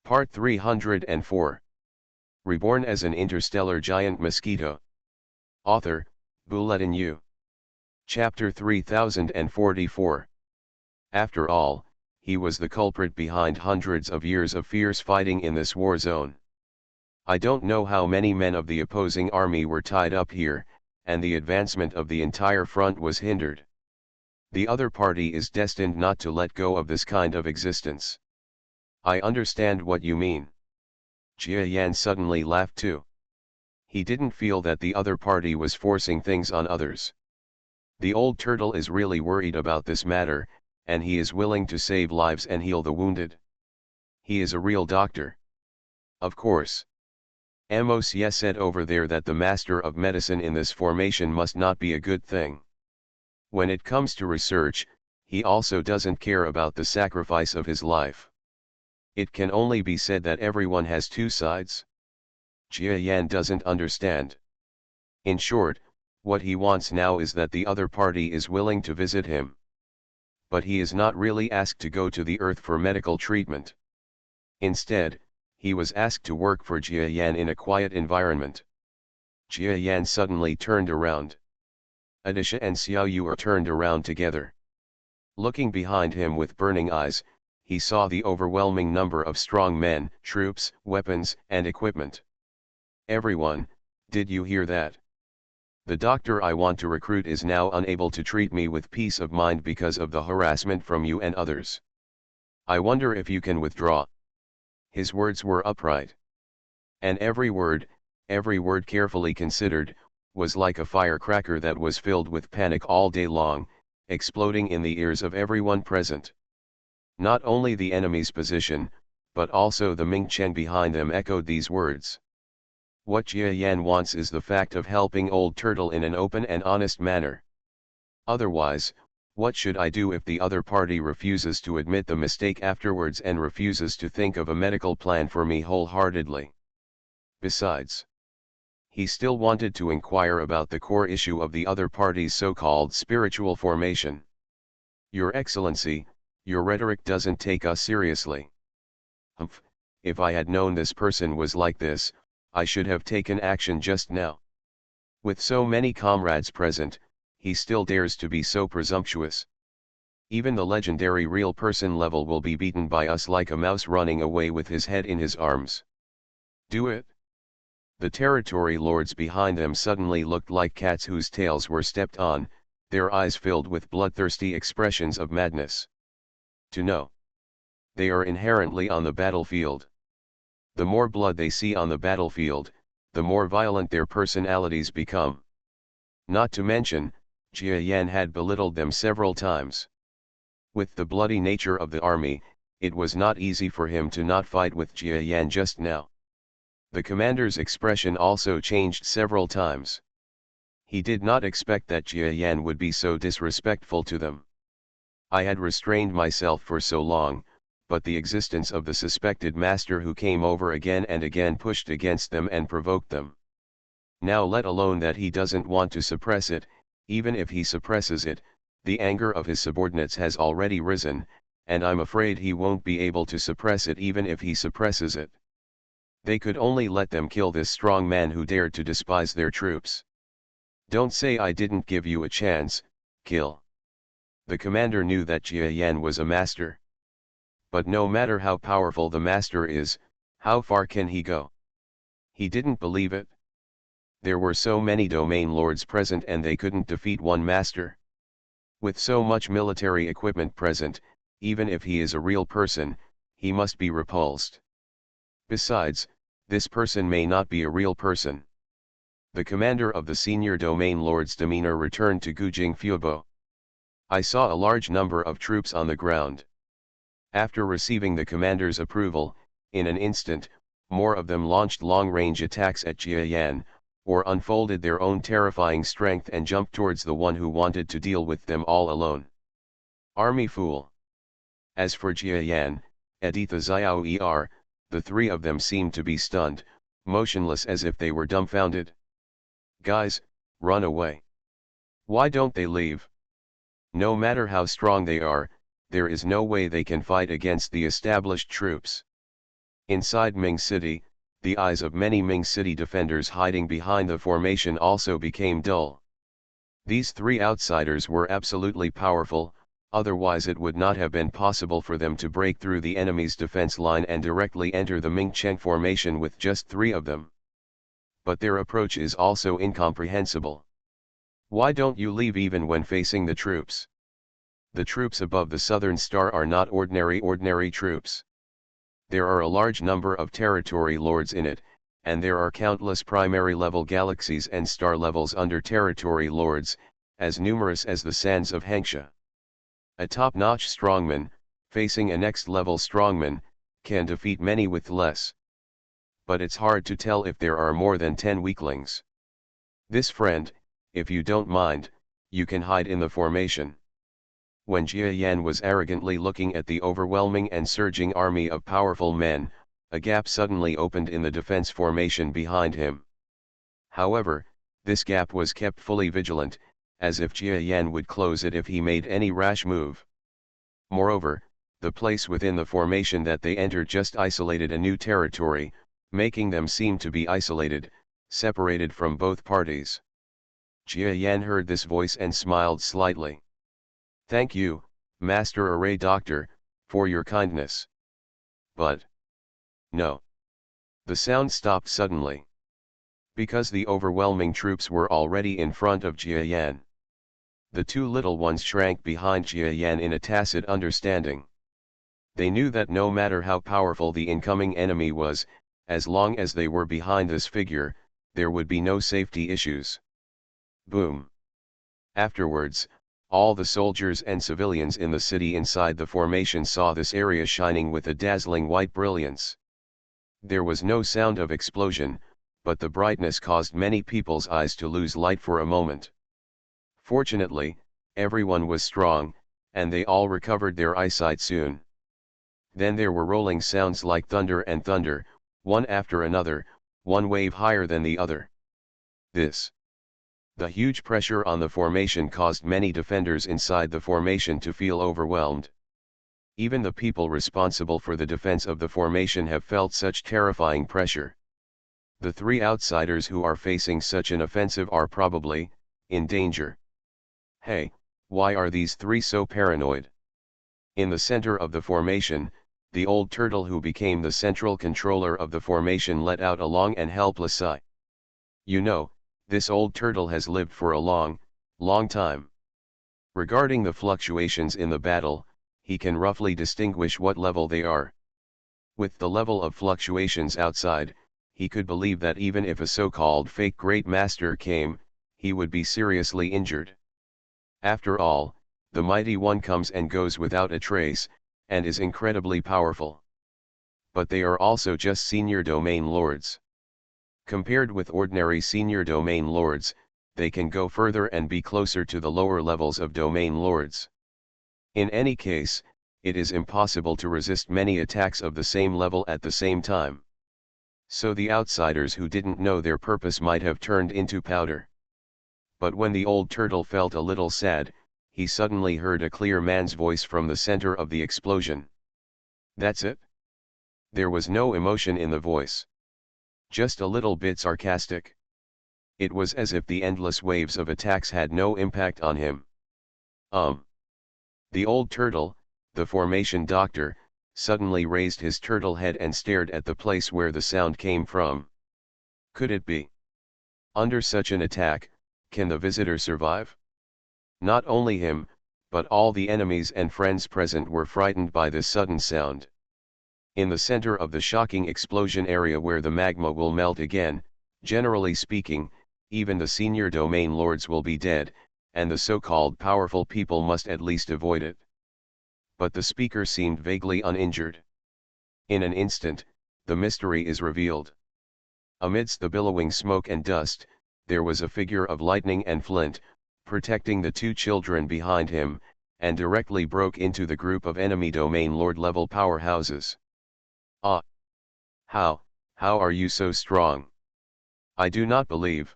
Part 304. Reborn as an interstellar giant mosquito. Author, Bulletin U. Chapter 3044. After all, he was the culprit behind hundreds of years of fierce fighting in this war zone. I don't know how many men of the opposing army were tied up here, and the advancement of the entire front was hindered. The other party is destined not to let go of this kind of existence. I understand what you mean. Jia Yan suddenly laughed too. He didn't feel that the other party was forcing things on others. The old turtle is really worried about this matter, and he is willing to save lives and heal the wounded. He is a real doctor. Of course. Mosye said over there that the master of medicine in this formation must not be a good thing. When it comes to research, he also doesn't care about the sacrifice of his life. It can only be said that everyone has two sides. Jia Yan doesn't understand. In short, what he wants now is that the other party is willing to visit him. But he is not really asked to go to the earth for medical treatment. Instead, he was asked to work for Jia Yan in a quiet environment. Jia Yan suddenly turned around. Adisha and Xiao Yu are turned around together. Looking behind him with burning eyes, he saw the overwhelming number of strong men, troops, weapons, and equipment. Everyone, did you hear that? The doctor I want to recruit is now unable to treat me with peace of mind because of the harassment from you and others. I wonder if you can withdraw. His words were upright. And every word carefully considered, was like a firecracker that was filled with panic all day long, exploding in the ears of everyone present. Not only the enemy's position, but also the Ming Chen behind them echoed these words. What Jia Yan wants is the fact of helping Old Turtle in an open and honest manner. Otherwise, what should I do if the other party refuses to admit the mistake afterwards and refuses to think of a medical plan for me wholeheartedly? Besides, he still wanted to inquire about the core issue of the other party's so-called spiritual formation. Your Excellency, your rhetoric doesn't take us seriously. Humph, if I had known this person was like this, I should have taken action just now. With so many comrades present, he still dares to be so presumptuous. Even the legendary real person level will be beaten by us like a mouse running away with his head in his arms. Do it? The territory lords behind them suddenly looked like cats whose tails were stepped on, their eyes filled with bloodthirsty expressions of madness. To know. They are inherently on the battlefield. The more blood they see on the battlefield, the more violent their personalities become. Not to mention, Jia Yan had belittled them several times. With the bloody nature of the army, it was not easy for him to not fight with Jia Yan just now. The commander's expression also changed several times. He did not expect that Jia Yan would be so disrespectful to them. I had restrained myself for so long, but the existence of the suspected master who came over again and again pushed against them and provoked them. Now let alone that he doesn't want to suppress it, even if he suppresses it, the anger of his subordinates has already risen, and I'm afraid he won't be able to suppress it even if he suppresses it. They could only let them kill this strong man who dared to despise their troops. Don't say I didn't give you a chance, kill. The commander knew that Jia Yan was a master. But no matter how powerful the master is, how far can he go? He didn't believe it. There were so many domain lords present and they couldn't defeat one master. With so much military equipment present, even if he is a real person, he must be repulsed. Besides, this person may not be a real person. The commander of the senior domain lord's demeanor returned to Gujing Fubo. I saw a large number of troops on the ground. After receiving the commander's approval, in an instant, more of them launched long-range attacks at Jia Yan, or unfolded their own terrifying strength and jumped towards the one who wanted to deal with them all alone. Army fool. As for Jia Yan, Editha Xiao the three of them seemed to be stunned, motionless as if they were dumbfounded. Guys, run away. Why don't they leave? No matter how strong they are, there is no way they can fight against the established troops. Inside Ming City, the eyes of many Ming City defenders hiding behind the formation also became dull. These three outsiders were absolutely powerful, otherwise it would not have been possible for them to break through the enemy's defense line and directly enter the Ming Cheng formation with just three of them. But their approach is also incomprehensible. Why don't you leave even when facing the troops? The troops above the Southern Star are not ordinary troops. There are a large number of territory lords in it, and there are countless primary level galaxies and star levels under territory lords, as numerous as the sands of Hengsha. A top-notch strongman, facing a next-level strongman, can defeat many with less. But it's hard to tell if there are more than 10 weaklings. This friend, if you don't mind, you can hide in the formation. When Jia Yan was arrogantly looking at the overwhelming and surging army of powerful men, a gap suddenly opened in the defense formation behind him. However, this gap was kept fully vigilant, as if Jia Yan would close it if he made any rash move. Moreover, the place within the formation that they entered just isolated a new territory, making them seem to be isolated, separated from both parties. Jia Yan heard this voice and smiled slightly. "Thank you, Master Array Doctor, for your kindness. But no." The sound stopped suddenly. Because the overwhelming troops were already in front of Jia Yan. The two little ones shrank behind Jia Yan in a tacit understanding. They knew that no matter how powerful the incoming enemy was, as long as they were behind this figure, there would be no safety issues. Boom. Afterwards, all the soldiers and civilians in the city inside the formation saw this area shining with a dazzling white brilliance. There was no sound of explosion, but the brightness caused many people's eyes to lose light for a moment. Fortunately, everyone was strong, and they all recovered their eyesight soon. Then there were rolling sounds like thunder and thunder, one after another, one wave higher than the other. The huge pressure on the formation caused many defenders inside the formation to feel overwhelmed. Even the people responsible for the defense of the formation have felt such terrifying pressure. The three outsiders who are facing such an offensive are probably in danger. Hey, why are these three so paranoid? In the center of the formation, the old turtle who became the central controller of the formation let out a long and helpless sigh. You know, this old turtle has lived for a long time. Regarding the fluctuations in the battle, he can roughly distinguish what level they are. With the level of fluctuations outside, he could believe that even if a so-called fake Great Master came, he would be seriously injured. After all, the Mighty One comes and goes without a trace, and is incredibly powerful. But they are also just senior domain lords. Compared with ordinary senior domain lords, they can go further and be closer to the lower levels of domain lords. In any case, it is impossible to resist many attacks of the same level at the same time. So the outsiders who didn't know their purpose might have turned into powder. But when the old turtle felt a little sad, he suddenly heard a clear man's voice from the center of the explosion. That's it? There was no emotion in the voice. Just a little bit sarcastic. It was as if the endless waves of attacks had no impact on him. The old turtle, the formation doctor, suddenly raised his turtle head and stared at the place where the sound came from. Could it be? Under such an attack, can the visitor survive? Not only him, but all the enemies and friends present were frightened by this sudden sound. In the center of the shocking explosion area where the magma will melt again, generally speaking, even the senior domain lords will be dead, and the so-called powerful people must at least avoid it. But the speaker seemed vaguely uninjured. In an instant, the mystery is revealed. Amidst the billowing smoke and dust, there was a figure of lightning and flint, protecting the two children behind him, and directly broke into the group of enemy domain lord level powerhouses. Ah! How are you so strong? I do not believe.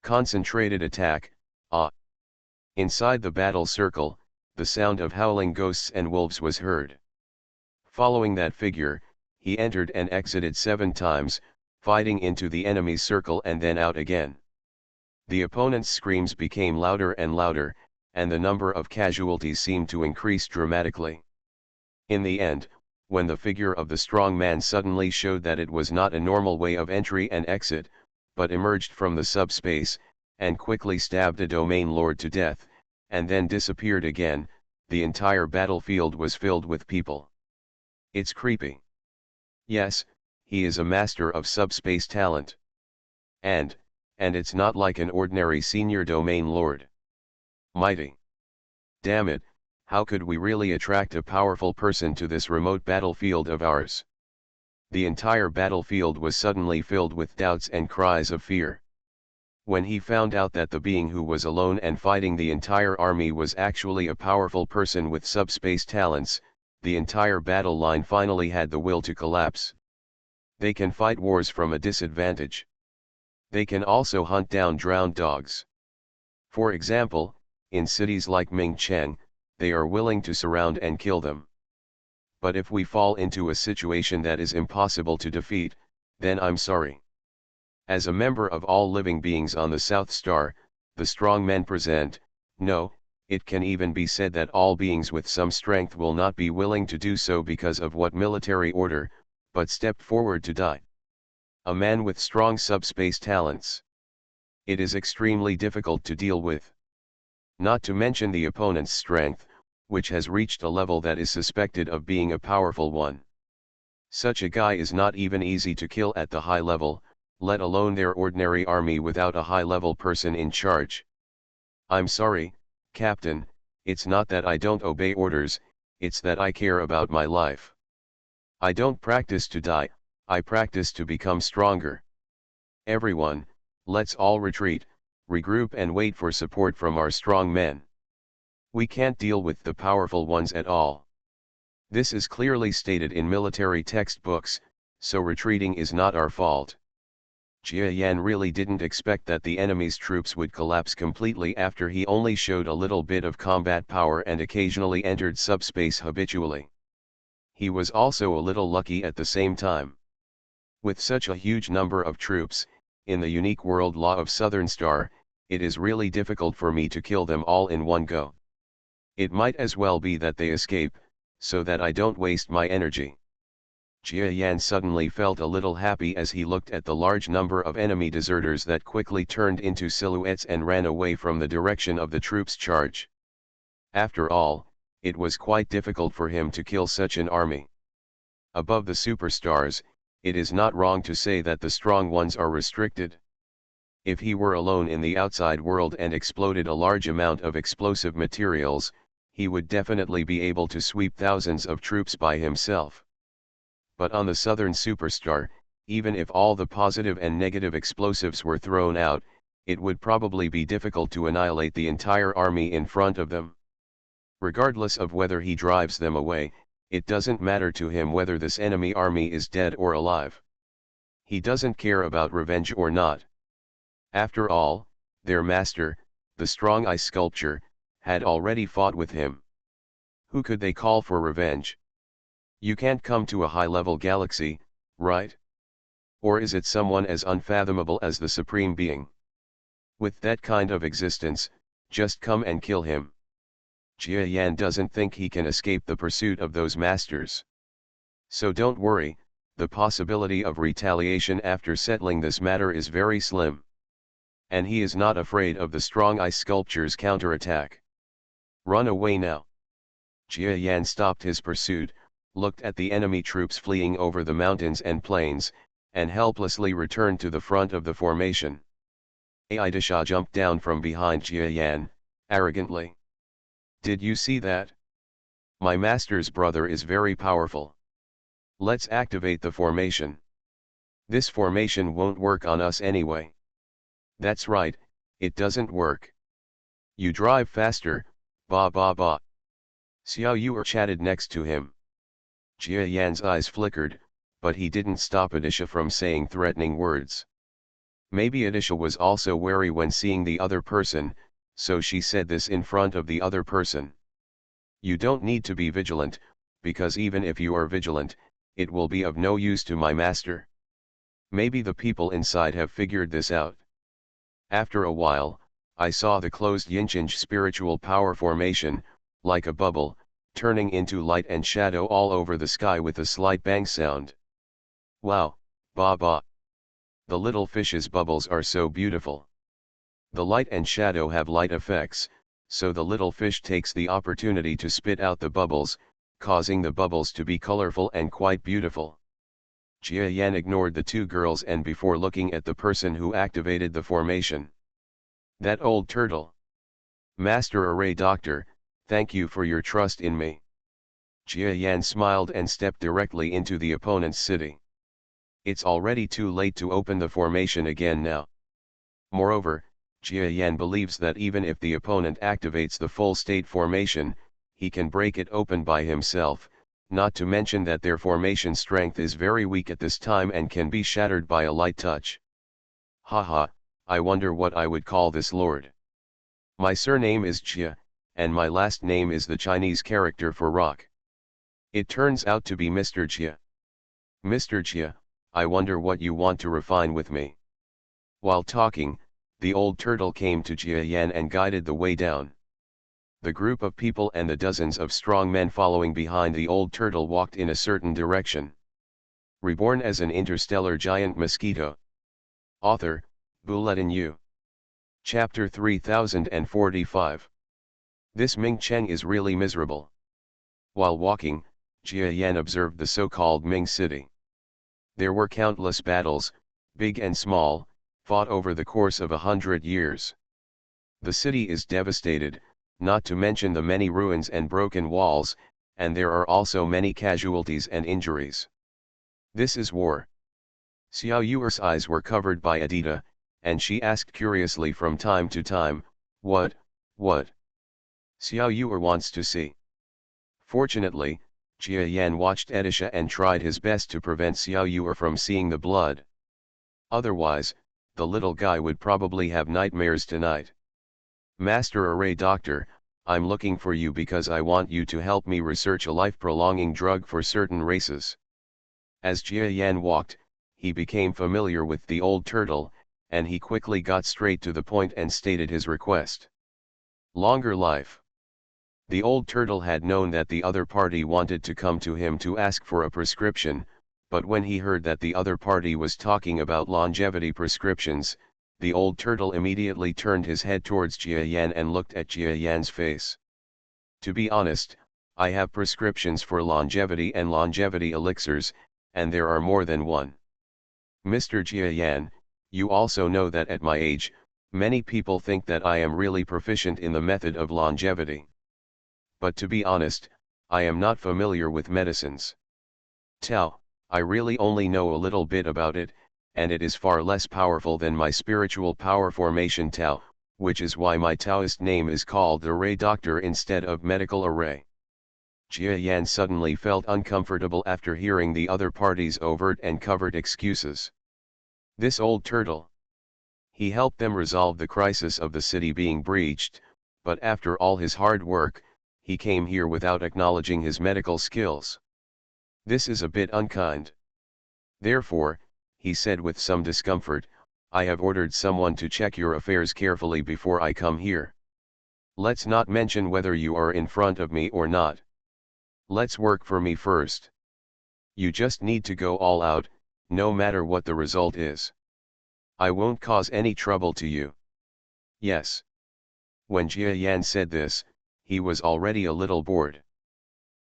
Concentrated attack, ah! Inside the battle circle, the sound of howling ghosts and wolves was heard. Following that figure, he entered and exited 7 times, fighting into the enemy's circle and then out again. The opponent's screams became louder and louder, and the number of casualties seemed to increase dramatically. In the end, when the figure of the strong man suddenly showed that it was not a normal way of entry and exit, but emerged from the subspace, and quickly stabbed a domain lord to death, and then disappeared again, the entire battlefield was filled with people. It's creepy. Yes, he is a master of subspace talent. And it's not like an ordinary senior domain lord. Mighty. Damn it, how could we really attract a powerful person to this remote battlefield of ours? The entire battlefield was suddenly filled with doubts and cries of fear. When he found out that the being who was alone and fighting the entire army was actually a powerful person with subspace talents, the entire battle line finally had the will to collapse. They can fight wars from a disadvantage. They can also hunt down drowned dogs. For example, in cities like Mingcheng, they are willing to surround and kill them. But if we fall into a situation that is impossible to defeat, then I'm sorry. As a member of all living beings on the South Star, the strong men present, no, it can even be said that all beings with some strength will not be willing to do so because of what military order, but step forward to die. A man with strong subspace talents. It is extremely difficult to deal with. Not to mention the opponent's strength, which has reached a level that is suspected of being a powerful one. Such a guy is not even easy to kill at the high level, let alone their ordinary army without a high-level person in charge. I'm sorry, Captain, it's not that I don't obey orders, it's that I care about my life. I don't practice to die, I practice to become stronger. Everyone, let's all retreat, regroup and wait for support from our strong men. We can't deal with the powerful ones at all. This is clearly stated in military textbooks, so retreating is not our fault. Jia Yan really didn't expect that the enemy's troops would collapse completely after he only showed a little bit of combat power and occasionally entered subspace habitually. He was also a little lucky at the same time. With such a huge number of troops, in the unique world law of Southern Star, it is really difficult for me to kill them all in one go. It might as well be that they escape, so that I don't waste my energy. Jia Yan suddenly felt a little happy as he looked at the large number of enemy deserters that quickly turned into silhouettes and ran away from the direction of the troops' charge. After all, it was quite difficult for him to kill such an army. Above the superstars, it is not wrong to say that the strong ones are restricted. If he were alone in the outside world and exploded a large amount of explosive materials, he would definitely be able to sweep thousands of troops by himself. But on the southern superstar, even if all the positive and negative explosives were thrown out, it would probably be difficult to annihilate the entire army in front of them. Regardless of whether he drives them away, it doesn't matter to him whether this enemy army is dead or alive. He doesn't care about revenge or not. After all, their master, the strong ice sculpture, had already fought with him. Who could they call for revenge? You can't come to a high-level galaxy, right? Or is it someone as unfathomable as the Supreme Being? With that kind of existence, just come and kill him. Jia Yan doesn't think he can escape the pursuit of those masters. So don't worry, the possibility of retaliation after settling this matter is very slim. And he is not afraid of the strong ice sculpture's counterattack. Run away now. Jia Yan stopped his pursuit, looked at the enemy troops fleeing over the mountains and plains, and helplessly returned to the front of the formation. Aidisha jumped down from behind Jia Yan, arrogantly. Did you see that? My master's brother is very powerful. Let's activate the formation. This formation won't work on us anyway. That's right, it doesn't work. You drive faster, ba ba ba. Xiao Yu chatted next to him. Jia Yan's eyes flickered, but he didn't stop Adisha from saying threatening words. Maybe Adisha was also wary when seeing the other person, so she said this in front of the other person. You don't need to be vigilant, because even if you are vigilant, it will be of no use to my master. Maybe the people inside have figured this out. After a while, I saw the closed Yinchange spiritual power formation, like a bubble, turning into light and shadow all over the sky with a slight bang sound. Wow, Baba! The little fish's bubbles are so beautiful. The light and shadow have light effects, so the little fish takes the opportunity to spit out the bubbles, causing the bubbles to be colorful and quite beautiful. Jia Yan ignored the two girls and before looking at the person who activated the formation. That old turtle. Master Array Doctor, thank you for your trust in me. Jia Yan smiled and stepped directly into the opponent's city. It's already too late to open the formation again now. Moreover, Jia Yan believes that even if the opponent activates the full state formation, he can break it open by himself, not to mention that their formation strength is very weak at this time and can be shattered by a light touch. Haha, I wonder what I would call this lord. My surname is Jia, and my last name is the Chinese character for rock. It turns out to be Mr. Jia. Mr. Jia, I wonder what you want to refine with me. While talking, the old turtle came to Jia Yan and guided the way down. The group of people and the dozens of strong men following behind the old turtle walked in a certain direction. Reborn as an interstellar giant mosquito. Author, Bulletin U. Chapter 3045. This Ming Cheng is really miserable. While walking, Jia Yan observed the so-called Ming city. There were countless battles, big and small, fought over the course of 100 years. The city is devastated, not to mention the many ruins and broken walls, and there are also many casualties and injuries. This is war. Xiao Yuer's eyes were covered by Adita, and she asked curiously from time to time, what? Xiao Yuer wants to see. Fortunately, Jia Yan watched Edisha and tried his best to prevent Xiao Yuer from seeing the blood. Otherwise, the little guy would probably have nightmares tonight. Master Array Doctor, I'm looking for you because I want you to help me research a life-prolonging drug for certain races. As Jia Yan walked, he became familiar with the old turtle, and he quickly got straight to the point and stated his request. Longer life. The old turtle had known that the other party wanted to come to him to ask for a prescription, but when he heard that the other party was talking about longevity prescriptions, the old turtle immediately turned his head towards Jia Yan and looked at Jia Yan's face. To be honest, I have prescriptions for longevity and longevity elixirs, and there are more than one. Mr. Jia Yan, you also know that at my age, many people think that I am really proficient in the method of longevity. But to be honest, I am not familiar with medicines. Tao, I really only know a little bit about it, and it is far less powerful than my spiritual power formation Tao, which is why my Taoist name is called Array Doctor instead of Medical Array. Jia Yan suddenly felt uncomfortable after hearing the other party's overt and covert excuses. This old turtle. He helped them resolve the crisis of the city being breached, but after all his hard work, he came here without acknowledging his medical skills. This is a bit unkind. Therefore, he said with some discomfort, I have ordered someone to check your affairs carefully before I come here. Let's not mention whether you are in front of me or not. Let's work for me first. You just need to go all out, no matter what the result is. I won't cause any trouble to you. Yes. When Jia Yan said this, he was already a little bored.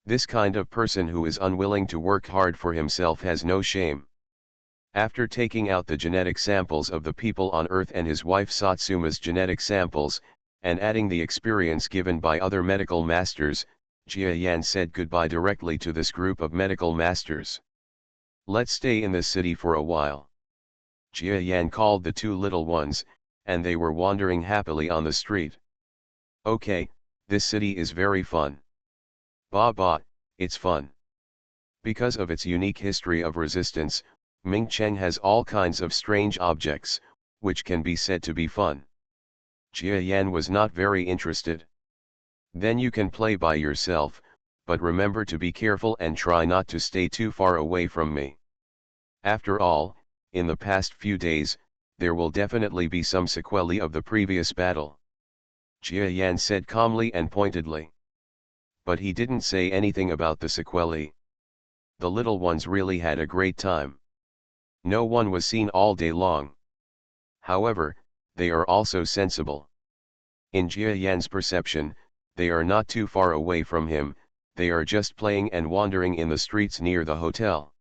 This kind of person who is unwilling to work hard for himself has no shame. After taking out the genetic samples of the people on Earth and his wife Satsuma's genetic samples, and adding the experience given by other medical masters, Jia Yan said goodbye directly to this group of medical masters. Let's stay in this city for a while. Jia Yan called the two little ones, and they were wandering happily on the street. Okay, this city is very fun. Ba, it's fun. Because of its unique history of resistance, Ming Cheng has all kinds of strange objects, which can be said to be fun. Jia Yan was not very interested. Then you can play by yourself, but remember to be careful and try not to stay too far away from me. After all, in the past few days, there will definitely be some sequelae of the previous battle. Jia Yan said calmly and pointedly. But he didn't say anything about the sequelae. The little ones really had a great time. No one was seen all day long. However, they are also sensible. In Jia Yan's perception, they are not too far away from him, they are just playing and wandering in the streets near the hotel.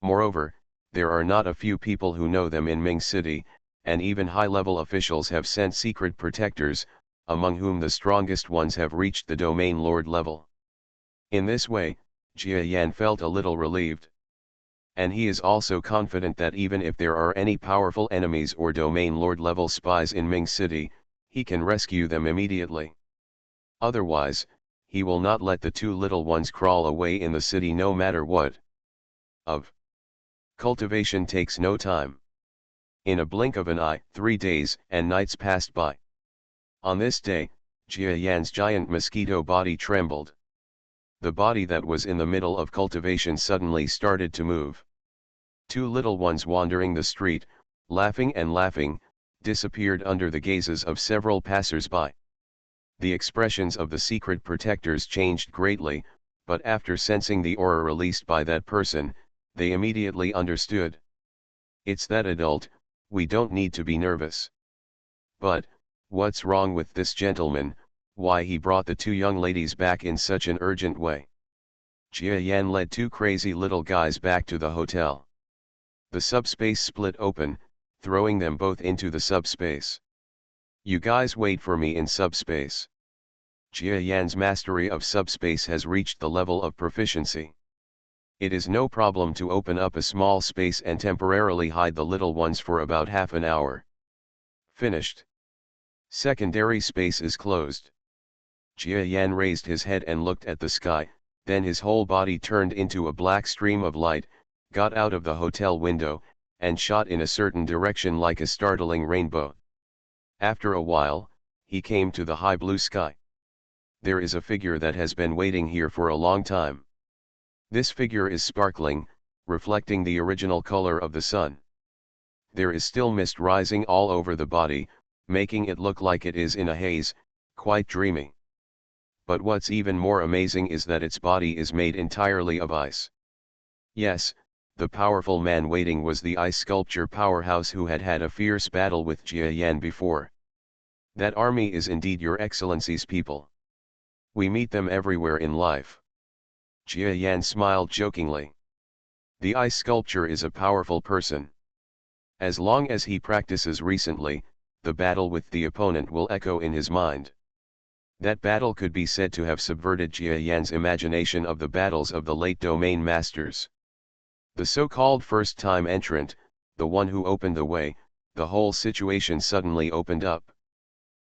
Moreover, there are not a few people who know them in Ming City, and even high-level officials have sent secret protectors, among whom the strongest ones have reached the domain lord level. In this way, Jia Yan felt a little relieved. And he is also confident that even if there are any powerful enemies or domain lord level spies in Ming City, he can rescue them immediately. Otherwise, he will not let the two little ones crawl away in the city no matter what. Cultivation takes no time. In a blink of an eye, 3 days and nights passed by. On this day, Jia Yan's giant mosquito body trembled. The body that was in the middle of cultivation suddenly started to move. Two little ones wandering the street, laughing and laughing, disappeared under the gazes of several passers-by. The expressions of the secret protectors changed greatly, but after sensing the aura released by that person, they immediately understood. It's that adult, we don't need to be nervous. But, what's wrong with this gentleman, why he brought the two young ladies back in such an urgent way? Jia Yan led two crazy little guys back to the hotel. The subspace split open, throwing them both into the subspace. You guys wait for me in subspace. Jia Yan's mastery of subspace has reached the level of proficiency. It is no problem to open up a small space and temporarily hide the little ones for about half an hour. Finished. Secondary space is closed. Jia Yan raised his head and looked at the sky, then his whole body turned into a black stream of light, got out of the hotel window, and shot in a certain direction like a startling rainbow. After a while, he came to the high blue sky. There is a figure that has been waiting here for a long time. This figure is sparkling, reflecting the original color of the sun. There is still mist rising all over the body, making it look like it is in a haze, quite dreamy. But what's even more amazing is that its body is made entirely of ice. Yes, the powerful man waiting was the ice sculpture powerhouse who had had a fierce battle with Jia Yan before. That army is indeed your excellency's people. We meet them everywhere in life. Jia Yan smiled jokingly. The ice sculpture is a powerful person. As long as he practices recently, the battle with the opponent will echo in his mind. That battle could be said to have subverted Jia Yan's imagination of the battles of the late domain masters. The so-called first-time entrant, the one who opened the way, the whole situation suddenly opened up.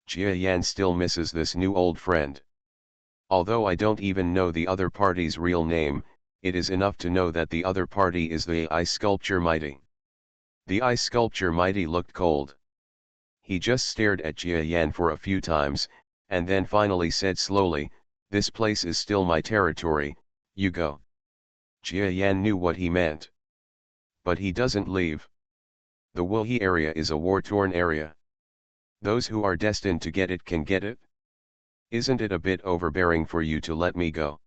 Jia Yan still misses this new old friend. Although I don't even know the other party's real name, it is enough to know that the other party is the ice sculpture mighty. The ice sculpture mighty looked cold. He just stared at Jia Yan for a few times, and then finally said slowly, "This place is still my territory, you go." Jia Yan knew what he meant. But he doesn't leave. The Wuhi area is a war-torn area. Those who are destined to get it can get it. Isn't it a bit overbearing for you to let me go?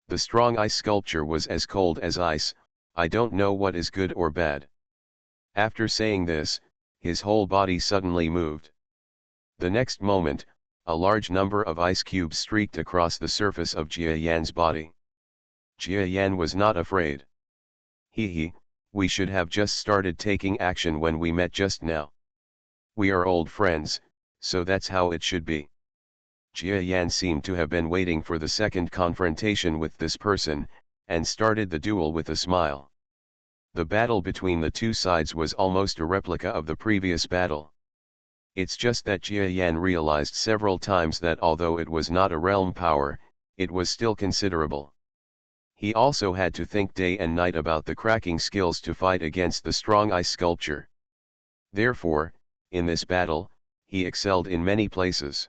The strong ice sculpture was as cold as ice. I don't know what is good or bad. After saying this, his whole body suddenly moved. The next moment, a large number of ice cubes streaked across the surface of Jia Yan's body. Jia Yan was not afraid. We should have just started taking action when we met just now. We are old friends, so that's how it should be. Jia Yan seemed to have been waiting for the second confrontation with this person, and started the duel with a smile. The battle between the two sides was almost a replica of the previous battle. It's just that Jia Yan realized several times that although it was not a realm power, it was still considerable. He also had to think day and night about the cracking skills to fight against the strong ice sculpture. Therefore, in this battle, he excelled in many places.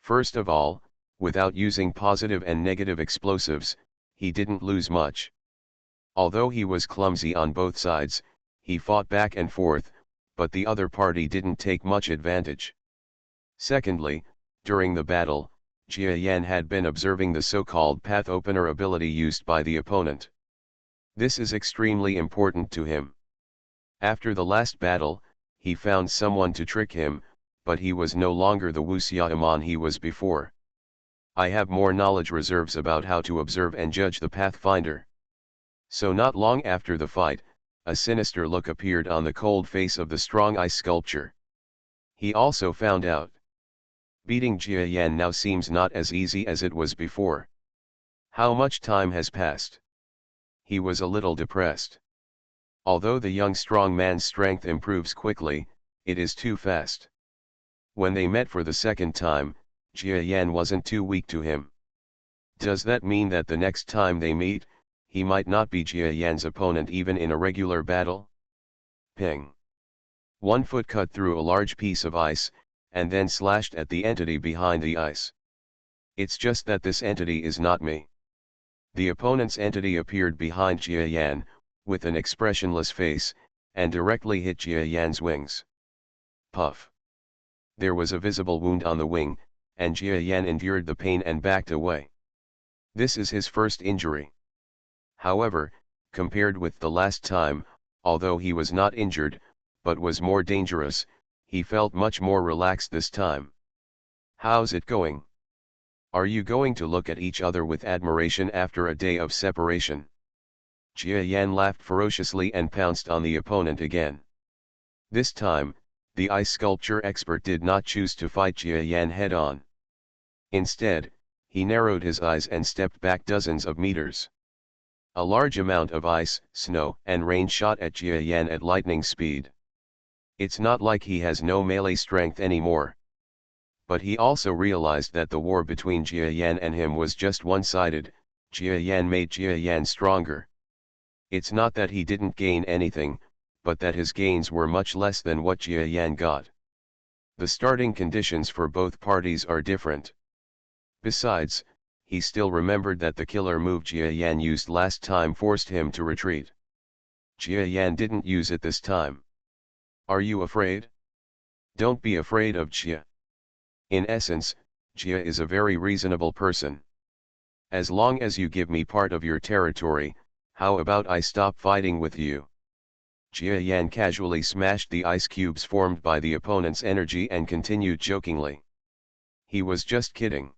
First of all, Without using positive and negative explosives, he didn't lose much. Although he was clumsy on both sides, he fought back and forth, but the other party didn't take much advantage. Secondly, during the battle, Jia Yan had been observing the so-called path opener ability used by the opponent. This is extremely important to him. After the last battle, he found someone to trick him, but he was no longer the Wuxiaoman he was before. I have more knowledge reserves about how to observe and judge the Pathfinder. So not long after the fight, a sinister look appeared on the cold face of the strong ice sculpture. He also found out. Beating Jia Yan now seems not as easy as it was before. How much time has passed? He was a little depressed. Although the young strong man's strength improves quickly, it is too fast. When they met for the second time, Jia Yan wasn't too weak to him. Does that mean that the next time they meet, he might not be Jia Yan's opponent even in a regular battle? Ping. One foot cut through a large piece of ice, and then slashed at the entity behind the ice. It's just that this entity is not me. The opponent's entity appeared behind Jia Yan, with an expressionless face, and directly hit Jia Yan's wings. Puff. There was a visible wound on the wing, and Jia Yan endured the pain and backed away. This is his first injury. However, compared with the last time, although he was not injured, but was more dangerous, he felt much more relaxed this time. How's it going? Are you going to look at each other with admiration after a day of separation? Jia Yan laughed ferociously and pounced on the opponent again. This time, the ice sculpture expert did not choose to fight Jia Yan head-on. Instead, he narrowed his eyes and stepped back dozens of meters. A large amount of ice, snow, and rain shot at Jia Yan at lightning speed. It's not like he has no melee strength anymore. But he also realized that the war between Jia Yan and him was just one-sided. Jia Yan made Jia Yan stronger. It's not that he didn't gain anything, but that his gains were much less than what Jia Yan got. The starting conditions for both parties are different. Besides, he still remembered that the killer move Jia Yan used last time forced him to retreat. Jia Yan didn't use it this time. Are you afraid? Don't be afraid of Jia. In essence, Jia is a very reasonable person. As long as you give me part of your territory, how about I stop fighting with you? Jia Yan casually smashed the ice cubes formed by the opponent's energy and continued jokingly. He was just kidding.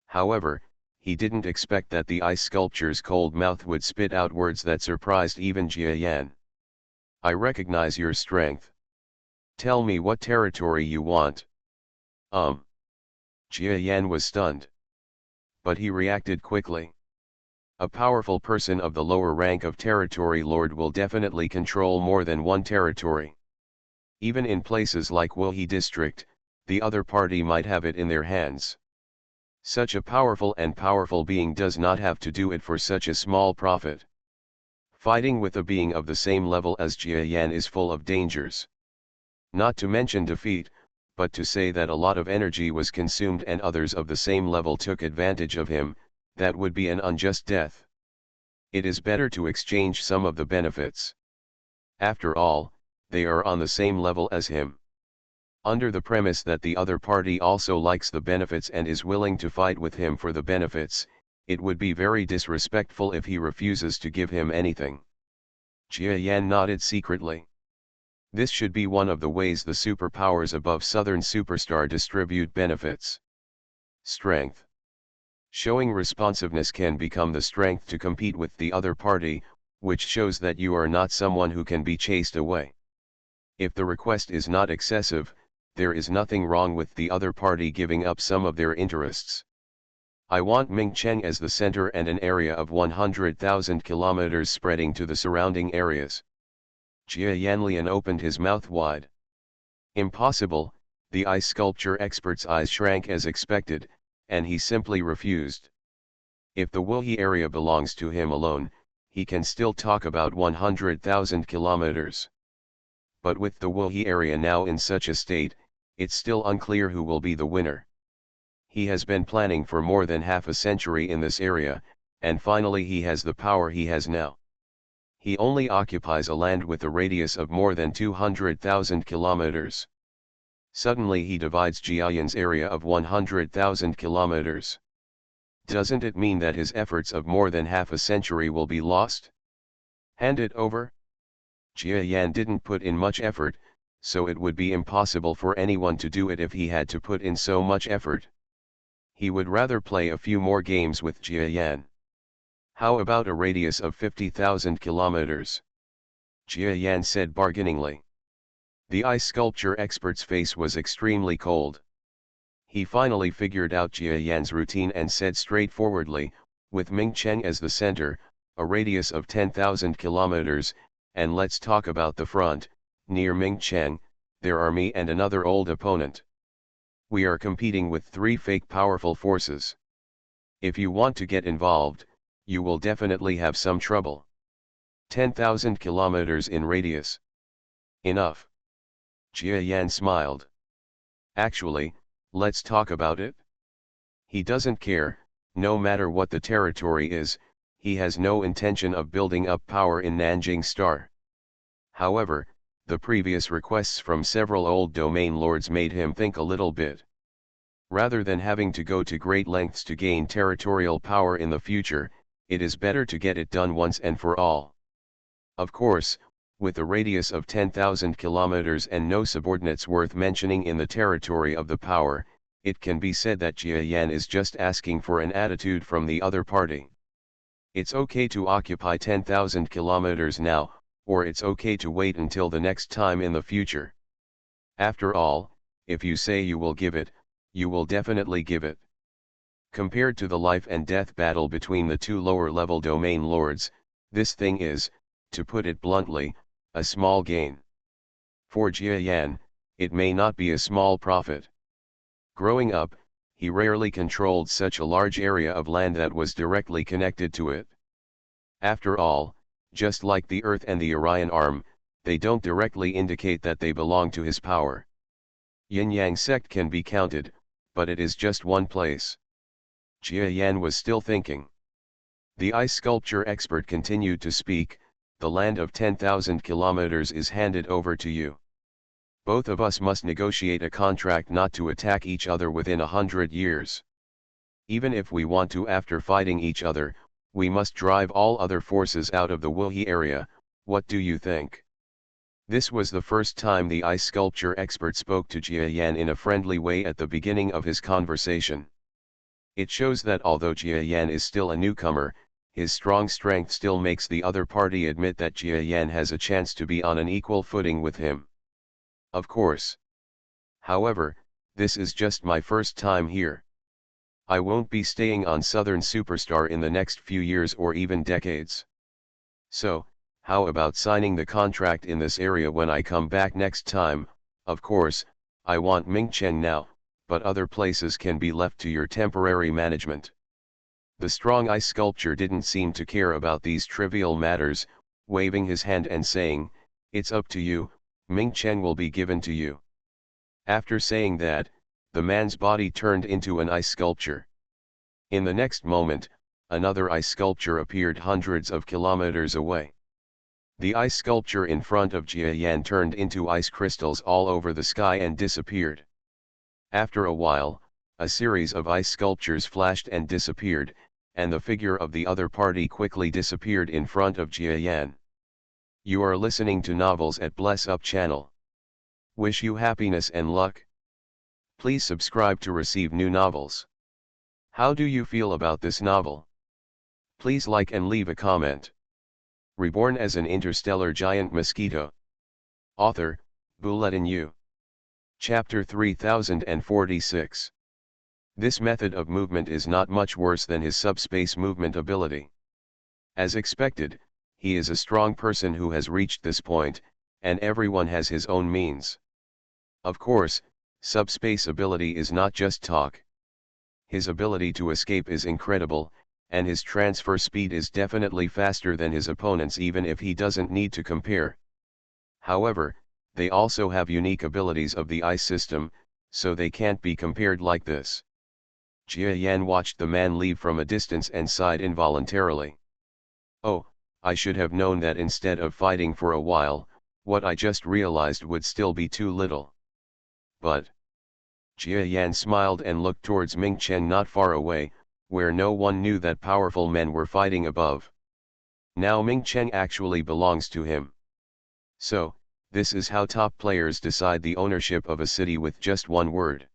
However, he didn't expect that the ice sculpture's cold mouth would spit out words that surprised even Jia Yan. I recognize your strength. Tell me what territory you want. Jia Yan was stunned. But he reacted quickly. A powerful person of the lower rank of territory lord will definitely control more than one territory. Even in places like Wuhi district, the other party might have it in their hands. Such a powerful being does not have to do it for such a small profit. Fighting with a being of the same level as Jia Yan is full of dangers. Not to mention defeat, but to say that a lot of energy was consumed and others of the same level took advantage of him, that would be an unjust death. It is better to exchange some of the benefits. After all, they are on the same level as him. Under the premise that the other party also likes the benefits and is willing to fight with him for the benefits, it would be very disrespectful if he refuses to give him anything. Jia Yan nodded secretly. This should be one of the ways the superpowers above Southern Superstar distribute benefits. Strength. Showing responsiveness can become the strength to compete with the other party, which shows that you are not someone who can be chased away. If the request is not excessive, there is nothing wrong with the other party giving up some of their interests. I want Mingcheng as the center and an area of 100,000 kilometers spreading to the surrounding areas. Jia Yanlian opened his mouth wide. Impossible, the ice sculpture expert's eyes shrank as expected, and he simply refused. If the Wuhi area belongs to him alone, he can still talk about 100,000 kilometers. But with the Wuhi area now in such a state, it's still unclear who will be the winner. He has been planning for more than half a century in this area, and finally he has the power he has now. He only occupies a land with a radius of more than 200,000 kilometers. Suddenly he divides Jiayan's area of 100,000 kilometers. Doesn't it mean that his efforts of more than half a century will be lost? Hand it over? Jiayan didn't put in much effort, so it would be impossible for anyone to do it if he had to put in so much effort. He would rather play a few more games with Jiayan. How about a radius of 50,000 kilometers? Jiayan said bargainingly. The ice sculpture expert's face was extremely cold. He finally figured out Jiayan's routine and said straightforwardly, with Ming Cheng as the center, a radius of 10,000 kilometers, and let's talk about the front. Near Ming Cheng, there are me and another old opponent. We are competing with 3 fake powerful forces. If you want to get involved, you will definitely have some trouble. 10,000 kilometers in radius. Enough. Jiayan smiled. Actually, let's talk about it. He doesn't care, no matter what the territory is, he has no intention of building up power in Nanjing Star. However, the previous requests from several old domain lords made him think a little bit. Rather than having to go to great lengths to gain territorial power in the future, it is better to get it done once and for all. Of course, with a radius of 10,000 kilometers and no subordinates worth mentioning in the territory of the power, it can be said that Jiayan is just asking for an attitude from the other party. It's okay to occupy 10,000 kilometers now, or it's okay to wait until the next time in the future. After all, if you say you will give it, you will definitely give it. Compared to the life and death battle between the 2 lower-level domain lords, this thing is, to put it bluntly, a small gain. For Jiayan, it may not be a small profit. Growing up, he rarely controlled such a large area of land that was directly connected to it. After all, just like the Earth and the Orion Arm, they don't directly indicate that they belong to his power. Yin-Yang sect can be counted, but it is just one place. Jiayan was still thinking. The ice sculpture expert continued to speak. The land of 10,000 kilometers is handed over to you. Both of us must negotiate a contract not to attack each other within 100 years. Even if we want to after fighting each other, we must drive all other forces out of the Wuhi area. What do you think? This was the first time the ice sculpture expert spoke to Jiayan in a friendly way at the beginning of his conversation. It shows that although Jiayan is still a newcomer, his strong strength still makes the other party admit that Jiayan has a chance to be on an equal footing with him. Of course. However, this is just my first time here. I won't be staying on Southern Superstar in the next few years or even decades. So, how about signing the contract in this area when I come back next time? Of course, I want Mingchen now, but other places can be left to your temporary management. The strong ice sculpture didn't seem to care about these trivial matters, waving his hand and saying, "It's up to you, Mingchen will be given to you." After saying that, the man's body turned into an ice sculpture. In the next moment, another ice sculpture appeared hundreds of kilometers away. The ice sculpture in front of Jiayan turned into ice crystals all over the sky and disappeared. After a while, a series of ice sculptures flashed and disappeared, and the figure of the other party quickly disappeared in front of Jiayan. You are listening to Novels at Bless Up channel. Wish you happiness and luck. Please subscribe to receive new novels. How do you feel about this novel? Please like and leave a comment. Reborn as an interstellar giant mosquito. Author, Bulletin U. Chapter 3046. This method of movement is not much worse than his subspace movement ability. As expected, he is a strong person who has reached this point, and everyone has his own means. Of course, subspace ability is not just talk. His ability to escape is incredible, and his transfer speed is definitely faster than his opponents even if he doesn't need to compare. However, they also have unique abilities of the ice system, so they can't be compared like this. Jia Yan watched the man leave from a distance and sighed involuntarily. Oh, I should have known that instead of fighting for a while, what I just realized would still be too little. But Jia Yan smiled and looked towards Ming Chen not far away, where no one knew that powerful men were fighting above. Now Ming Chen actually belongs to him. So, this is how top players decide the ownership of a city with just one word.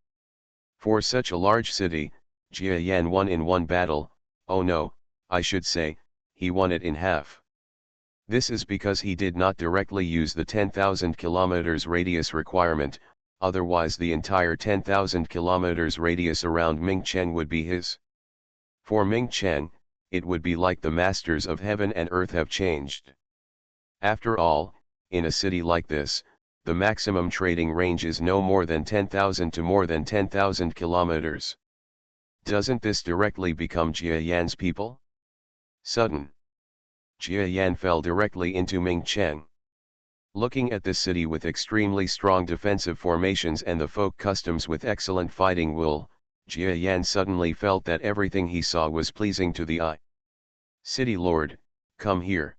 For such a large city, Jia Yan won in one battle. Oh no, I should say, he won it in half. This is because he did not directly use the 10,000 kilometers radius requirement, otherwise the entire 10,000 kilometers radius around Ming Chen would be his. For Ming Chen, it would be like the masters of heaven and earth have changed. After all, in a city like this, the maximum trading range is no more than 10,000 to more than 10,000 kilometers. Doesn't this directly become Jia Yan's people? Sudden. Jia Yan fell directly into Ming Chen. Looking at this city with extremely strong defensive formations and the folk customs with excellent fighting will, Jia Yan suddenly felt that everything he saw was pleasing to the eye. City Lord, come here.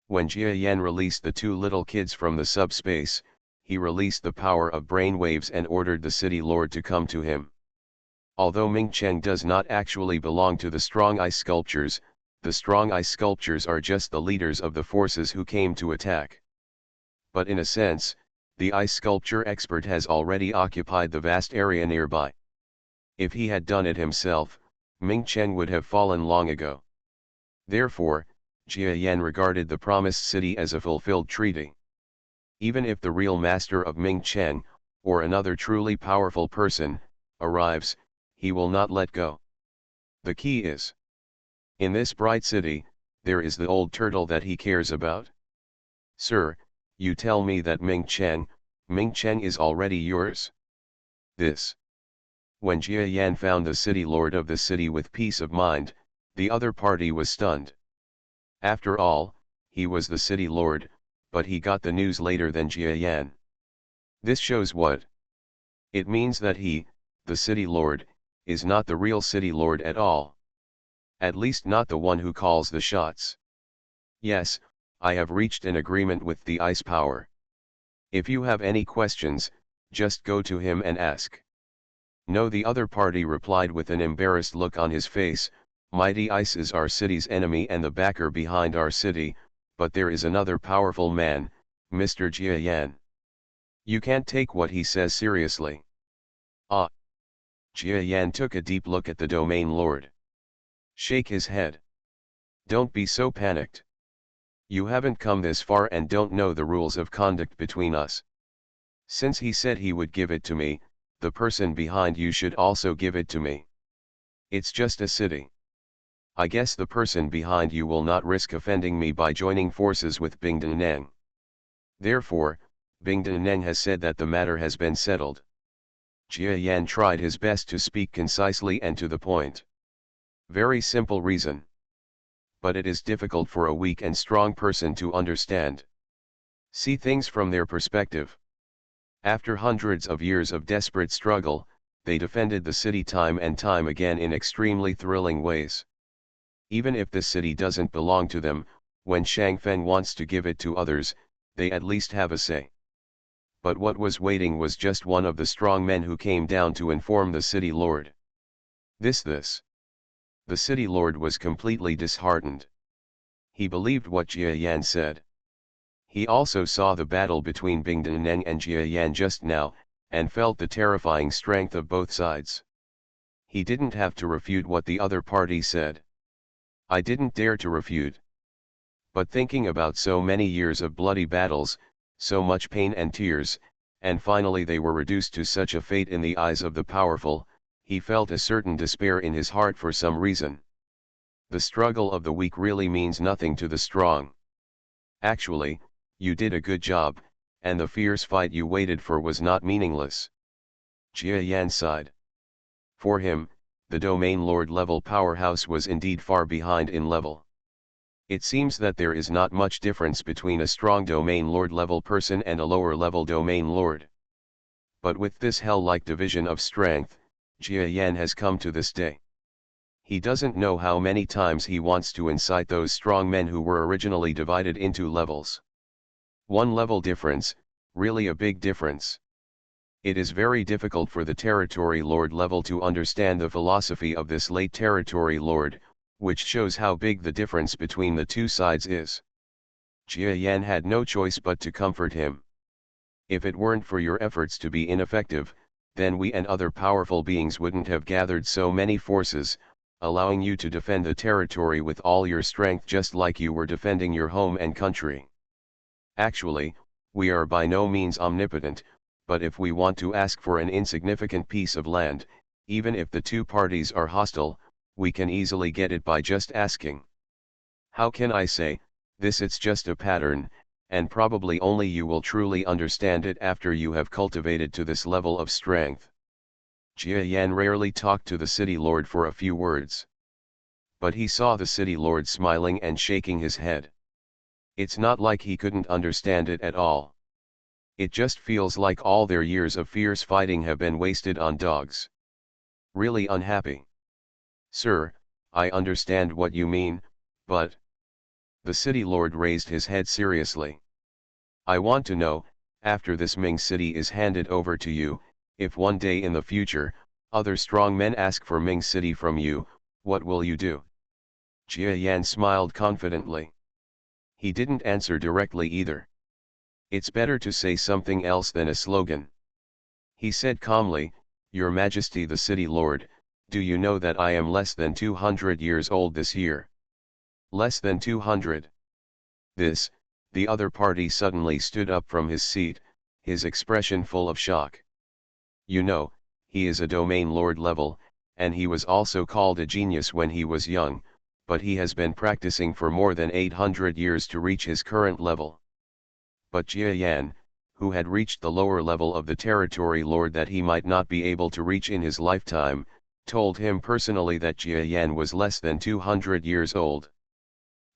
When Jia Yan released the two little kids from the subspace, he released the power of brain waves and ordered the City Lord to come to him. Although Ming Chen does not actually belong to the strong ice sculptures, the strong ice sculptures are just the leaders of the forces who came to attack. But in a sense, the ice sculpture expert has already occupied the vast area nearby. If he had done it himself, Ming Chen would have fallen long ago. Therefore, Jia Yan regarded the promised city as a fulfilled treaty. Even if the real master of Ming Chen, or another truly powerful person, arrives, he will not let go. The key is, in this bright city, there is the old turtle that he cares about. Sir, you tell me that Ming Chen is already yours? This. When Jia Yan found the city lord of the city with peace of mind, the other party was stunned. After all, he was the city lord, but he got the news later than Jia Yan. This shows what? It means that he, the city lord, is not the real city lord at all. At least not the one who calls the shots. Yes, I have reached an agreement with the ice power. If you have any questions, just go to him and ask. No, the other party replied with an embarrassed look on his face. Mighty Ice is our city's enemy and the backer behind our city, but there is another powerful man, Mr. Jia Yan. You can't take what he says seriously. Ah. Jia Yan took a deep look at the domain lord. Shake his head. Don't be so panicked. You haven't come this far and don't know the rules of conduct between us. Since he said he would give it to me, the person behind you should also give it to me. It's just a city. I guess the person behind you will not risk offending me by joining forces with Bing Daneng. Therefore, Bing Daneng has said that the matter has been settled. Jia Yan tried his best to speak concisely and to the point. Very simple reason. But it is difficult for a weak and strong person to understand. See things from their perspective. After hundreds of years of desperate struggle, they defended the city time and time again in extremely thrilling ways. Even if the city doesn't belong to them, when Shang Feng wants to give it to others, they at least have a say. But what was waiting was just one of the strong men who came down to inform the city lord. This. The city lord was completely disheartened. He believed what Jia Yan said. He also saw the battle between Bing Daneng and Jia Yan just now, and felt the terrifying strength of both sides. He didn't have to refute what the other party said. I didn't dare to refute. But thinking about so many years of bloody battles, so much pain and tears, and finally they were reduced to such a fate in the eyes of the powerful, he felt a certain despair in his heart for some reason. The struggle of the weak really means nothing to the strong. Actually, you did a good job, and the fierce fight you waited for was not meaningless. Jia Yan sighed. For him, the domain lord level powerhouse was indeed far behind in level. It seems that there is not much difference between a strong domain lord level person and a lower level domain lord. But with this hell-like division of strength, Jia Yan has come to this day. He doesn't know how many times he wants to incite those strong men who were originally divided into levels. One level difference, really a big difference. It is very difficult for the Territory Lord level to understand the philosophy of this late Territory Lord, which shows how big the difference between the two sides is. Jia Yan had no choice but to comfort him. If it weren't for your efforts to be ineffective, then we and other powerful beings wouldn't have gathered so many forces, allowing you to defend the territory with all your strength just like you were defending your home and country. Actually, we are by no means omnipotent, but if we want to ask for an insignificant piece of land, even if the two parties are hostile, we can easily get it by just asking. How can I say, this? It's just a pattern, and probably only you will truly understand it after you have cultivated to this level of strength. Jia Yan rarely talked to the city lord for a few words. But he saw the city lord smiling and shaking his head. It's not like he couldn't understand it at all. It just feels like all their years of fierce fighting have been wasted on dogs. Really unhappy. Sir, I understand what you mean, but... The city lord raised his head seriously. I want to know, after this Ming city is handed over to you, if one day in the future, other strong men ask for Ming city from you, what will you do? Jia Yan smiled confidently. He didn't answer directly either. It's better to say something else than a slogan. He said calmly, Your Majesty the city lord, do you know that I am less than 200 years old this year? Less than 200. This, the other party suddenly stood up from his seat, his expression full of shock. You know, he is a domain lord level, and he was also called a genius when he was young, but he has been practicing for more than 800 years to reach his current level. But Jia Yan, who had reached the lower level of the territory lord that he might not be able to reach in his lifetime, told him personally that Jia Yan was less than 200 years old.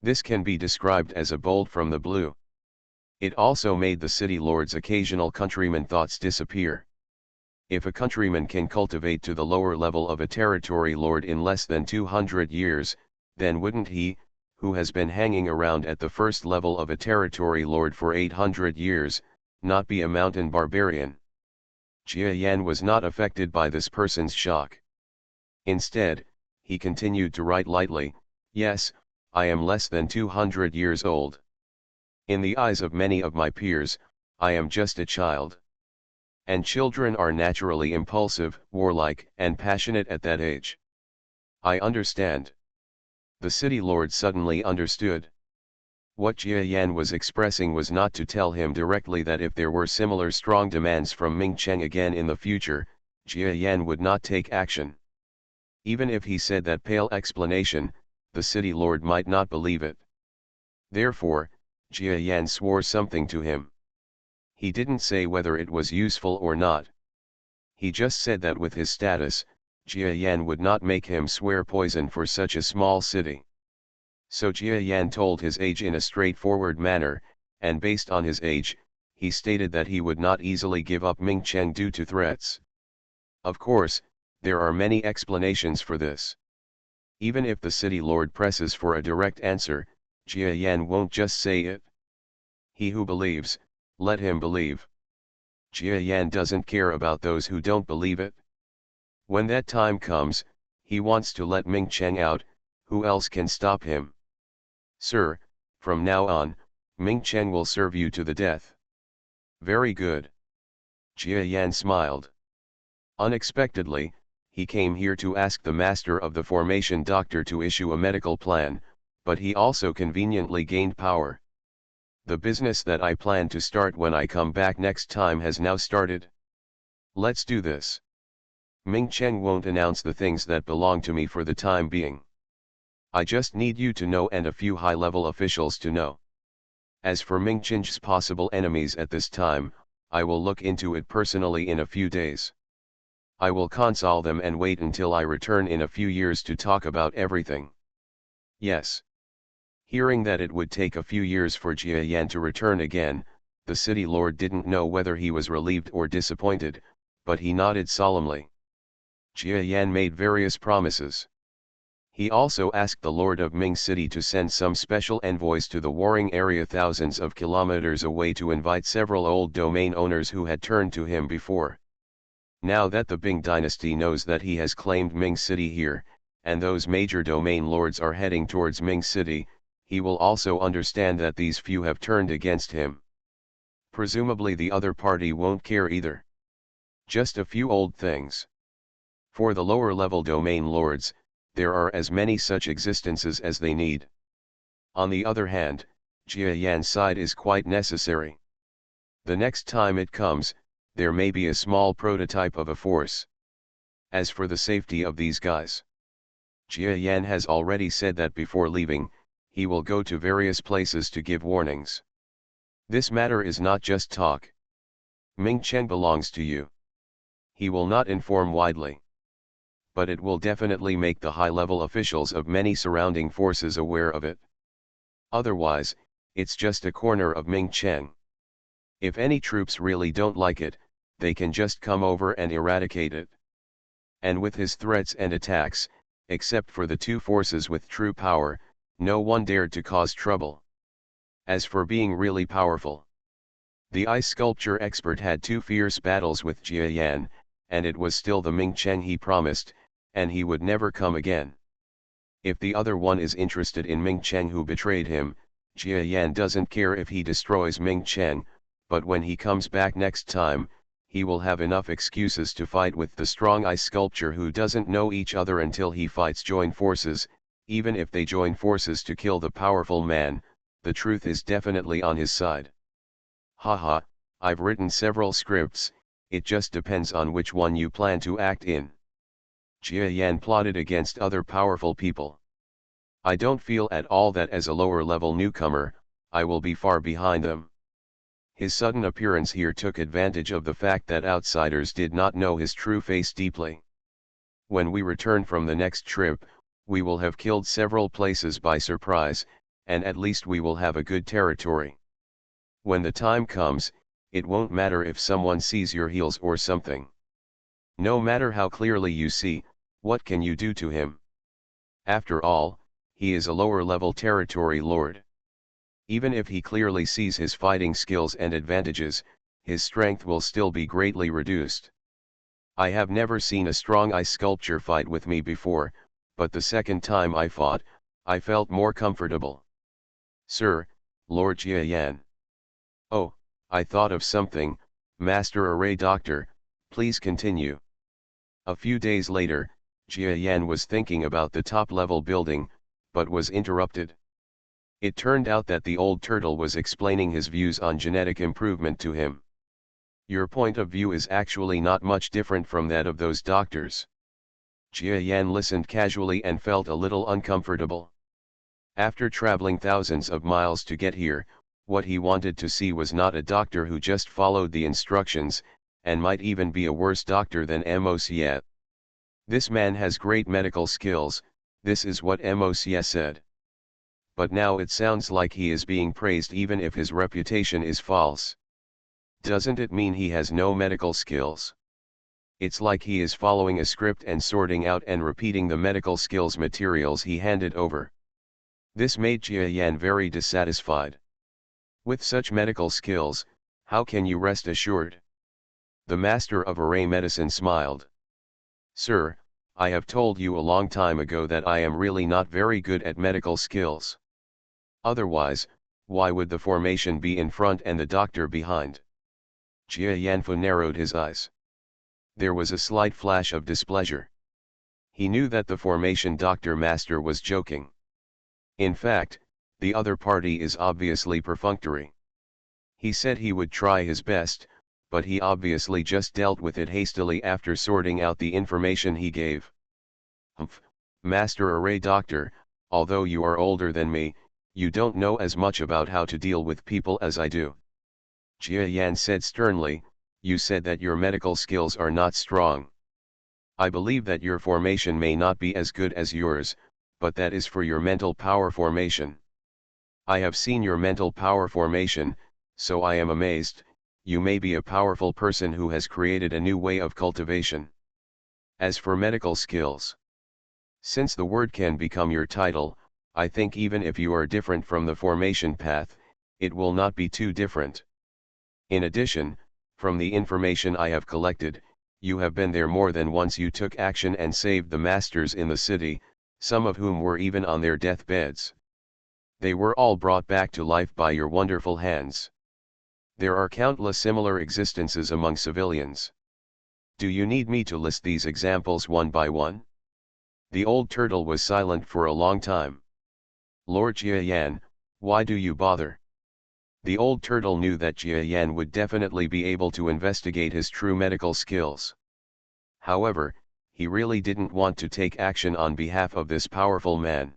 This can be described as a bolt from the blue. It also made the city lord's occasional countryman thoughts disappear. If a countryman can cultivate to the lower level of a territory lord in less than 200 years, then wouldn't he, who has been hanging around at the first level of a territory lord for 800 years, not be a mountain barbarian? Jia Yan was not affected by this person's shock. Instead, he continued to write lightly, Yes, I am less than 200 years old. In the eyes of many of my peers, I am just a child. And children are naturally impulsive, warlike, and passionate at that age. I understand. The city lord suddenly understood. What Jia Yan was expressing was not to tell him directly that if there were similar strong demands from Ming Cheng again in the future, Jia Yan would not take action. Even if he said that pale explanation, the city lord might not believe it. Therefore, Jia Yan swore something to him. He didn't say whether it was useful or not. He just said that with his status, Jia Yan would not make him swear poison for such a small city. So Jia Yan told his age in a straightforward manner, and based on his age, he stated that he would not easily give up Ming Cheng due to threats. Of course, there are many explanations for this. Even if the city lord presses for a direct answer, Jia Yan won't just say it. He who believes, let him believe. Jia Yan doesn't care about those who don't believe it. When that time comes, he wants to let Ming Cheng out, who else can stop him? Sir, from now on, Ming Cheng will serve you to the death. Very good. Jia Yan smiled. Unexpectedly, he came here to ask the master of the formation doctor to issue a medical plan, but he also conveniently gained power. The business that I plan to start when I come back next time has now started. Let's do this. Ming Cheng won't announce the things that belong to me for the time being. I just need you to know and a few high-level officials to know. As for Ming Cheng's possible enemies at this time, I will look into it personally in a few days. I will console them and wait until I return in a few years to talk about everything. Yes. Hearing that it would take a few years for Jia Yan to return again, the city lord didn't know whether he was relieved or disappointed, but he nodded solemnly. Jia Yan made various promises. He also asked the Lord of Ming City to send some special envoys to the warring area thousands of kilometers away to invite several old domain owners who had turned to him before. Now that the Bing dynasty knows that he has claimed Ming City here, and those major domain lords are heading towards Ming City, he will also understand that these few have turned against him. Presumably the other party won't care either. Just a few old things. For the lower level domain lords, there are as many such existences as they need. On the other hand, Jia Yan's side is quite necessary. The next time it comes, there may be a small prototype of a force. As for the safety of these guys, Jia Yan has already said that before leaving, he will go to various places to give warnings. This matter is not just talk. Ming Chen belongs to you. He will not inform widely. But it will definitely make the high-level officials of many surrounding forces aware of it. Otherwise, it's just a corner of Ming Chen. If any troops really don't like it, they can just come over and eradicate it. And with his threats and attacks, except for the two forces with true power, no one dared to cause trouble. As for being really powerful, the ice sculpture expert had two fierce battles with Jia Yan, and it was still the Ming Chen he promised, and he would never come again. If the other one is interested in Ming Chen who betrayed him, Jia Yan doesn't care if he destroys Ming Chen, but when he comes back next time, he will have enough excuses to fight with the strong ice sculpture who doesn't know each other until he fights join forces. Even if they join forces to kill the powerful man, the truth is definitely on his side. Haha, I've written several scripts, it just depends on which one you plan to act in. Jia Yan plotted against other powerful people. I don't feel at all that as a lower-level newcomer, I will be far behind them. His sudden appearance here took advantage of the fact that outsiders did not know his true face deeply. When we return from the next trip, we will have killed several places by surprise, and at least we will have a good territory. When the time comes, it won't matter if someone sees your heels or something. No matter how clearly you see, what can you do to him? After all, he is a lower-level territory lord. Even if he clearly sees his fighting skills and advantages, his strength will still be greatly reduced. I have never seen a strong ice sculpture fight with me before, but the second time I fought, I felt more comfortable. Sir, Lord Jia Yan. Oh, I thought of something, Master Array Doctor, please continue. A few days later, Jia Yan was thinking about the top-level building, but was interrupted. It turned out that the old turtle was explaining his views on genetic improvement to him. Your point of view is actually not much different from that of those doctors. Jia Yan listened casually and felt a little uncomfortable. After traveling thousands of miles to get here, what he wanted to see was not a doctor who just followed the instructions, and might even be a worse doctor than Mosquito. This man has great medical skills, this is what Mosquito said. But now it sounds like he is being praised even if his reputation is false. Doesn't it mean he has no medical skills? It's like he is following a script and sorting out and repeating the medical skills materials he handed over. This made Jia Yan very dissatisfied. With such medical skills, how can you rest assured? The master of array medicine smiled. Sir, I have told you a long time ago that I am really not very good at medical skills. Otherwise, why would the formation be in front and the doctor behind? Jia Yanfu narrowed his eyes. There was a slight flash of displeasure. He knew that the formation doctor master was joking. In fact, the other party is obviously perfunctory. He said he would try his best, but he obviously just dealt with it hastily after sorting out the information he gave. Humph, Master Array Doctor, although you are older than me, you don't know as much about how to deal with people as I do. Jia Yan said sternly, you said that your medical skills are not strong. I believe that your formation may not be as good as yours, but that is for your mental power formation. I have seen your mental power formation, so I am amazed, you may be a powerful person who has created a new way of cultivation. As for medical skills, since the word can become your title, I think even if you are different from the formation path, it will not be too different. In addition, from the information I have collected, you have been there more than once. You took action and saved the masters in the city, some of whom were even on their deathbeds. They were all brought back to life by your wonderful hands. There are countless similar existences among civilians. Do you need me to list these examples one by one? The old turtle was silent for a long time. Lord Jiayan, why do you bother? The old turtle knew that Jiayan would definitely be able to investigate his true medical skills. However, he really didn't want to take action on behalf of this powerful man.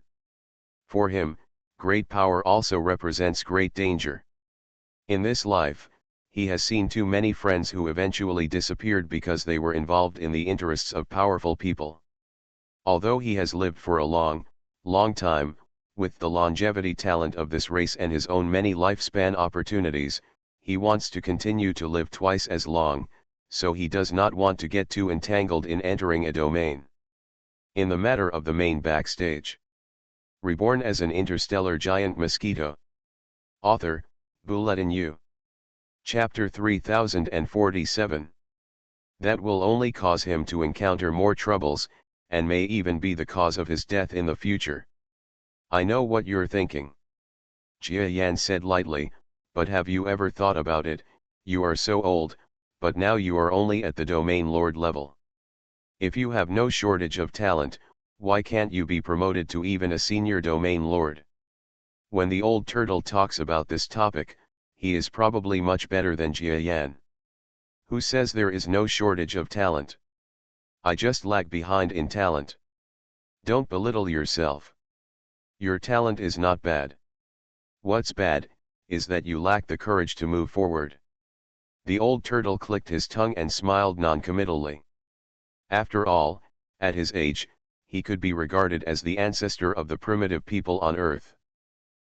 For him, great power also represents great danger. In this life, he has seen too many friends who eventually disappeared because they were involved in the interests of powerful people. Although he has lived for a long, long time, with the longevity talent of this race and his own many lifespan opportunities, he wants to continue to live twice as long, so he does not want to get too entangled in entering a domain. In the matter of the main backstage. Reborn as an interstellar giant mosquito. Author, Bulletin U. Chapter 3047. That will only cause him to encounter more troubles, and may even be the cause of his death in the future. I know what you're thinking. Jia Yan said lightly, but have you ever thought about it? You are so old, but now you are only at the domain lord level. If you have no shortage of talent, why can't you be promoted to even a senior domain lord? When the old turtle talks about this topic, he is probably much better than Jia Yan. Who says there is no shortage of talent? I just lag behind in talent. Don't belittle yourself. Your talent is not bad. What's bad, is that you lack the courage to move forward. The old turtle clicked his tongue and smiled non-committally. After all, at his age, he could be regarded as the ancestor of the primitive people on Earth.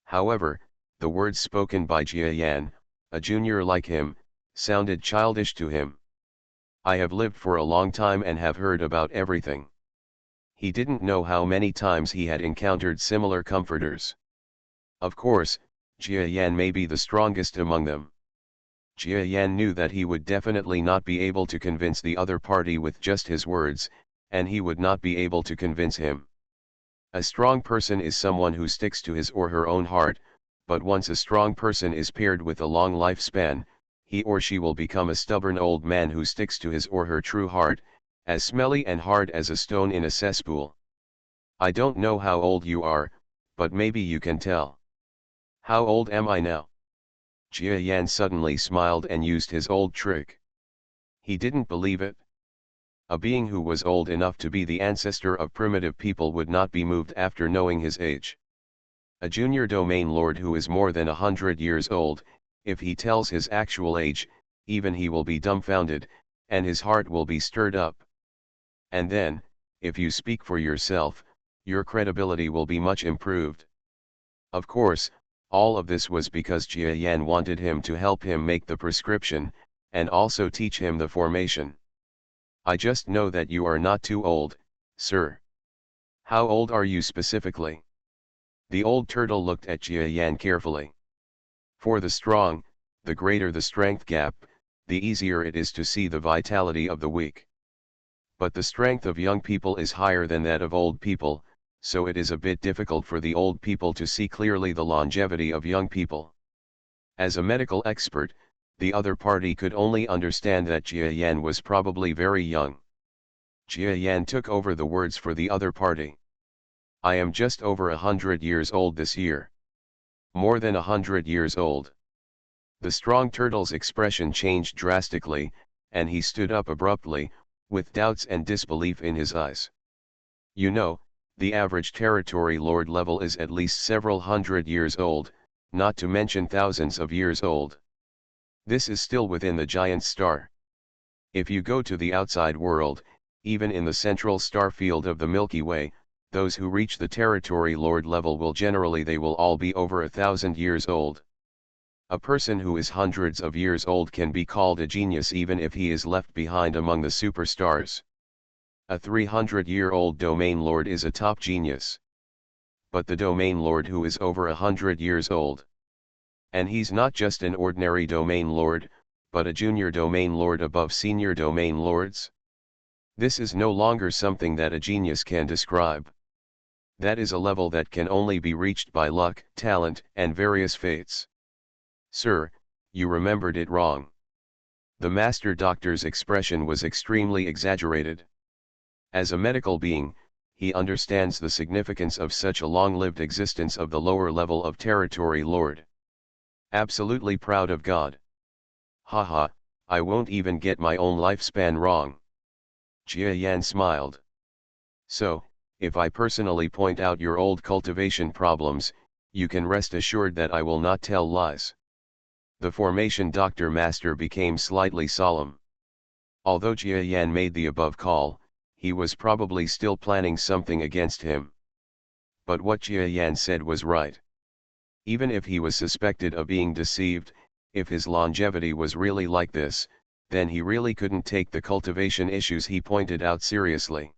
However, the words spoken by Jia Yan, a junior like him, sounded childish to him. I have lived for a long time and have heard about everything. He didn't know how many times he had encountered similar comforters. Of course, Jia Yan may be the strongest among them. Jia Yan knew that he would definitely not be able to convince the other party with just his words, and he would not be able to convince him. A strong person is someone who sticks to his or her own heart, but once a strong person is paired with a long lifespan, he or she will become a stubborn old man who sticks to his or her true heart, as smelly and hard as a stone in a cesspool. I don't know how old you are, but maybe you can tell. How old am I now? Jia Yan suddenly smiled and used his old trick. He didn't believe it. A being who was old enough to be the ancestor of primitive people would not be moved after knowing his age. A junior domain lord who is more than 100 years old, if he tells his actual age, even he will be dumbfounded, and his heart will be stirred up. And then, if you speak for yourself, your credibility will be much improved. Of course, all of this was because Jia Yan wanted him to help him make the prescription, and also teach him the formation. I just know that you are not too old, sir. How old are you specifically? The old turtle looked at Jia Yan carefully. For the strong, the greater the strength gap, the easier it is to see the vitality of the weak. But the strength of young people is higher than that of old people, so it is a bit difficult for the old people to see clearly the longevity of young people. As a medical expert, the other party could only understand that Jia Yan was probably very young. Jia Yan took over the words for the other party. I am just over 100 years old this year. More than 100 years old. The strong turtle's expression changed drastically, and he stood up abruptly, with doubts and disbelief in his eyes. You know, the average territory lord level is at least several hundred years old, not to mention thousands of years old. This is still within the giant star. If you go to the outside world, even in the central star field of the Milky Way, those who reach the territory lord level will all be over 1,000 years old. A person who is hundreds of years old can be called a genius even if he is left behind among the superstars. A 300-year-old domain lord is a top genius. But the domain lord who is over 100 years old. And he's not just an ordinary domain lord, but a junior domain lord above senior domain lords. This is no longer something that a genius can describe. That is a level that can only be reached by luck, talent, and various fates. Sir, you remembered it wrong. The master doctor's expression was extremely exaggerated. As a medical being, he understands the significance of such a long-lived existence of the lower level of territory lord. Absolutely proud of God. Haha, I won't even get my own lifespan wrong. Jia Yan smiled. So, if I personally point out your old cultivation problems, you can rest assured that I will not tell lies. The formation doctor master became slightly solemn. Although Jia Yan made the above call, he was probably still planning something against him. But what Jia Yan said was right. Even if he was suspected of being deceived, if his longevity was really like this, then he really couldn't take the cultivation issues he pointed out seriously.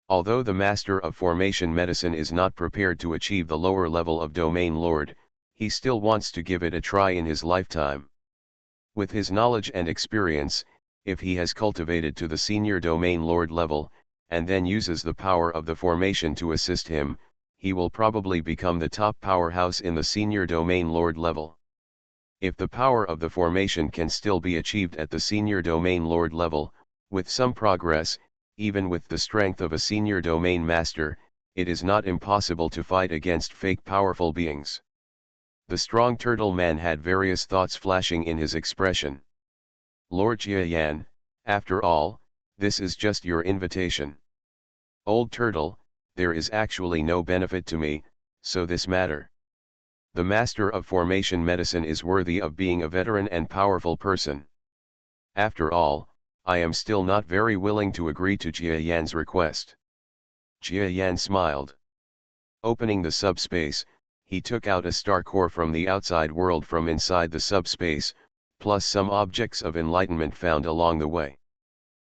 Although the master of formation medicine is not prepared to achieve the lower level of domain lord, he still wants to give it a try in his lifetime. With his knowledge and experience, if he has cultivated to the senior domain lord level, and then uses the power of the formation to assist him, he will probably become the top powerhouse in the senior domain lord level. If the power of the formation can still be achieved at the senior domain lord level, with some progress, even with the strength of a senior domain master, it is not impossible to fight against fake powerful beings. The strong turtle man had various thoughts flashing in his expression. Lord Jia Yan, after all, this is just your invitation. Old turtle, there is actually no benefit to me, so this matter. The master of formation medicine is worthy of being a veteran and powerful person. After all, I am still not very willing to agree to Jia Yan's request. Jia Yan smiled. Opening the subspace, he took out a star core from the outside world from inside the subspace, plus some objects of enlightenment found along the way.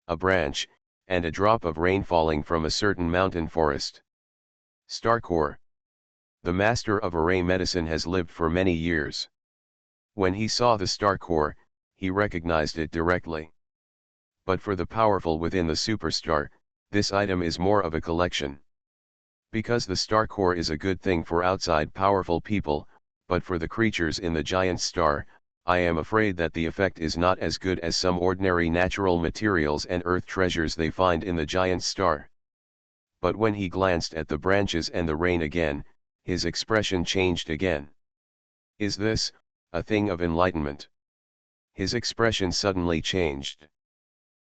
A branch, and a drop of rain falling from a certain mountain forest. Star core. The master of array medicine has lived for many years. When he saw the star core, he recognized it directly. But for the powerful within the superstar, this item is more of a collection. Because the star core is a good thing for outside powerful people, but for the creatures in the giant star, I am afraid that the effect is not as good as some ordinary natural materials and earth treasures they find in the giant star. But when he glanced at the branches and the rain again, his expression changed again. Is this a thing of enlightenment? His expression suddenly changed.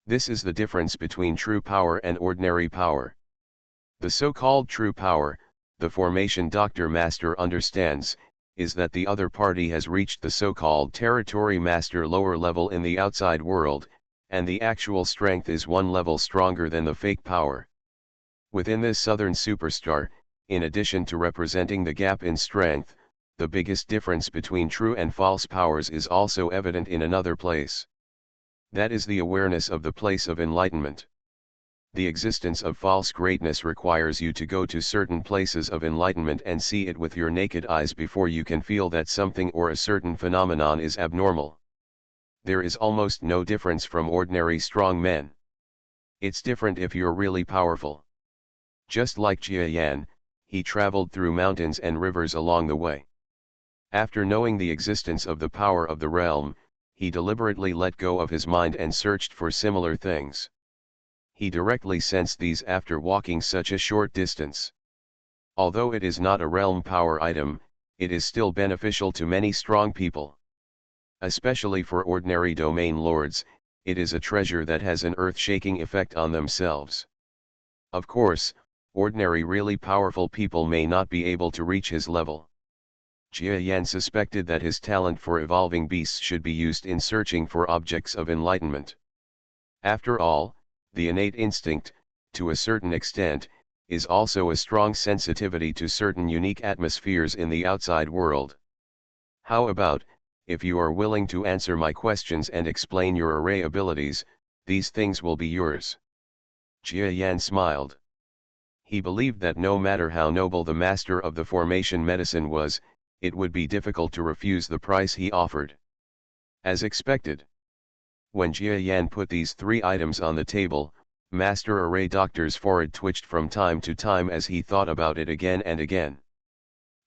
This is the difference between true power and ordinary power. The so-called true power, the formation doctor master understands, is that the other party has reached the so-called territory master lower level in the outside world, and the actual strength is one level stronger than the fake power. Within this southern superstar, in addition to representing the gap in strength, the biggest difference between true and false powers is also evident in another place. That is the awareness of the place of enlightenment. The existence of false greatness requires you to go to certain places of enlightenment and see it with your naked eyes before you can feel that something or a certain phenomenon is abnormal. There is almost no difference from ordinary strong men. It's different if you're really powerful. Just like Jia Yan, he traveled through mountains and rivers along the way. After knowing the existence of the power of the realm, he deliberately let go of his mind and searched for similar things. He directly sensed these after walking such a short distance. Although it is not a realm power item, it is still beneficial to many strong people. Especially for ordinary domain lords, it is a treasure that has an earth-shaking effect on themselves. Of course, ordinary really powerful people may not be able to reach his level. Jia Yan suspected that his talent for evolving beasts should be used in searching for objects of enlightenment. After all, the innate instinct, to a certain extent, is also a strong sensitivity to certain unique atmospheres in the outside world. How about, if you are willing to answer my questions and explain your array abilities, these things will be yours. Jia Yan smiled. He believed that no matter how noble the master of the formation medicine was, it would be difficult to refuse the price he offered. As expected. When Jia Yan put these 3 items on the table, Master Array Doctor's forehead twitched from time to time as he thought about it again and again.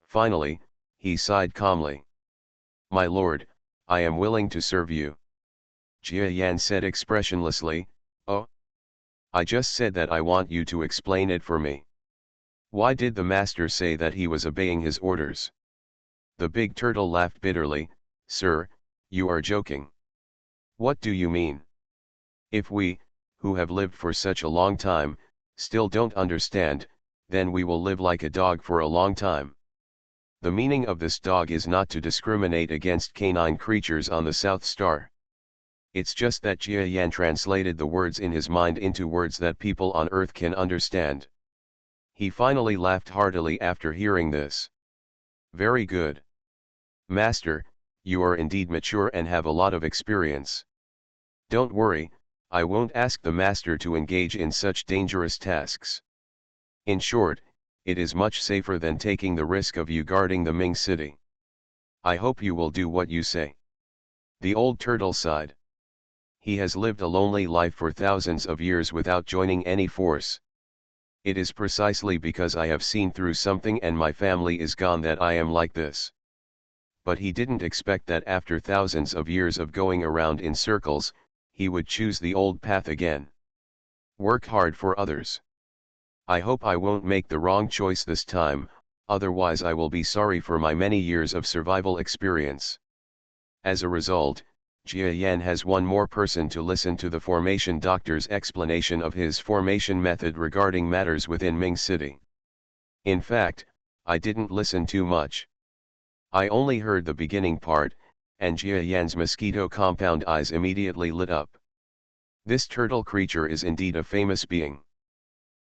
Finally, he sighed calmly. "My lord, I am willing to serve you." Jia Yan said expressionlessly, "Oh? I just said that I want you to explain it for me." Why did the master say that he was obeying his orders? The big turtle laughed bitterly. "Sir, you are joking. What do you mean? If we, who have lived for such a long time, still don't understand, then we will live like a dog for a long time. The meaning of this dog is not to discriminate against canine creatures on the South Star. It's just that Jia Yan translated the words in his mind into words that people on Earth can understand." He finally laughed heartily after hearing this. "Very good. Master, you are indeed mature and have a lot of experience. Don't worry, I won't ask the master to engage in such dangerous tasks. In short, it is much safer than taking the risk of you guarding the Ming city. I hope you will do what you say." The old turtle sighed. He has lived a lonely life for thousands of years without joining any force. "It is precisely because I have seen through something and my family is gone that I am like this." But he didn't expect that after thousands of years of going around in circles, he would choose the old path again. Work hard for others. I hope I won't make the wrong choice this time, otherwise I will be sorry for my many years of survival experience. As a result, Jia Yan has one more person to listen to the formation doctor's explanation of his formation method regarding matters within Ming City. In fact, I didn't listen too much. I only heard the beginning part, and Jia Yan's mosquito compound eyes immediately lit up. This turtle creature is indeed a famous being.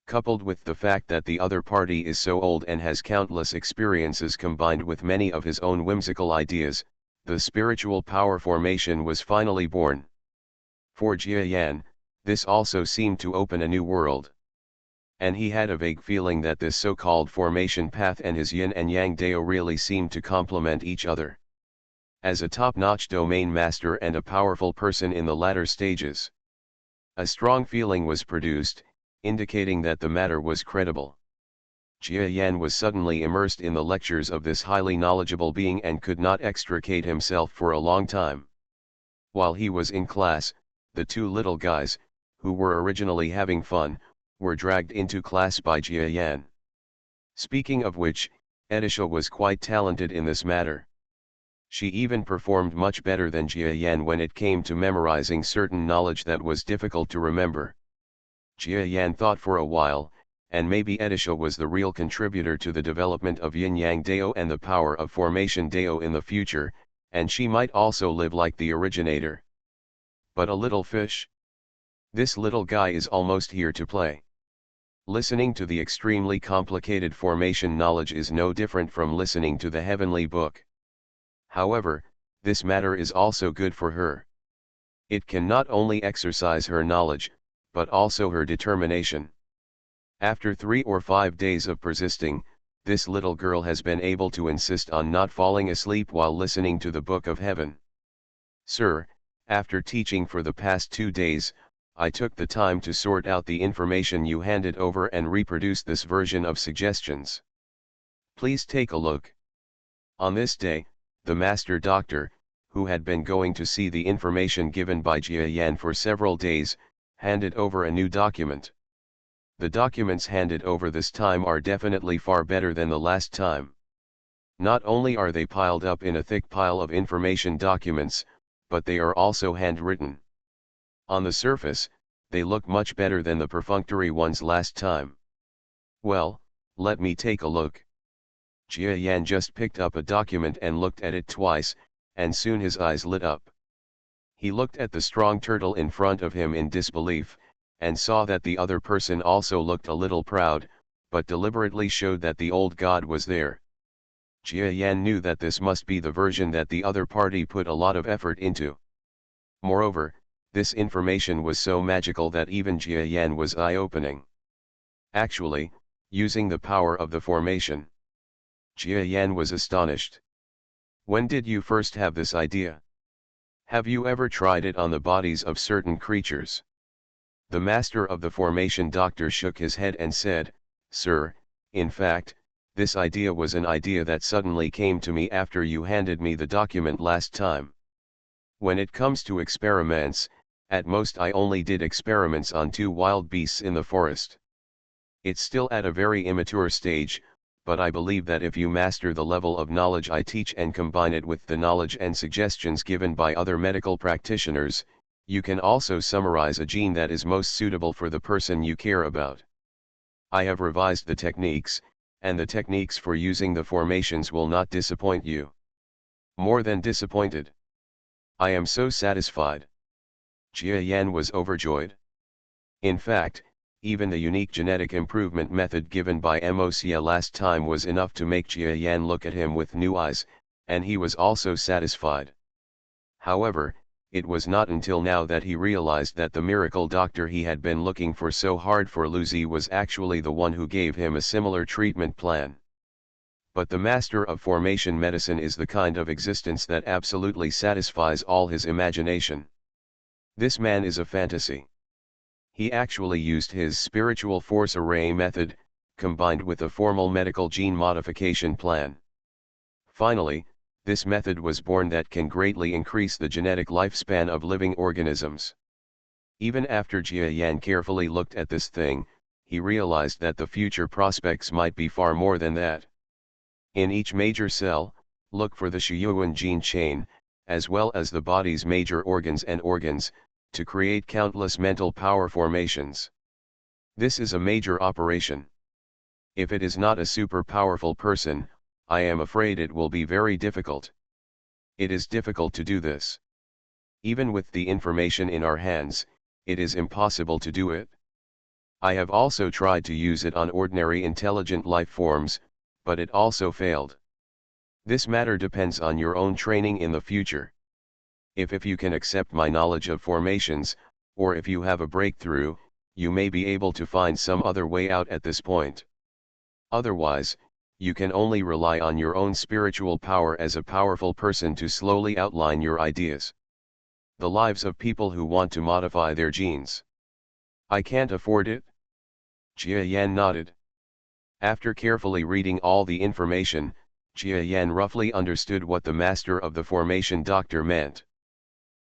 Coupled with the fact that the other party is so old and has countless experiences combined with many of his own whimsical ideas, the spiritual power formation was finally born. For Jia Yan, this also seemed to open a new world. And he had a vague feeling that this so-called formation path and his yin and yang dao really seemed to complement each other. As a top-notch domain master and a powerful person in the latter stages, a strong feeling was produced, indicating that the matter was credible. Jia Yan was suddenly immersed in the lectures of this highly knowledgeable being and could not extricate himself for a long time. While he was in class, the 2 little guys, who were originally having fun, were dragged into class by Jia Yan. Speaking of which, Edisha was quite talented in this matter. She even performed much better than Jia Yan when it came to memorizing certain knowledge that was difficult to remember. Jia Yan thought for a while, and maybe Edisha was the real contributor to the development of Yin-Yang Dao and the power of Formation Dao in the future, and she might also live like the originator. But a little fish? This little guy is almost here to play. Listening to the extremely complicated formation knowledge is no different from listening to the heavenly book. However, this matter is also good for her. It can not only exercise her knowledge, but also her determination. After 3 or 5 days of persisting, this little girl has been able to insist on not falling asleep while listening to the Book of Heaven. "Sir, after teaching for the past 2 days, I took the time to sort out the information you handed over and reproduce this version of suggestions. Please take a look." On this day, the master doctor, who had been going to see the information given by Jia Yan for several days, handed over a new document. The documents handed over this time are definitely far better than the last time. Not only are they piled up in a thick pile of information documents, but they are also handwritten. On the surface, they look much better than the perfunctory ones last time. Well, let me take a look. Jia Yan just picked up a document and looked at it twice, and soon his eyes lit up. He looked at the strong turtle in front of him in disbelief, and saw that the other person also looked a little proud, but deliberately showed that the old god was there. Jia Yan knew that this must be the version that the other party put a lot of effort into. Moreover, This information was so magical that even Jia Yan was eye-opening. Actually, using the power of the formation. Jia Yan was astonished. When did you first have this idea? Have you ever tried it on the bodies of certain creatures? The master of the formation doctor shook his head and said, Sir, in fact, this idea was an idea that suddenly came to me after you handed me the document last time. When it comes to experiments, at most I only did experiments on 2 wild beasts in the forest. It's still at a very immature stage, but I believe that if you master the level of knowledge I teach and combine it with the knowledge and suggestions given by other medical practitioners, you can also summarize a gene that is most suitable for the person you care about. I have revised the techniques, and the techniques for using the formations will not disappoint you. More than disappointed. I am so satisfied. Jia Yan was overjoyed. In fact, even the unique genetic improvement method given by Mosia last time was enough to make Jia Yan look at him with new eyes, and he was also satisfied. However, it was not until now that he realized that the miracle doctor he had been looking for so hard for Luzi was actually the one who gave him a similar treatment plan. But the master of formation medicine is the kind of existence that absolutely satisfies all his imagination. This man is a fantasy. He actually used his spiritual force array method, combined with a formal medical gene modification plan. Finally, this method was born that can greatly increase the genetic lifespan of living organisms. Even after Jia Yan carefully looked at this thing, he realized that the future prospects might be far more than that. In each major cell, look for the Shiyuan gene chain, as well as the body's major organs, to create countless mental power formations. This is a major operation. If it is not a super powerful person, I am afraid it will be very difficult. It is difficult to do this. Even with the information in our hands, it is impossible to do it. I have also tried to use it on ordinary intelligent life forms, but it also failed. This matter depends on your own training in the future. If you can accept my knowledge of formations, or if you have a breakthrough, you may be able to find some other way out at this point. Otherwise, you can only rely on your own spiritual power as a powerful person to slowly outline your ideas. The lives of people who want to modify their genes. I can't afford it. Jia Yan nodded. After carefully reading all the information, Jia Yan roughly understood what the master of the formation doctor meant.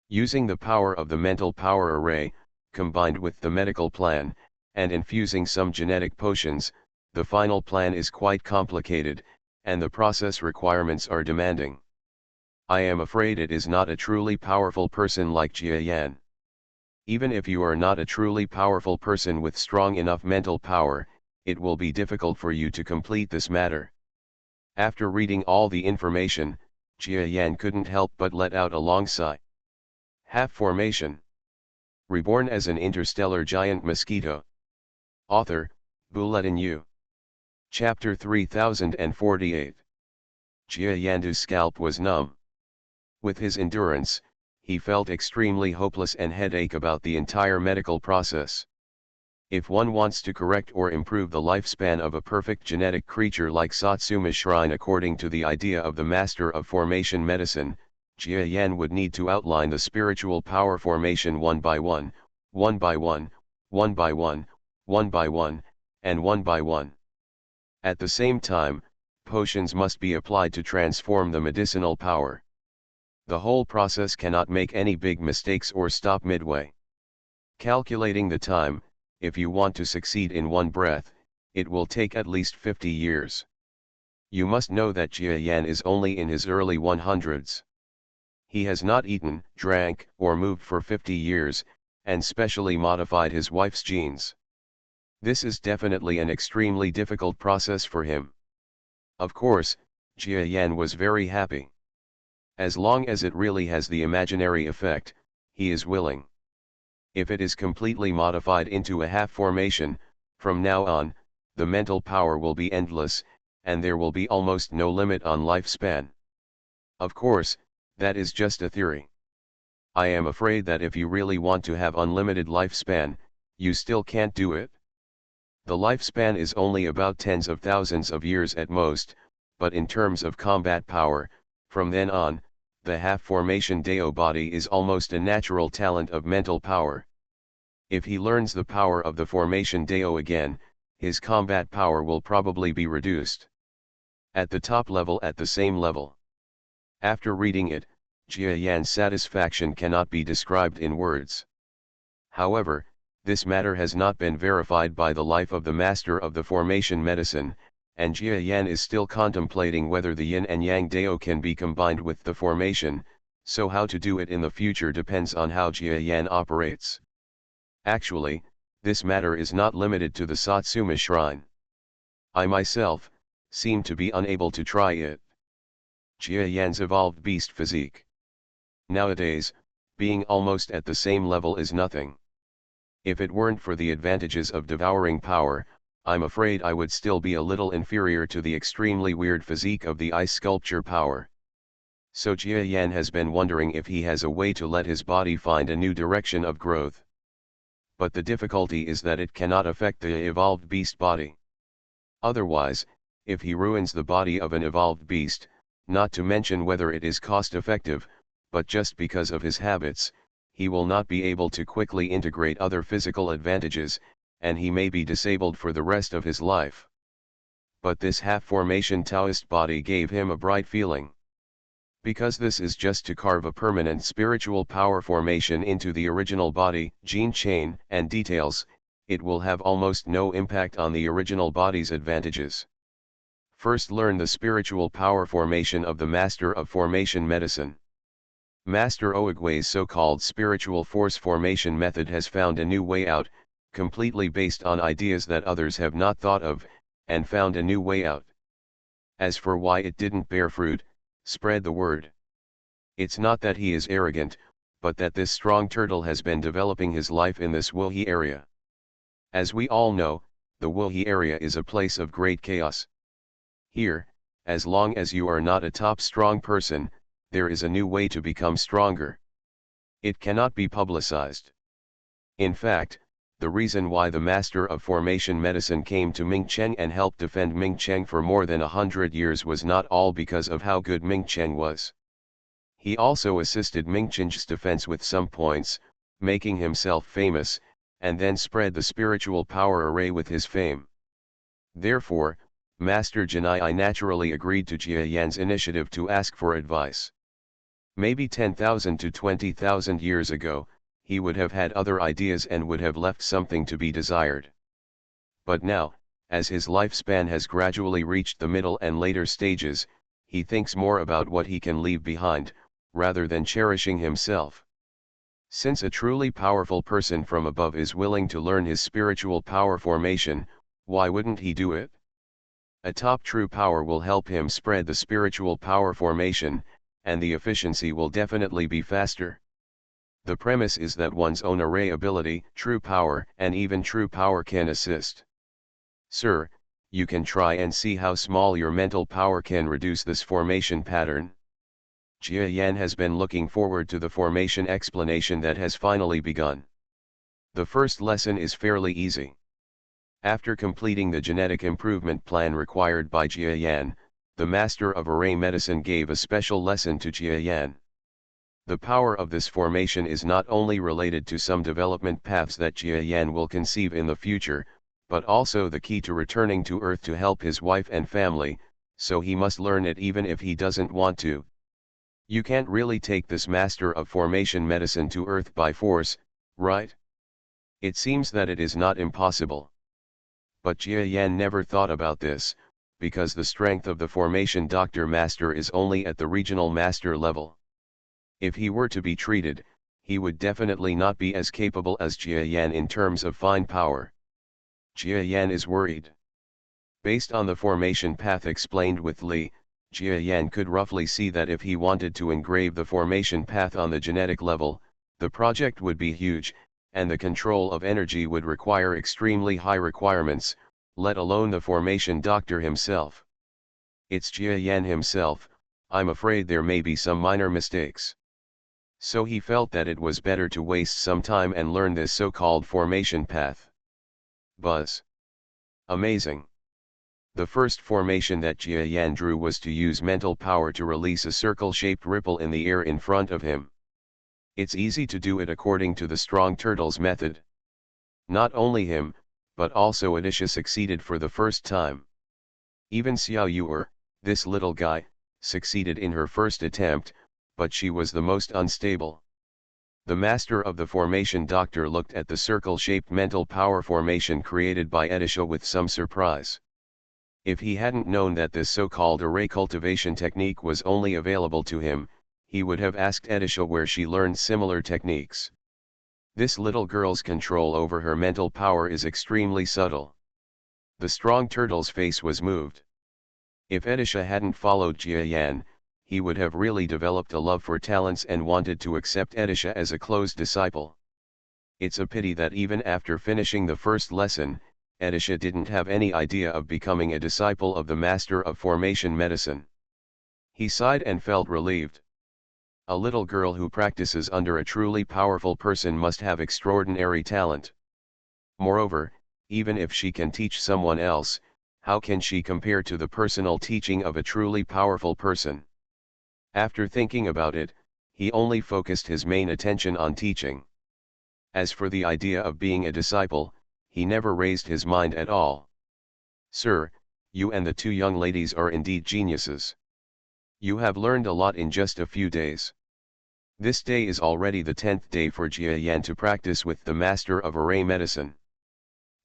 Using the power of the mental power array, combined with the medical plan, and infusing some genetic potions, the final plan is quite complicated, and the process requirements are demanding. I am afraid it is not a truly powerful person like Jia Yan. Even if you are not a truly powerful person with strong enough mental power, it will be difficult for you to complete this matter. After reading all the information, Jia Yan couldn't help but let out a long sigh. Half formation. Reborn as an interstellar giant mosquito. Author, Bulletin U. Chapter 3048. Jia Yan's scalp was numb. With his endurance, he felt extremely hopeless and headache about the entire medical process. If one wants to correct or improve the lifespan of a perfect genetic creature like Satsuma's shrine according to the idea of the master of formation medicine, Jia Yan would need to outline the spiritual power formation one by one, one by one, one by one, one by one, and one by one. At the same time, potions must be applied to transform the medicinal power. The whole process cannot make any big mistakes or stop midway. Calculating the time, if you want to succeed in one breath, it will take at least 50 years. You must know that Jia Yan is only in his early 100s. He has not eaten, drank, or moved for 50 years, and specially modified his wife's genes. This is definitely an extremely difficult process for him. Of course, Jia Yan was very happy. As long as it really has the imaginary effect, he is willing. If it is completely modified into a half formation, from now on, the mental power will be endless, and there will be almost no limit on lifespan. Of course, that is just a theory. I am afraid that if you really want to have unlimited lifespan, you still can't do it. The lifespan is only about tens of thousands of years at most, but in terms of combat power, from then on, the half-formation Deo body is almost a natural talent of mental power. If he learns the power of the formation Deo again, his combat power will probably be reduced. At the top level at the same level. After reading it, Jia Yan's satisfaction cannot be described in words. However, this matter has not been verified by the life of the master of the formation medicine, and Jia Yan is still contemplating whether the yin and yang Dao can be combined with the formation, so how to do it in the future depends on how Jia Yan operates. Actually, this matter is not limited to the Satsuma shrine. I myself, seem to be unable to try it. Jia Yan's evolved beast physique. Nowadays, being almost at the same level is nothing. If it weren't for the advantages of devouring power, I'm afraid I would still be a little inferior to the extremely weird physique of the ice sculpture power. So Jia Yan has been wondering if he has a way to let his body find a new direction of growth. But the difficulty is that it cannot affect the evolved beast body. Otherwise, if he ruins the body of an evolved beast, not to mention whether it is cost-effective, but just because of his habits, he will not be able to quickly integrate other physical advantages, and he may be disabled for the rest of his life. But this half-formation Taoist body gave him a bright feeling. Because this is just to carve a permanent spiritual power formation into the original body, gene chain, and details, it will have almost no impact on the original body's advantages. First, learn the spiritual power formation of the Master of Formation Medicine. Master Oogway's so-called spiritual force formation method has found a new way out, completely based on ideas that others have not thought of, and found a new way out. As for why it didn't bear fruit, spread the word. It's not that he is arrogant, but that this strong turtle has been developing his life in this Wuhi area. As we all know, the Wuhi area is a place of great chaos. Here, as long as you are not a top strong person, there is a new way to become stronger. It cannot be publicized. In fact, the reason why the Master of Formation Medicine came to Ming Cheng and helped defend Ming Cheng for more than 100 years was not all because of how good Ming Cheng was. He also assisted Ming Cheng's defense with some points, making himself famous, and then spread the spiritual power array with his fame. Therefore, Master Janai naturally agreed to Jia Yan's initiative to ask for advice. Maybe 10,000 to 20,000 years ago, he would have had other ideas and would have left something to be desired. But now, as his lifespan has gradually reached the middle and later stages, he thinks more about what he can leave behind, rather than cherishing himself. Since a truly powerful person from above is willing to learn his spiritual power formation, why wouldn't he do it? A top true power will help him spread the spiritual power formation, and the efficiency will definitely be faster. The premise is that one's own array ability, true power, and even true power can assist. Sir, you can try and see how small your mental power can reduce this formation pattern. Jia Yan has been looking forward to the formation explanation that has finally begun. The first lesson is fairly easy. After completing the genetic improvement plan required by Jia Yan, the Master of Array Medicine gave a special lesson to Jia Yan. The power of this formation is not only related to some development paths that Jia Yan will conceive in the future, but also the key to returning to Earth to help his wife and family, so he must learn it even if he doesn't want to. You can't really take this Master of Formation Medicine to Earth by force, right? It seems that it is not impossible. But Jia Yan never thought about this, because the strength of the Formation Doctor Master is only at the regional master level. If he were to be treated, he would definitely not be as capable as Jia Yan in terms of fine power. Jia Yan is worried. Based on the formation path explained with Li, Jia Yan could roughly see that if he wanted to engrave the formation path on the genetic level, the project would be huge, and the control of energy would require extremely high requirements, let alone the formation doctor himself. It's Jia Yan himself, I'm afraid there may be some minor mistakes. So he felt that it was better to waste some time and learn this so-called formation path. Buzz. Amazing. The first formation that Jia Yan drew was to use mental power to release a circle-shaped ripple in the air in front of him. It's easy to do it according to the strong turtle's method. Not only him, but also Adisha succeeded for the first time. Even Xiao Yuer, this little guy, succeeded in her first attempt, but she was the most unstable. The master of the formation doctor looked at the circle-shaped mental power formation created by Adisha with some surprise. If he hadn't known that this so-called array cultivation technique was only available to him, he would have asked Adisha where she learned similar techniques. This little girl's control over her mental power is extremely subtle. The strong turtle's face was moved. If Adisha hadn't followed Jia Yan, he would have really developed a love for talents and wanted to accept Adisha as a close disciple. It's a pity that even after finishing the first lesson, Adisha didn't have any idea of becoming a disciple of the master of formation medicine. He sighed and felt relieved. A little girl who practices under a truly powerful person must have extraordinary talent. Moreover, even if she can teach someone else, how can she compare to the personal teaching of a truly powerful person? After thinking about it, he only focused his main attention on teaching. As for the idea of being a disciple, he never raised his mind at all. Sir, you and the two young ladies are indeed geniuses. You have learned a lot in just a few days. This day is already the 10th day for Jia Yan to practice with the master of array medicine.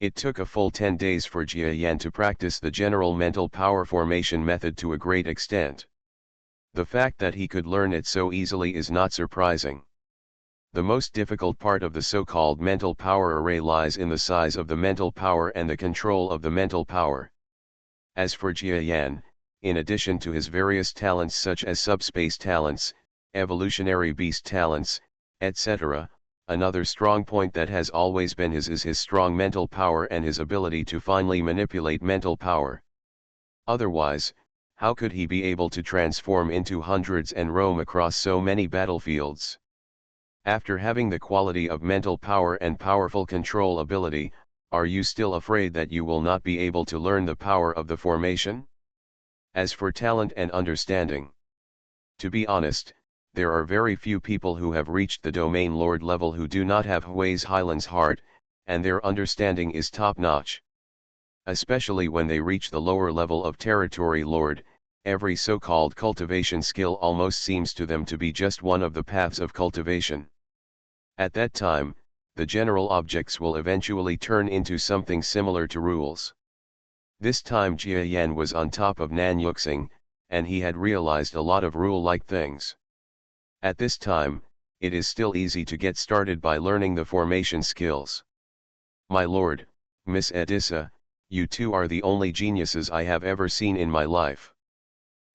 It took a full 10 days for Jia Yan to practice the general mental power formation method to a great extent. The fact that he could learn it so easily is not surprising. The most difficult part of the so-called mental power array lies in the size of the mental power and the control of the mental power. As for Jia Yan, in addition to his various talents such as subspace talents, evolutionary beast talents, etc., another strong point that has always been his is his strong mental power and his ability to finely manipulate mental power. Otherwise, how could he be able to transform into hundreds and roam across so many battlefields? After having the quality of mental power and powerful control ability, are you still afraid that you will not be able to learn the power of the formation? As for talent and understanding, to be honest, there are very few people who have reached the domain lord level who do not have Hui's Highland's heart, and their understanding is top-notch. Especially when they reach the lower level of territory lord, every so-called cultivation skill almost seems to them to be just one of the paths of cultivation. At that time, the general objects will eventually turn into something similar to rules. This time Jia Yan was on top of Nan Yuxing, and he had realized a lot of rule-like things. At this time, it is still easy to get started by learning the formation skills. My lord, Miss Edissa, you two are the only geniuses I have ever seen in my life.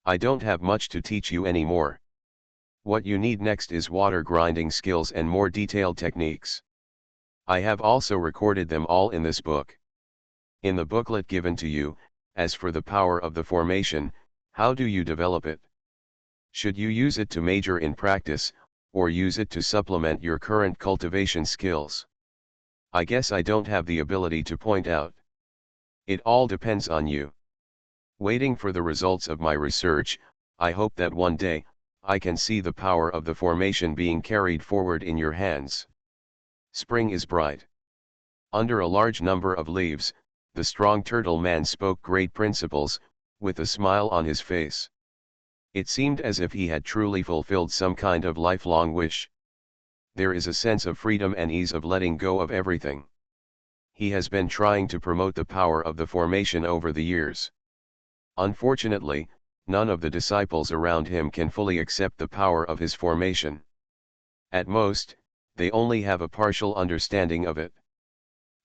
I don't have much to teach you anymore. What you need next is water grinding skills and more detailed techniques. I have also recorded them all in this book. In the booklet given to you, as for the power of the formation, how do you develop it? Should you use it to major in practice, or use it to supplement your current cultivation skills? I guess I don't have the ability to point out. It all depends on you. Waiting for the results of my research, I hope that one day, I can see the power of the formation being carried forward in your hands. Spring is bright. Under a large number of leaves, the strong turtle man spoke great principles, with a smile on his face. It seemed as if he had truly fulfilled some kind of lifelong wish. There is a sense of freedom and ease of letting go of everything. He has been trying to promote the power of the formation over the years. Unfortunately, none of the disciples around him can fully accept the power of his formation. At most, they only have a partial understanding of it.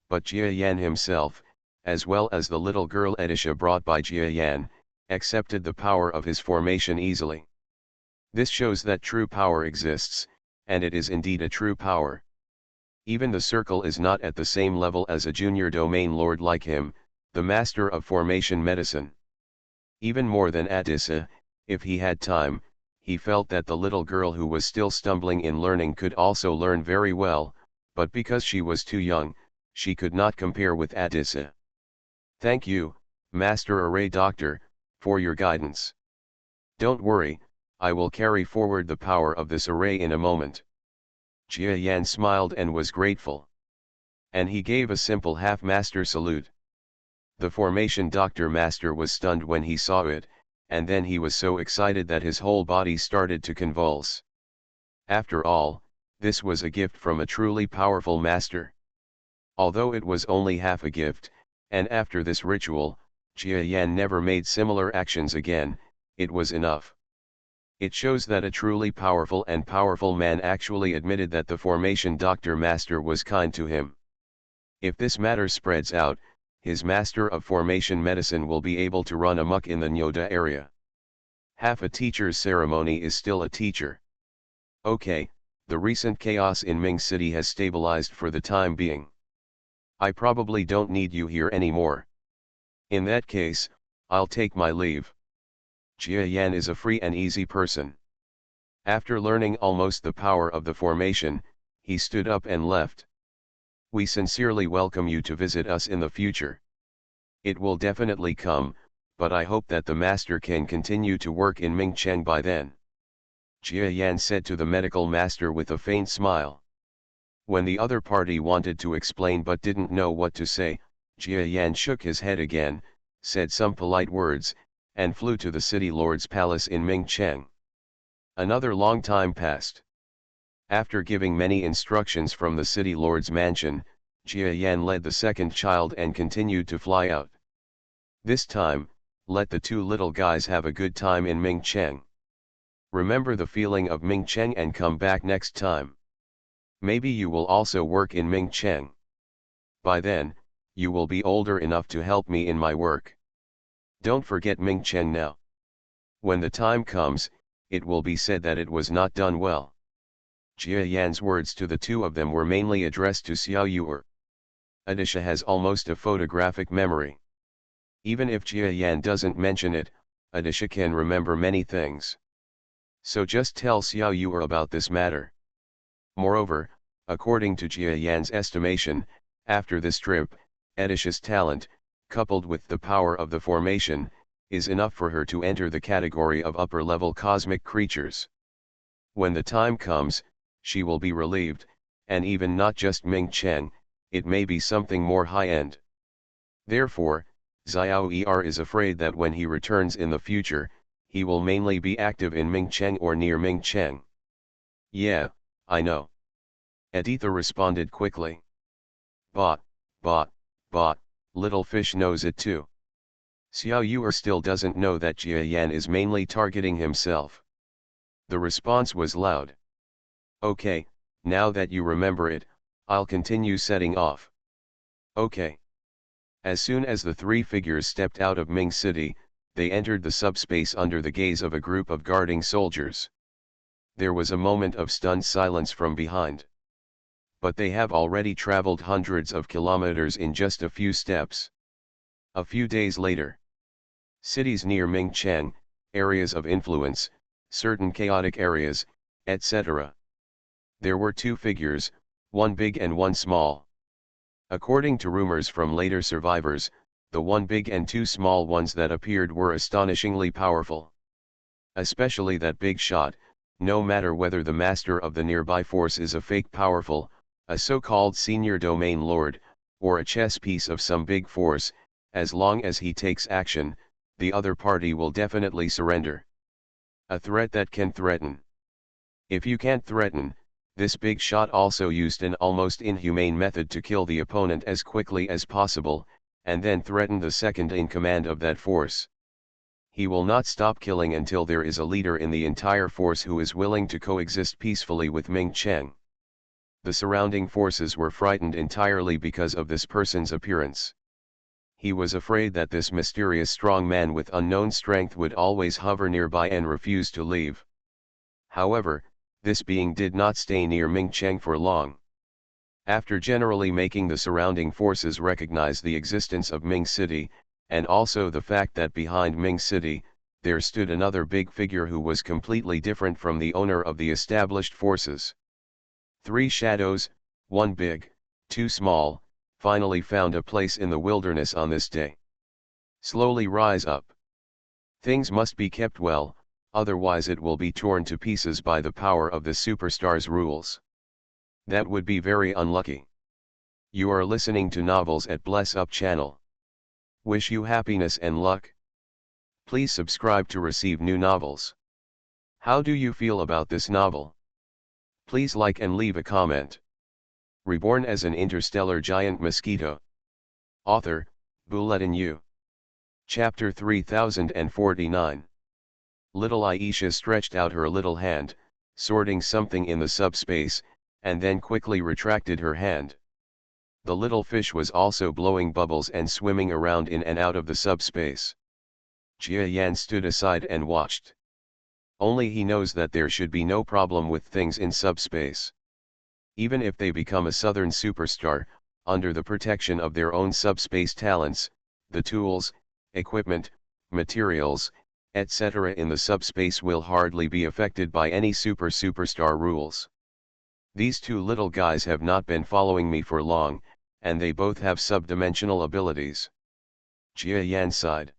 But Jia Yan himself, as well as the little girl Edisha brought by Jia Yan, accepted the power of his formation easily. This shows that true power exists, and it is indeed a true power. Even the circle is not at the same level as a junior domain lord like him, the master of formation medicine. Even more than Adisa, if he had time, he felt that the little girl who was still stumbling in learning could also learn very well, but because she was too young, she could not compare with Adisa. "Thank you, Master Array Doctor, for your guidance. Don't worry, I will carry forward the power of this array in a moment." Jia Yan smiled and was grateful. And he gave a simple half-master salute. The formation Doctor Master was stunned when he saw it, and then he was so excited that his whole body started to convulse. After all, this was a gift from a truly powerful master. Although it was only half a gift, and after this ritual, Jia Yan never made similar actions again, it was enough. It shows that a truly powerful man actually admitted that the formation Doctor Master was kind to him. If this matter spreads out, his Master of Formation Medicine will be able to run amok in the Nyoda area. Half a teacher's ceremony is still a teacher. Okay, the recent chaos in Ming City has stabilized for the time being. I probably don't need you here anymore. In that case, I'll take my leave. Jia Yan is a free and easy person. After learning almost the power of the formation, he stood up and left. We sincerely welcome you to visit us in the future. It will definitely come, but I hope that the master can continue to work in Mingcheng by then. Jia Yan said to the medical master with a faint smile. When the other party wanted to explain but didn't know what to say, Jia Yan shook his head again, said some polite words, and flew to the city lord's palace in Mingcheng. Another long time passed. After giving many instructions from the city lord's mansion, Jia Yan led the second child and continued to fly out. This time, let the two little guys have a good time in Mingcheng. Remember the feeling of Mingcheng and come back next time. Maybe you will also work in Mingcheng. By then, you will be older enough to help me in my work. Don't forget Mingcheng now. When the time comes, it will be said that it was not done well. Jia Yan's words to the two of them were mainly addressed to Xiao Yuer. Adisha has almost a photographic memory. Even if Jia Yan doesn't mention it, Adisha can remember many things. So just tell Xiao Yuer about this matter. Moreover, according to Jia Yan's estimation, after this trip, Adisha's talent, coupled with the power of the formation, is enough for her to enter the category of upper-level cosmic creatures. When the time comes, she will be relieved, and even not just Mingcheng, it may be something more high-end. Therefore, Xiao Er is afraid that when he returns in the future, he will mainly be active in Mingcheng or near Mingcheng. Yeah, I know. Aditha responded quickly. But, little fish knows it too. Xiao Yuer still doesn't know that Jia Yan is mainly targeting himself. The response was loud. Okay, now that you remember it, I'll continue setting off. Okay. As soon as the three figures stepped out of Ming City, they entered the subspace under the gaze of a group of guarding soldiers. There was a moment of stunned silence from behind. But they have already traveled hundreds of kilometers in just a few steps. A few days later. Cities near Mingcheng, areas of influence, certain chaotic areas, etc. There were two figures, one big and one small. According to rumors from later survivors, the one big and two small ones that appeared were astonishingly powerful. Especially that big shot, no matter whether the master of the nearby force is a fake powerful, a so-called senior domain lord, or a chess piece of some big force, as long as he takes action, the other party will definitely surrender. A threat that can threaten. If you can't threaten, this big shot also used an almost inhumane method to kill the opponent as quickly as possible, and then threaten the second in command of that force. He will not stop killing until there is a leader in the entire force who is willing to coexist peacefully with Mingcheng. The surrounding forces were frightened entirely because of this person's appearance. He was afraid that this mysterious strong man with unknown strength would always hover nearby and refuse to leave. However, this being did not stay near Mingcheng for long. After generally making the surrounding forces recognize the existence of Ming City, and also the fact that behind Ming City, there stood another big figure who was completely different from the owner of the established forces. 3 shadows, 1 big, 2 small, finally found a place in the wilderness on this day. Slowly rise up. Things must be kept well, otherwise it will be torn to pieces by the power of the superstar's rules. That would be very unlucky. You are listening to Novels at Bless Up channel. Wish you happiness and luck. Please subscribe to receive new novels. How do you feel about this novel? Please like and leave a comment. Reborn as an interstellar giant mosquito. Author, Bulletin U. Chapter 3049. Little Aisha stretched out her little hand, sorting something in the subspace, and then quickly retracted her hand. The little fish was also blowing bubbles and swimming around in and out of the subspace. Jia Yan stood aside and watched. Only he knows that there should be no problem with things in subspace. Even if they become a southern superstar, under the protection of their own subspace talents, the tools, equipment, materials, etc. in the subspace will hardly be affected by any superstar rules. These 2 little guys have not been following me for long, and they both have subdimensional abilities. Jia Yan sighed.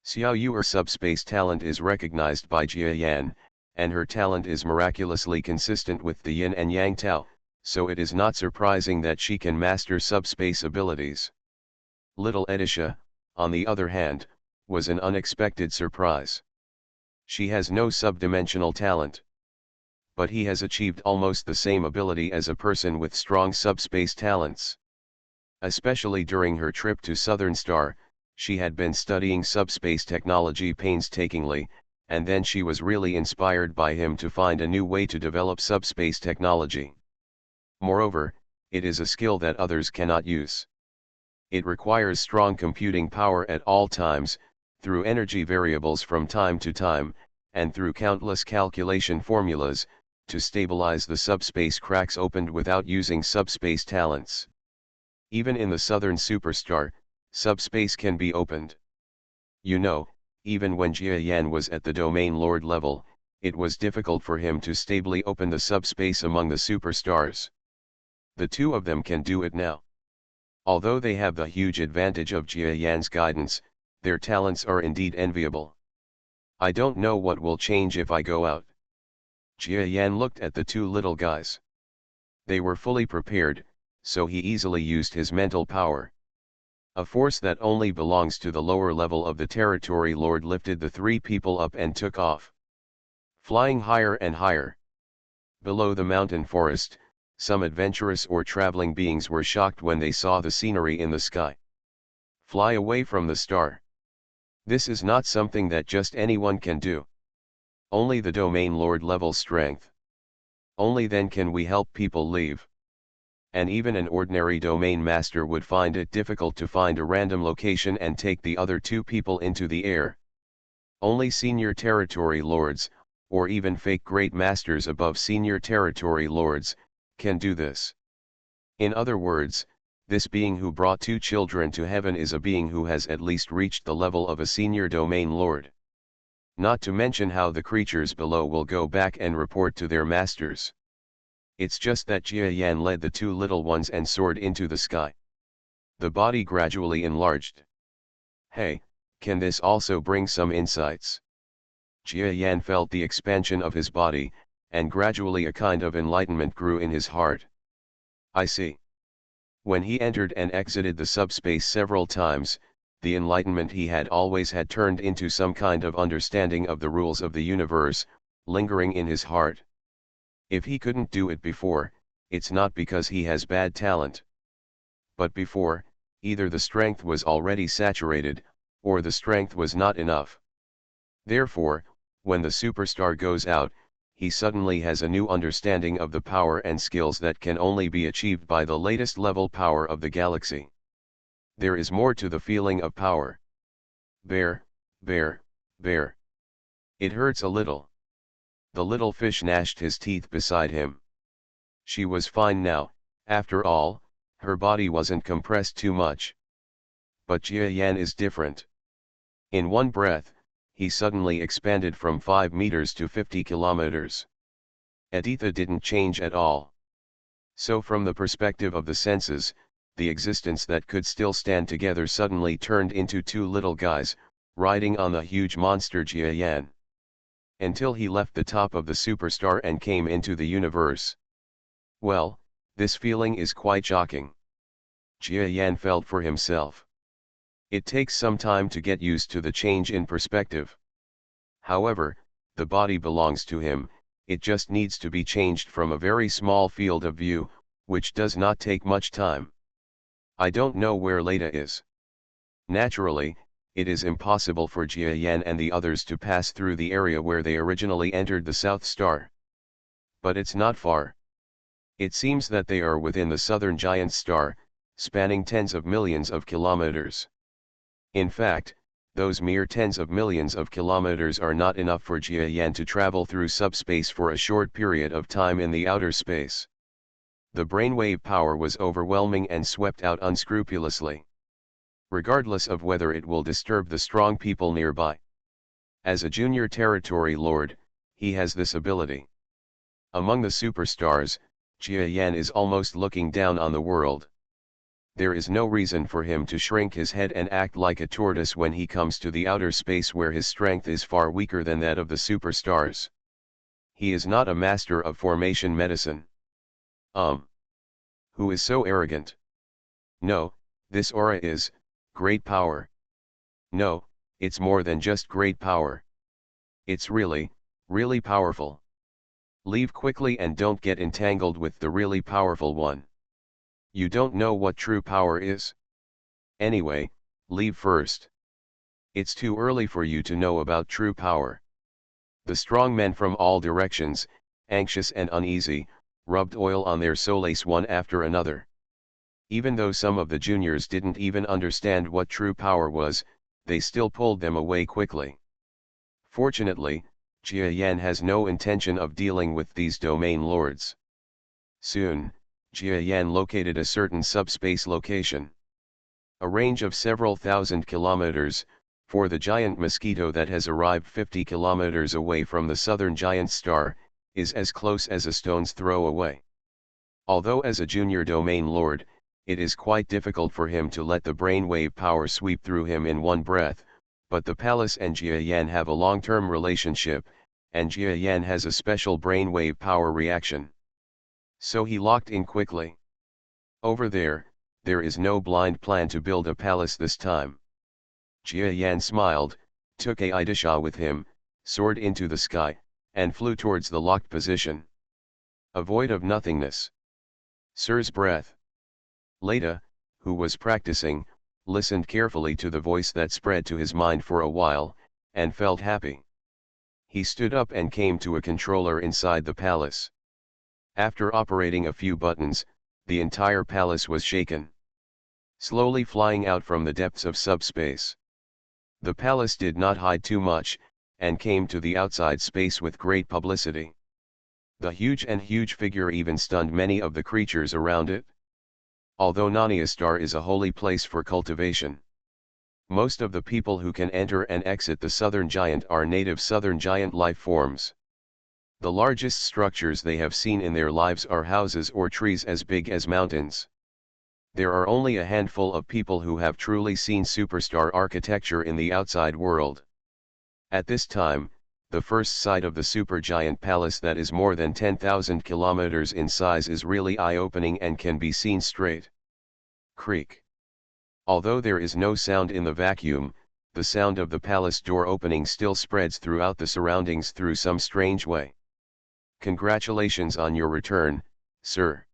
Xiao Yu's subspace talent is recognized by Jia Yan, and her talent is miraculously consistent with the yin and yang Tao, so it is not surprising that she can master subspace abilities. Little Edisha, on the other hand, was an unexpected surprise. She has no subdimensional talent. But he has achieved almost the same ability as a person with strong subspace talents. Especially during her trip to Southern Star, she had been studying subspace technology painstakingly, and then she was really inspired by him to find a new way to develop subspace technology. Moreover, it is a skill that others cannot use. It requires strong computing power at all times, through energy variables from time to time, and through countless calculation formulas, to stabilize the subspace cracks opened without using subspace talents. Even in the southern superstar, subspace can be opened. You know, even when Jia Yan was at the Domain Lord level, it was difficult for him to stably open the subspace among the superstars. The 2 of them can do it now. Although they have the huge advantage of Jia Yan's guidance, their talents are indeed enviable. I don't know what will change if I go out. Jia Yan looked at the 2 little guys. They were fully prepared, so he easily used his mental power. A force that only belongs to the lower level of the Territory Lord lifted the 3 people up and took off. Flying higher and higher. Below the mountain forest, some adventurous or traveling beings were shocked when they saw the scenery in the sky. Fly away from the star. This is not something that just anyone can do. Only the Domain Lord level strength. Only then can we help people leave. And even an ordinary domain master would find it difficult to find a random location and take the other 2 people into the air. Only senior territory lords, or even fake great masters above senior territory lords, can do this. In other words, this being who brought 2 children to heaven is a being who has at least reached the level of a senior domain lord. Not to mention how the creatures below will go back and report to their masters. It's just that Jia Yan led the 2 little ones and soared into the sky. The body gradually enlarged. Hey, can this also bring some insights? Jia Yan felt the expansion of his body, and gradually a kind of enlightenment grew in his heart. I see. When he entered and exited the subspace several times, the enlightenment he had always had turned into some kind of understanding of the rules of the universe, lingering in his heart. If he couldn't do it before, it's not because he has bad talent. But before, either the strength was already saturated, or the strength was not enough. Therefore, when the superstar goes out, he suddenly has a new understanding of the power and skills that can only be achieved by the latest level power of the galaxy. There is more to the feeling of power. Bear, bear, bear. It hurts a little. The little fish gnashed his teeth beside him. She was fine now, after all, her body wasn't compressed too much. But Jia Yan is different. In one breath, he suddenly expanded from 5 meters to 50 kilometers. Aditya didn't change at all. So from the perspective of the senses, the existence that could still stand together suddenly turned into two little guys, riding on the huge monster Jiayan. Until he left the top of the superstar and came into the universe. Well, this feeling is quite shocking. Jiayan felt for himself. It takes some time to get used to the change in perspective. However, the body belongs to him, it just needs to be changed from a very small field of view, which does not take much time. I don't know where Leda is. Naturally, it is impossible for Jiayan and the others to pass through the area where they originally entered the South Star. But it's not far. It seems that they are within the southern giant star, spanning tens of millions of kilometers. In fact, those mere tens of millions of kilometers are not enough for Jiayan to travel through subspace for a short period of time in the outer space. The brainwave power was overwhelming and swept out unscrupulously. Regardless of whether it will disturb the strong people nearby. As a junior territory lord, he has this ability. Among the superstars, Jiayan is almost looking down on the world. There is no reason for him to shrink his head and act like a tortoise when he comes to the outer space where his strength is far weaker than that of the superstars. He is not a master of formation medicine. Who is so arrogant? No, this aura is great power. No, it's more than just great power. It's really, really powerful. Leave quickly and don't get entangled with the really powerful one. You don't know what true power is? Anyway, leave first. It's too early for you to know about true power. The strong men from all directions, anxious and uneasy, rubbed oil on their soles one after another. Even though some of the juniors didn't even understand what true power was, they still pulled them away quickly. Fortunately, Jiayan has no intention of dealing with these domain lords. Soon, Jiayan located a certain subspace location. A range of several thousand kilometers, for the giant Mosquito that has arrived 50 kilometers away from the southern giant star, is as close as a stone's throw away. Although as a junior domain lord, it is quite difficult for him to let the brainwave power sweep through him in one breath, but the palace and Jiayan have a long-term relationship, and Jiayan has a special brainwave power reaction. So he locked in quickly. Over there is no blind plan to build a palace this time. Jiayan smiled, took a Idisha with him, soared into the sky, and flew towards the locked position. A void of nothingness. Sir's breath. Leda, who was practicing, listened carefully to the voice that spread to his mind for a while, and felt happy. He stood up and came to a controller inside the palace. After operating a few buttons, the entire palace was shaken. Slowly flying out from the depths of subspace. The palace did not hide too much, and came to the outside space with great publicity. The huge figure even stunned many of the creatures around it. Although Naniastar is a holy place for cultivation. Most of the people who can enter and exit the southern giant are native southern giant life forms. The largest structures they have seen in their lives are houses or trees as big as mountains. There are only a handful of people who have truly seen superstar architecture in the outside world. At this time, the first sight of the supergiant palace that is more than 10,000 kilometers in size is really eye-opening and can be seen straight. Creak. Although there is no sound in the vacuum, the sound of the palace door opening still spreads throughout the surroundings through some strange way. Congratulations on your return, sir.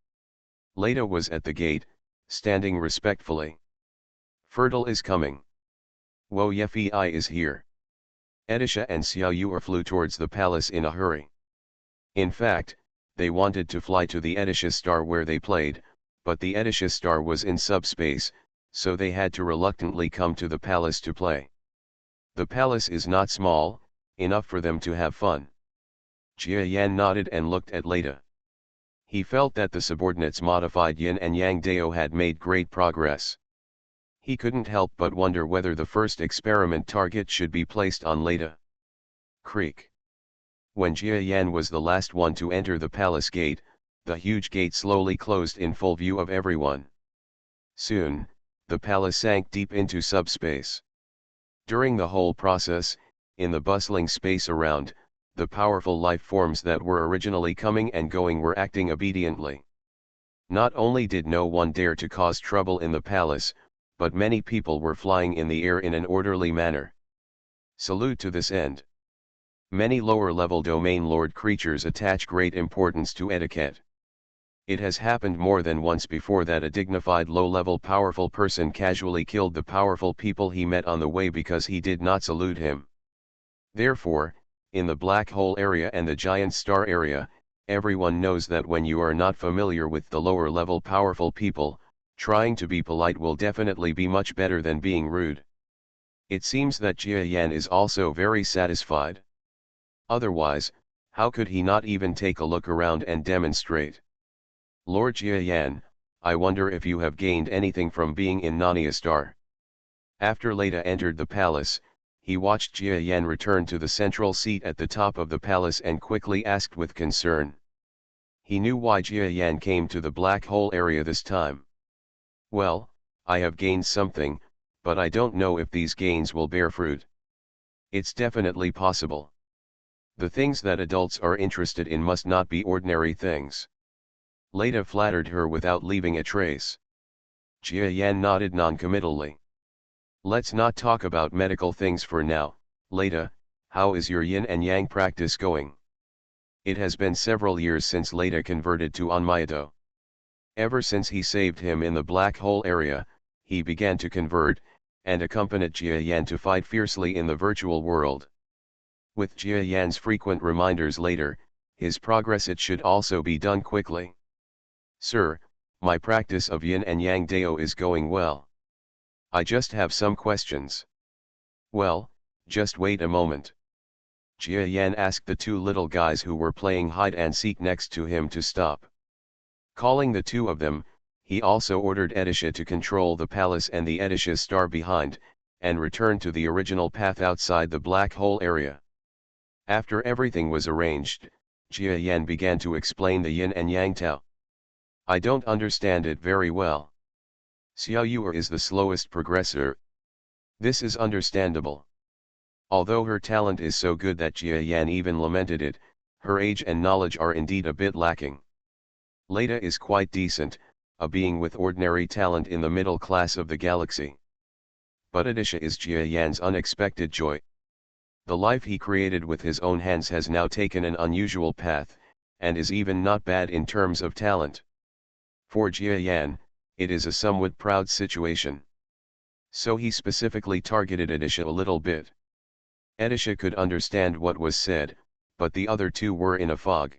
Leda was at the gate, standing respectfully. Fertile is coming. Wo Yefi is here. Edisha and Xiaoyu flew towards the palace in a hurry. In fact, they wanted to fly to the Edisha star where they played, but the Edisha star was in subspace, so they had to reluctantly come to the palace to play. The palace is not small, enough for them to have fun. Jiayan nodded and looked at Leda. He felt that the subordinates modified yin and yang dao had made great progress. He couldn't help but wonder whether the first experiment target should be placed on Leda. Creak. When Jia Yan was the last one to enter the palace gate, the huge gate slowly closed in full view of everyone. Soon, the palace sank deep into subspace. During the whole process, in the bustling space around, the powerful life forms that were originally coming and going were acting obediently. Not only did no one dare to cause trouble in the palace, but many people were flying in the air in an orderly manner. Salute to this end. Many lower-level domain lord creatures attach great importance to etiquette. It has happened more than once before that a dignified low-level powerful person casually killed the powerful people he met on the way because he did not salute him. Therefore, in the black hole area and the giant star area, everyone knows that when you are not familiar with the lower-level powerful people, trying to be polite will definitely be much better than being rude. It seems that Jia Yan is also very satisfied. Otherwise, how could he not even take a look around and demonstrate? Lord Jia Yan, I wonder if you have gained anything from being in Narnia Star. After Leda entered the palace, he watched Jia Yan return to the central seat at the top of the palace and quickly asked with concern. He knew why Jia Yan came to the black hole area this time. Well, I have gained something, but I don't know if these gains will bear fruit. It's definitely possible. The things that adults are interested in must not be ordinary things. Leda flattered her without leaving a trace. Jia Yan nodded noncommittally. Let's not talk about medical things for now. Leda, how is your yin and yang practice going? It has been several years since Leda converted to Onmyoto. Ever since he saved him in the black hole area, he began to convert, and accompanied Jia Yan to fight fiercely in the virtual world. With Jia Yan's frequent reminders later, his progress it should also be done quickly. Sir, my practice of yin and yang dao is going well. I just have some questions. Well, just wait a moment. Jia Yan asked the two little guys who were playing hide and seek next to him to stop. Calling the two of them, he also ordered Edisha to control the palace and the Edisha star behind, and return to the original path outside the black hole area. After everything was arranged, Jia Yan began to explain the yin and yang tao. I don't understand it very well. Xiao Yuer is the slowest progressor. This is understandable. Although her talent is so good that Jia Yan even lamented it, her age and knowledge are indeed a bit lacking. Leda is quite decent, a being with ordinary talent in the middle class of the galaxy. But Edisha is Jia Yan's unexpected joy. The life he created with his own hands has now taken an unusual path, and is even not bad in terms of talent. For Jia Yan, it is a somewhat proud situation. So he specifically targeted Edisha a little bit. Edisha could understand what was said, but the other two were in a fog.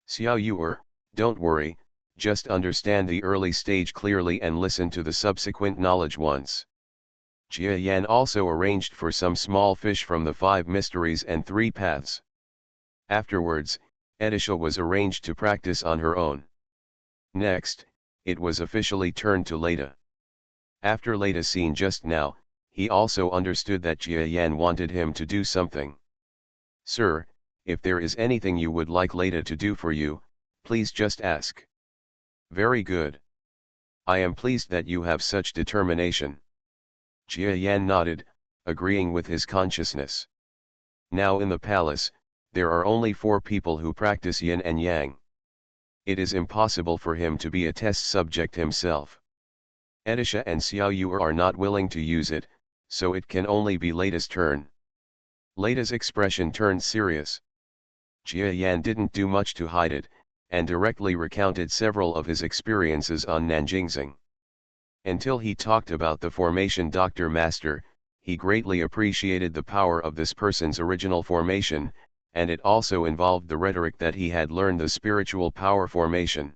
Xiao Yuer, don't worry, just understand the early stage clearly and listen to the subsequent knowledge once. Jia Yan also arranged for some small fish from the 5 mysteries and 3 paths. Afterwards, Edisha was arranged to practice on her own. Next, it was officially turned to Leda. After Leda's scene just now, he also understood that Jia Yan wanted him to do something. Sir, if there is anything you would like Leda to do for you, please just ask. Very good. I am pleased that you have such determination. Jia Yan nodded, agreeing with his consciousness. Now in the palace, there are only 4 people who practice yin and yang. It is impossible for him to be a test subject himself. Edisha and Xiao Yuer are not willing to use it, so it can only be Leda's turn. Leda's expression turned serious. Jia Yan didn't do much to hide it, and directly recounted several of his experiences on Nanjingxing. Until he talked about the formation Dr. Master, he greatly appreciated the power of this person's original formation, and it also involved the rhetoric that he had learned the spiritual power formation.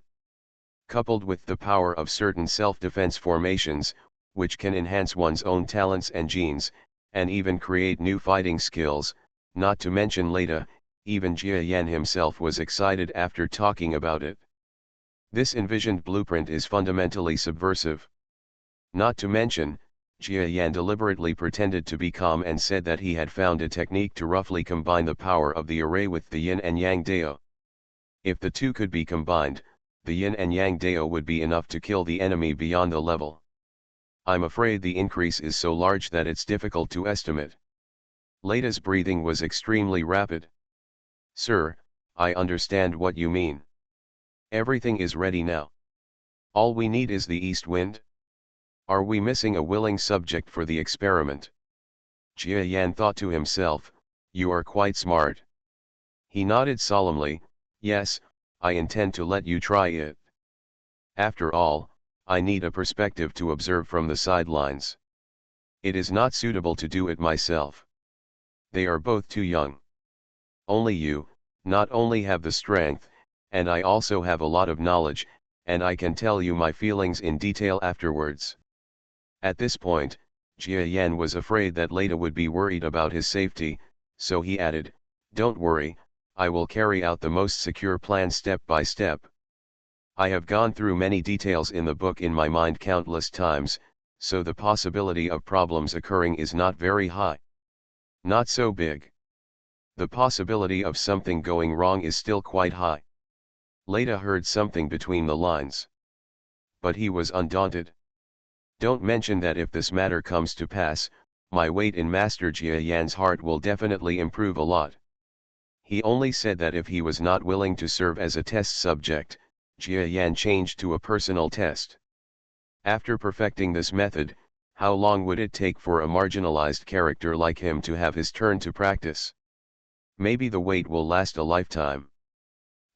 Coupled with the power of certain self-defense formations, which can enhance one's own talents and genes, and even create new fighting skills, not to mention Leda, even Jia Yan himself was excited after talking about it. This envisioned blueprint is fundamentally subversive. Not to mention, Jia Yan deliberately pretended to be calm and said that he had found a technique to roughly combine the power of the array with the yin and yang dao. If the two could be combined, the yin and yang dao would be enough to kill the enemy beyond the level. I'm afraid the increase is so large that it's difficult to estimate. Leida's breathing was extremely rapid. Sir, I understand what you mean. Everything is ready now. All we need is the east wind. Are we missing a willing subject for the experiment? Jia Yan thought to himself, you are quite smart. He nodded solemnly, yes, I intend to let you try it. After all, I need a perspective to observe from the sidelines. It is not suitable to do it myself. They are both too young. Only you, not only have the strength, and I also have a lot of knowledge, and I can tell you my feelings in detail afterwards. At this point, Jia Yan was afraid that Leida would be worried about his safety, so he added, don't worry, I will carry out the most secure plan step by step. I have gone through many details in the book in my mind countless times, so the possibility of problems occurring is not very high. Not so big. The possibility of something going wrong is still quite high. Leida heard something between the lines. But he was undaunted. Don't mention that if this matter comes to pass, my weight in Master Jia Yan's heart will definitely improve a lot. He only said that if he was not willing to serve as a test subject, Jia Yan changed to a personal test. After perfecting this method, how long would it take for a marginalized character like him to have his turn to practice? Maybe the wait will last a lifetime.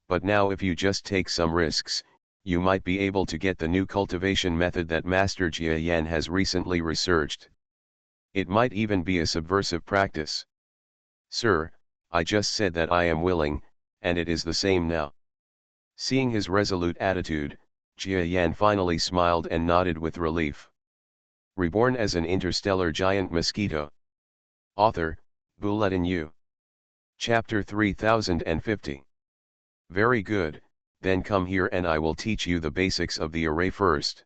But now if you just take some risks, you might be able to get the new cultivation method that Master Jia Yan has recently researched. It might even be a subversive practice. Sir, I just said that I am willing, and it is the same now. Seeing his resolute attitude, Jia Yan finally smiled and nodded with relief. Reborn as an interstellar giant mosquito. Author, Bulletin U. Chapter 3050. Very good, then come here and I will teach you the basics of the array first.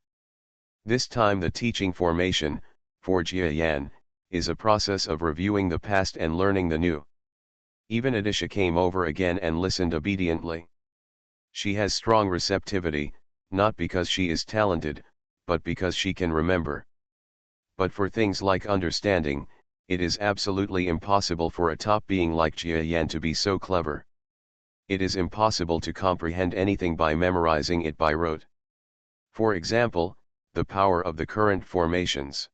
This time the teaching formation, for Jia Yan, is a process of reviewing the past and learning the new. Even Adisha came over again and listened obediently. She has strong receptivity, not because she is talented, but because she can remember. But for things like understanding, it is absolutely impossible for a top being like Jia Yan to be so clever. It is impossible to comprehend anything by memorizing it by rote. For example, the power of the current formations.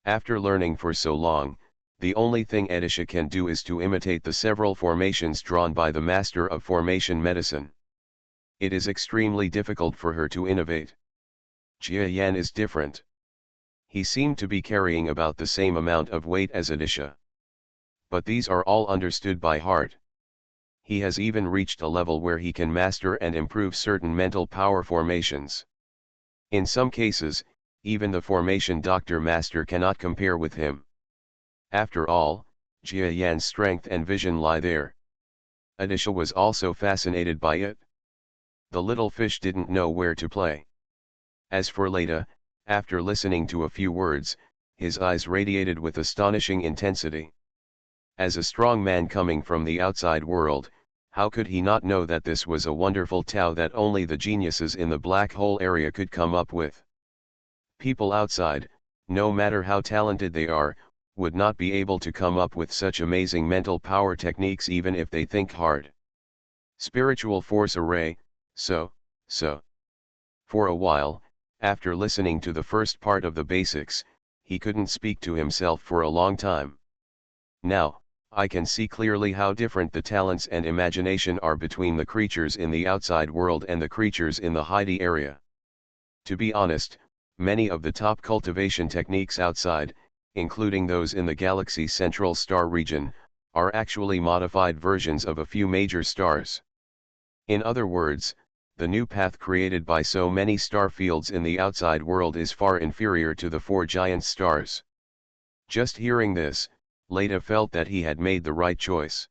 After learning for so long, the only thing Adisha can do is to imitate the several formations drawn by the master of formation medicine. It is extremely difficult for her to innovate. Jia Yan is different. He seemed to be carrying about the same amount of weight as Adisha. But these are all understood by heart. He has even reached a level where he can master and improve certain mental power formations. In some cases, even the formation doctor master cannot compare with him. After all, Jia Yan's strength and vision lie there. Adisha was also fascinated by it. The little fish didn't know where to play. As for Leida, after listening to a few words, his eyes radiated with astonishing intensity. As a strong man coming from the outside world, how could he not know that this was a wonderful Tao that only the geniuses in the black hole area could come up with? People outside, no matter how talented they are, would not be able to come up with such amazing mental power techniques even if they think hard. Spiritual force array, so. For a while, after listening to the first part of the basics, he couldn't speak to himself for a long time. Now, I can see clearly how different the talents and imagination are between the creatures in the outside world and the creatures in the Heidi area. To be honest, many of the top cultivation techniques outside, including those in the galaxy's central star region, are actually modified versions of a few major stars. In other words, the new path created by so many star fields in the outside world is far inferior to the 4 giant stars. Just hearing this, Leida felt that he had made the right choice.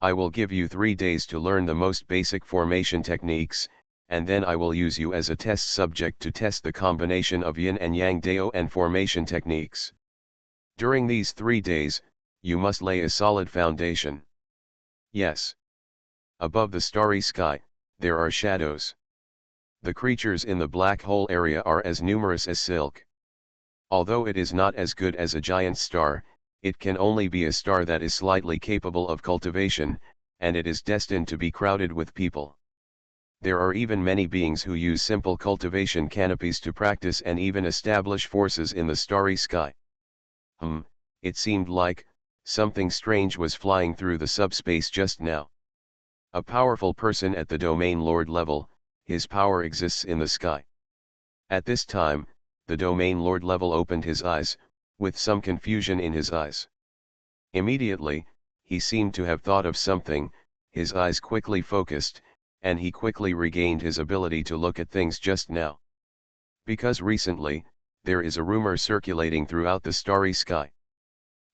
I will give you 3 days to learn the most basic formation techniques, and then I will use you as a test subject to test the combination of yin and yang dao and formation techniques. During these 3 days, you must lay a solid foundation. Yes. Above the starry sky, there are shadows. The creatures in the black hole area are as numerous as silk. Although it is not as good as a giant star, it can only be a star that is slightly capable of cultivation, and it is destined to be crowded with people. There are even many beings who use simple cultivation canopies to practice and even establish forces in the starry sky. It seemed like something strange was flying through the subspace just now. A powerful person at the Domain Lord level, his power exists in the sky. At this time, the Domain Lord level opened his eyes, with some confusion in his eyes. Immediately, he seemed to have thought of something, his eyes quickly focused, and he quickly regained his ability to look at things just now. Because recently, there is a rumor circulating throughout the starry sky.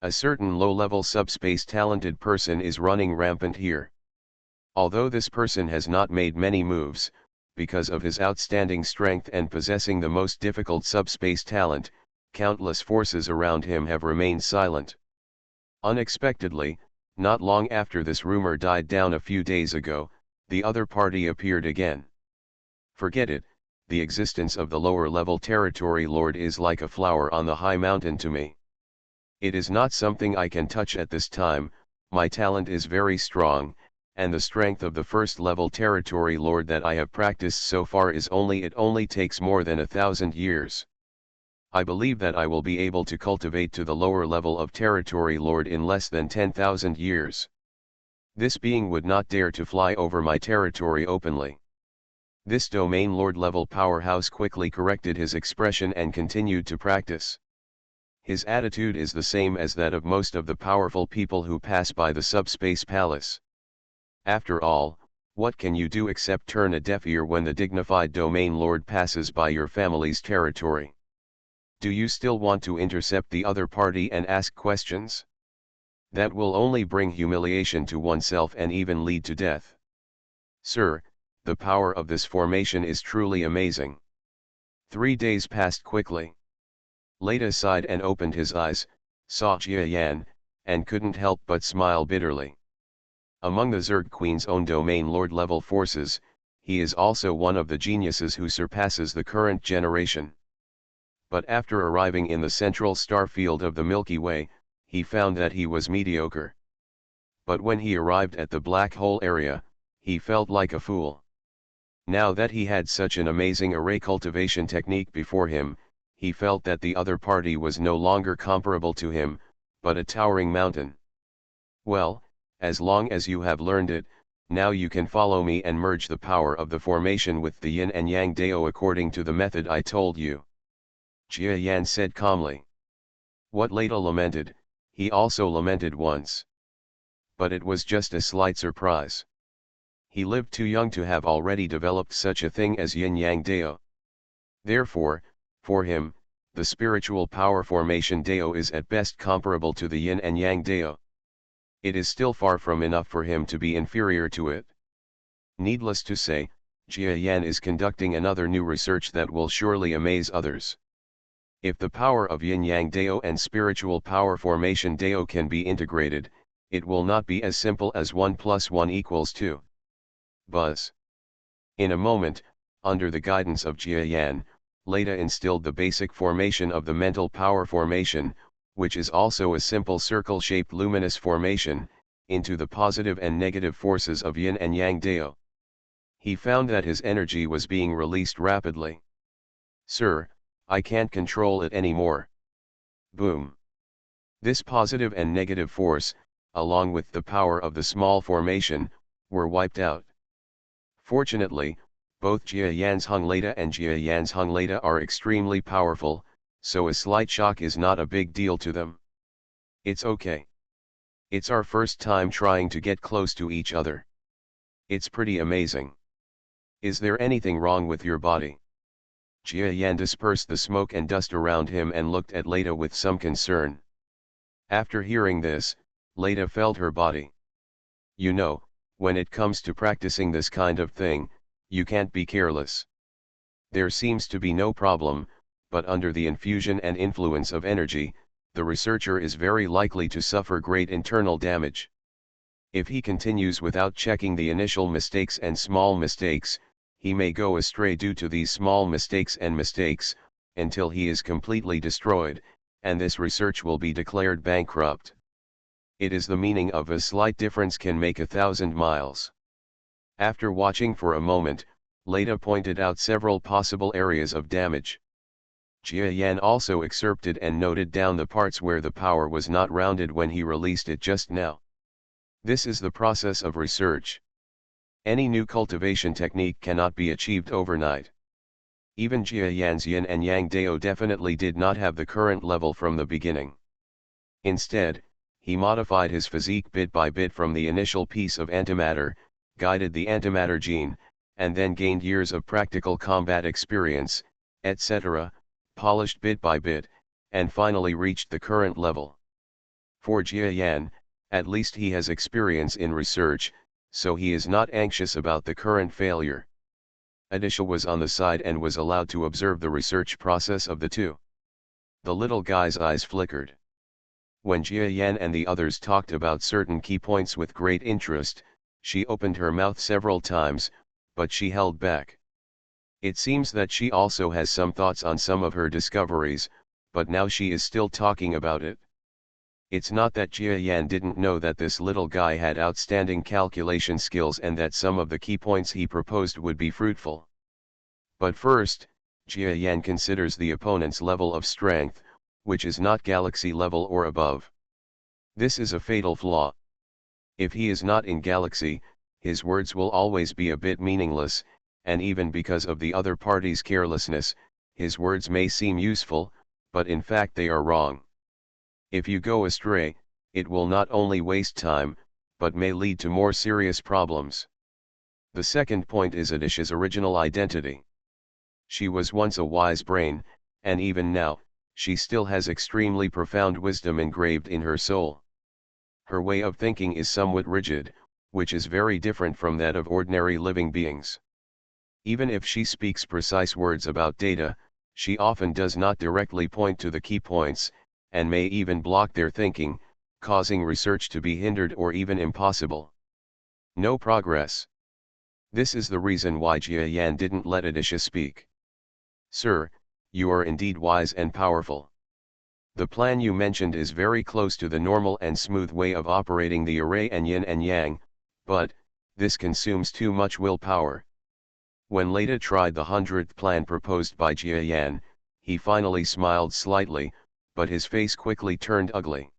A certain low-level subspace talented person is running rampant here. Although this person has not made many moves, because of his outstanding strength and possessing the most difficult subspace talent, countless forces around him have remained silent. Unexpectedly, not long after this rumor died down a few days ago, the other party appeared again. Forget it, the existence of the lower-level territory lord is like a flower on the high mountain to me. It is not something I can touch at this time, my talent is very strong, and the strength of the first-level territory lord that I have practiced so far is it only takes more than 1,000 years. I believe that I will be able to cultivate to the lower level of territory lord in less than 10,000 years. This being would not dare to fly over my territory openly. This Domain Lord level powerhouse quickly corrected his expression and continued to practice. His attitude is the same as that of most of the powerful people who pass by the subspace palace. After all, what can you do except turn a deaf ear when the dignified Domain Lord passes by your family's territory? Do you still want to intercept the other party and ask questions? That will only bring humiliation to oneself and even lead to death. Sir, the power of this formation is truly amazing. 3 days passed quickly. Leda sighed and opened his eyes, saw Jia Yan, and couldn't help but smile bitterly. Among the Zerg Queen's own Domain Lord level forces, he is also one of the geniuses who surpasses the current generation. But after arriving in the central star field of the Milky Way, he found that he was mediocre. But when he arrived at the black hole area, he felt like a fool. Now that he had such an amazing array cultivation technique before him, he felt that the other party was no longer comparable to him, but a towering mountain. Well, as long as you have learned it, now you can follow me and merge the power of the formation with the yin and yang dao according to the method I told you. Jia Yan said calmly. What Leda lamented, he also lamented once. But it was just a slight surprise. He lived too young to have already developed such a thing as yin-yang dao. Therefore, for him, the spiritual power formation dao is at best comparable to the yin and yang dao. It is still far from enough for him to be inferior to it. Needless to say, Jia Yan is conducting another new research that will surely amaze others. If the power of yin-yang dao and spiritual power formation dao can be integrated, it will not be as simple as 1 + 1 = 2. Buzz. In a moment, under the guidance of Jia Yan, Leda instilled the basic formation of the mental power formation, which is also a simple circle-shaped luminous formation, into the positive and negative forces of yin and yang dao. He found that his energy was being released rapidly. Sir, I can't control it anymore. Boom. This positive and negative force, along with the power of the small formation, were wiped out. Fortunately, both Jia Yan's Hung Leda and Jia Yan's Hung Leda are extremely powerful, so a slight shock is not a big deal to them. It's okay. It's our first time trying to get close to each other. It's pretty amazing. Is there anything wrong with your body? Jia Yan dispersed the smoke and dust around him and looked at Leda with some concern. After hearing this, Leda felt her body. You know, when it comes to practicing this kind of thing, You can't be careless. There seems to be no problem, but under the infusion and influence of energy, the researcher is very likely to suffer great internal damage. If he continues without checking the initial mistakes and small mistakes, he may go astray due to these small mistakes and mistakes, until he is completely destroyed, and this research will be declared bankrupt. It is the meaning of a slight difference can make 1,000 miles. After watching for a moment, Leda pointed out several possible areas of damage. Jia Yan also excerpted and noted down the parts where the power was not rounded when he released it just now. This is the process of research. Any new cultivation technique cannot be achieved overnight. Even Jia Yan's yin and yang dao definitely did not have the current level from the beginning. Instead, he modified his physique bit by bit from the initial piece of antimatter, guided the antimatter gene, and then gained years of practical combat experience, etc., polished bit by bit, and finally reached the current level. For Jia Yan, at least he has experience in research, so he is not anxious about the current failure. Adisha was on the side and was allowed to observe the research process of the two. The little guy's eyes flickered. When Jia Yan and the others talked about certain key points with great interest, she opened her mouth several times, but she held back. It seems that she also has some thoughts on some of her discoveries, but now she is still talking about it. It's not that Jia Yan didn't know that this little guy had outstanding calculation skills and that some of the key points he proposed would be fruitful. But first, Jia Yan considers the opponent's level of strength, which is not galaxy level or above. This is a fatal flaw. If he is not in galaxy, his words will always be a bit meaningless, and even because of the other party's carelessness, his words may seem useful, but in fact they are wrong. If you go astray, it will not only waste time, but may lead to more serious problems. The second point is Adisha's original identity. She was once a wise brain, and even now, she still has extremely profound wisdom engraved in her soul. Her way of thinking is somewhat rigid, which is very different from that of ordinary living beings. Even if she speaks precise words about data, she often does not directly point to the key points, and may even block their thinking, causing research to be hindered or even impossible. No progress. This is the reason why Jia Yan didn't let Adisha speak. Sir, you are indeed wise and powerful. The plan you mentioned is very close to the normal and smooth way of operating the array and yin and yang, but, this consumes too much willpower. When Leda tried the 100th plan proposed by Jia Yan, he finally smiled slightly, but his face quickly turned ugly.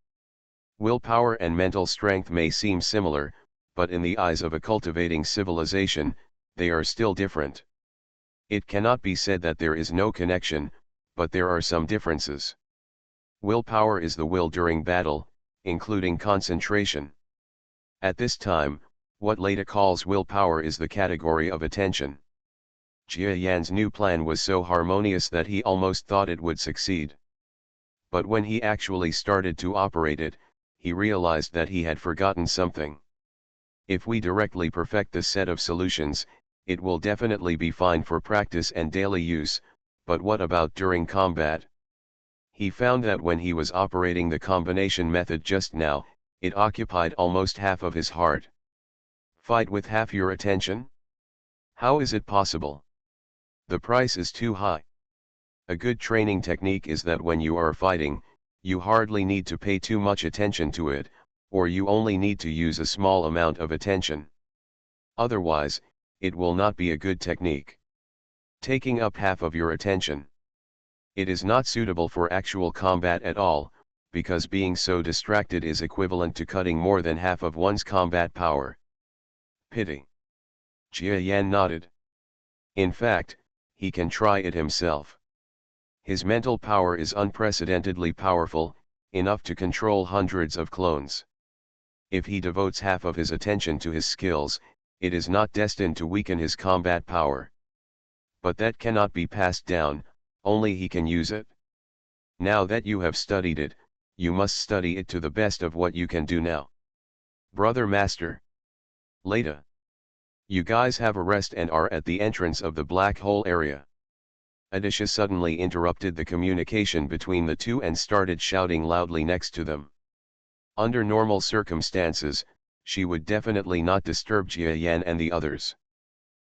Willpower and mental strength may seem similar, but in the eyes of a cultivating civilization, they are still different. It cannot be said that there is no connection, but there are some differences. Willpower is the will during battle, including concentration. At this time, what Leda calls willpower is the category of attention. Jia Yan's new plan was so harmonious that he almost thought it would succeed. But when he actually started to operate it, he realized that he had forgotten something. If we directly perfect this set of solutions, it will definitely be fine for practice and daily use, but what about during combat? He found that when he was operating the combination method just now, it occupied almost half of his heart. Fight with half your attention? How is it possible? The price is too high. A good training technique is that when you are fighting, you hardly need to pay too much attention to it, or you only need to use a small amount of attention. Otherwise, it will not be a good technique. Taking up half of your attention. It is not suitable for actual combat at all, because being so distracted is equivalent to cutting more than half of one's combat power. Pity. Jia Yan nodded. In fact, he can try it himself. His mental power is unprecedentedly powerful, enough to control hundreds of clones. If he devotes half of his attention to his skills, it is not destined to weaken his combat power. But that cannot be passed down, only he can use it. Now that you have studied it, you must study it to the best of what you can do now. Brother Master. Leda. You guys have a rest and are at the entrance of the black hole area. Adisha suddenly interrupted the communication between the two and started shouting loudly next to them. Under normal circumstances, she would definitely not disturb Jia Yan and the others.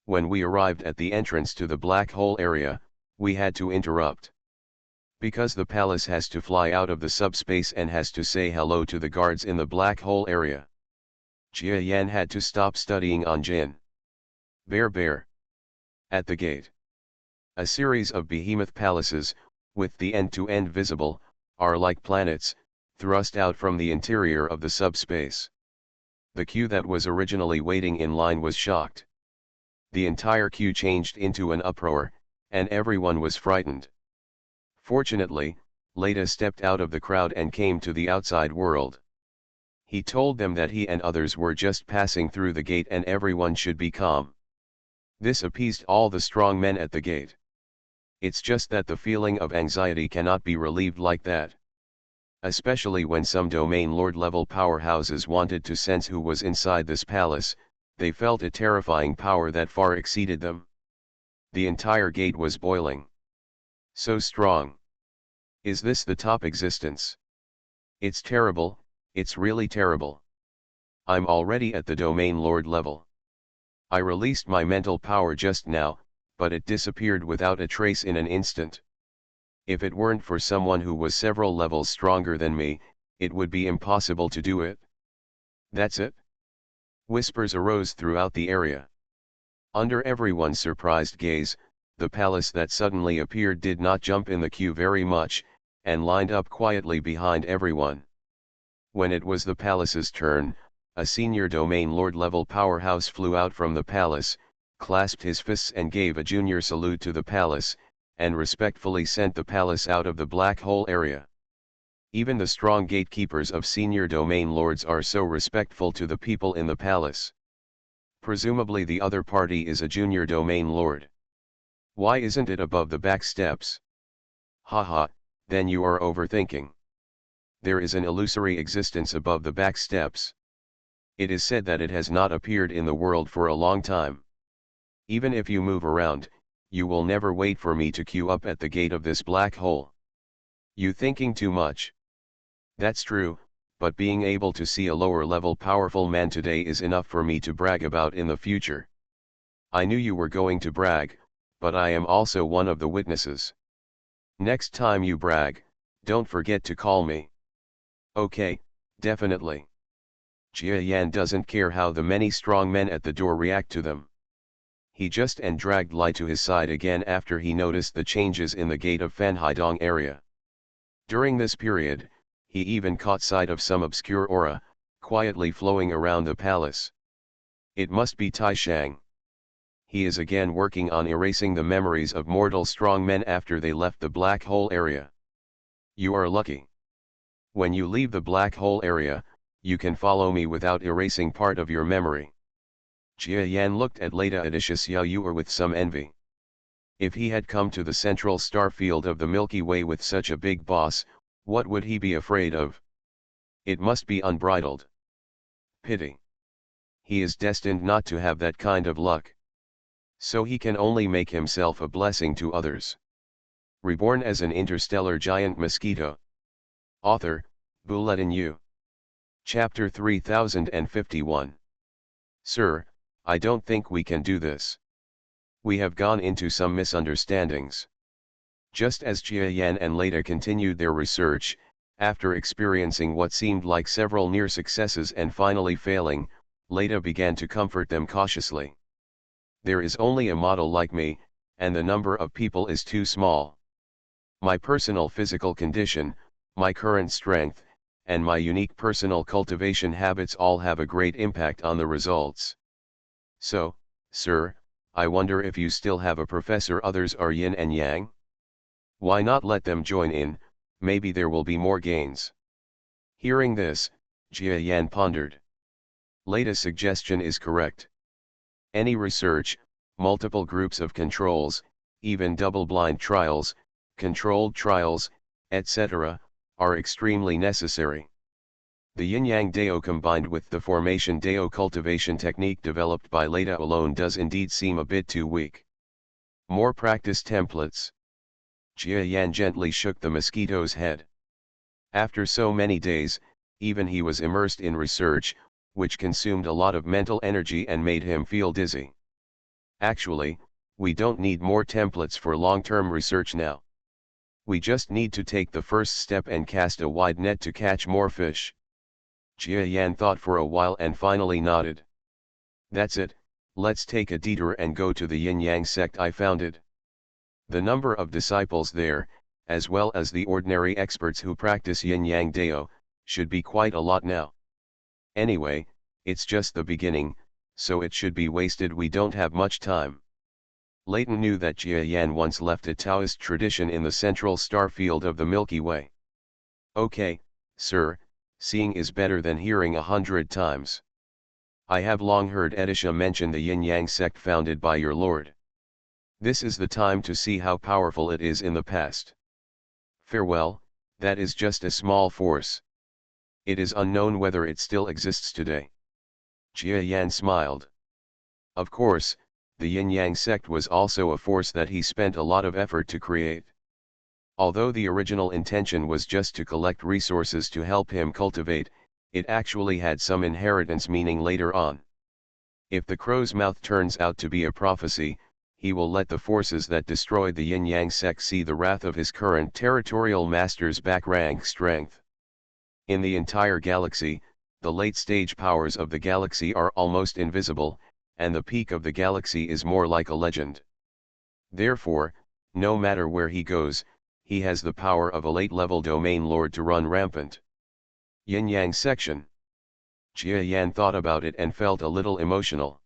When we arrived at the entrance to the black hole area, we had to interrupt. Because the palace has to fly out of the subspace and has to say hello to the guards in the black hole area. Jia Yan had to stop studying on Jin. Bear. At the gate. A series of behemoth palaces, with the end-to-end visible, are like planets, thrust out from the interior of the subspace. The queue that was originally waiting in line was shocked. The entire queue changed into an uproar, and everyone was frightened. Fortunately, Leda stepped out of the crowd and came to the outside world. He told them that he and others were just passing through the gate and everyone should be calm. This appeased all the strong men at the gate. It's just that the feeling of anxiety cannot be relieved like that. Especially when some domain lord level powerhouses wanted to sense who was inside this palace, they felt a terrifying power that far exceeded them. The entire gate was boiling. So strong. Is this the top existence? It's terrible, it's really terrible. I'm already at the domain lord level. I released my mental power just now, but it disappeared without a trace in an instant. If it weren't for someone who was several levels stronger than me, it would be impossible to do it. That's it? Whispers arose throughout the area. Under everyone's surprised gaze, the palace that suddenly appeared did not jump in the queue very much, and lined up quietly behind everyone. When it was the palace's turn, a senior domain lord level powerhouse flew out from the palace, clasped his fists and gave a junior salute to the palace, and respectfully sent the palace out of the black hole area. Even the strong gatekeepers of senior domain lords are so respectful to the people in the palace. Presumably the other party is a junior domain lord. Why isn't it above the back steps? Haha, then you are overthinking. There is an illusory existence above the back steps. It is said that it has not appeared in the world for a long time. Even if you move around, you will never wait for me to queue up at the gate of this black hole. You thinking too much. That's true, but being able to see a lower level powerful man today is enough for me to brag about in the future. I knew you were going to brag, but I am also one of the witnesses. Next time you brag, don't forget to call me. Okay, definitely. Jia Yan doesn't care how the many strong men at the door react to them. He just dragged Lai to his side again after he noticed the changes in the gate of Fanhaidong area. During this period, he even caught sight of some obscure aura, quietly flowing around the palace. It must be Tai Shang. He is again working on erasing the memories of mortal strong men after they left the black hole area. You are lucky. When you leave the black hole area, you can follow me without erasing part of your memory. Jia Yan looked at Leda Adisha Xiaoyuer with some envy. If he had come to the central star field of the Milky Way with such a big boss, what would he be afraid of? It must be unbridled. Pity. He is destined not to have that kind of luck. So he can only make himself a blessing to others. Reborn as an interstellar giant mosquito. Author, Bulletin U. Chapter 3051. Sir, I don't think we can do this. We have gone into some misunderstandings. Just as Jia Yan and Leda continued their research, after experiencing what seemed like several near successes and finally failing, Leda began to comfort them cautiously. There is only a model like me, and the number of people is too small. My personal physical condition, my current strength, and my unique personal cultivation habits all have a great impact on the results. So, sir, I wonder if you still have a professor others are yin and yang? Why not let them join in, maybe there will be more gains. Hearing this, Jia Yan pondered. Leda's suggestion is correct. Any research, multiple groups of controls, even double-blind trials, controlled trials, etc., are extremely necessary. The yin-yang Dao combined with the formation Dao cultivation technique developed by Leda alone does indeed seem a bit too weak. More practice templates. Jia Yan gently shook the mosquito's head. After so many days, even he was immersed in research, which consumed a lot of mental energy and made him feel dizzy. Actually, we don't need more templates for long-term research now. We just need to take the first step and cast a wide net to catch more fish. Jia Yan thought for a while and finally nodded. That's it, let's take a detour and go to the yin-yang sect I founded. The number of disciples there, as well as the ordinary experts who practice yin-yang Dao, should be quite a lot now. Anyway, it's just the beginning, so it should be wasted. We don't have much time. Leighton knew that Jia Yan once left a Taoist tradition in the central star field of the Milky Way. Okay, sir, seeing is better than hearing 100 times. I have long heard Etisha mention the yin-yang sect founded by your lord. This is the time to see how powerful it is in the past. Farewell, that is just a small force. It is unknown whether it still exists today. Jia Yan smiled. Of course, the yin-yang sect was also a force that he spent a lot of effort to create. Although the original intention was just to collect resources to help him cultivate, it actually had some inheritance meaning later on. If the crow's mouth turns out to be a prophecy, he will let the forces that destroyed the yin-yang sect see the wrath of his current territorial master's back rank strength. In the entire galaxy, the late-stage powers of the galaxy are almost invisible, and the peak of the galaxy is more like a legend. Therefore, no matter where he goes, he has the power of a late-level domain lord to run rampant. Yin-yang section. Jia Yan thought about it and felt a little emotional.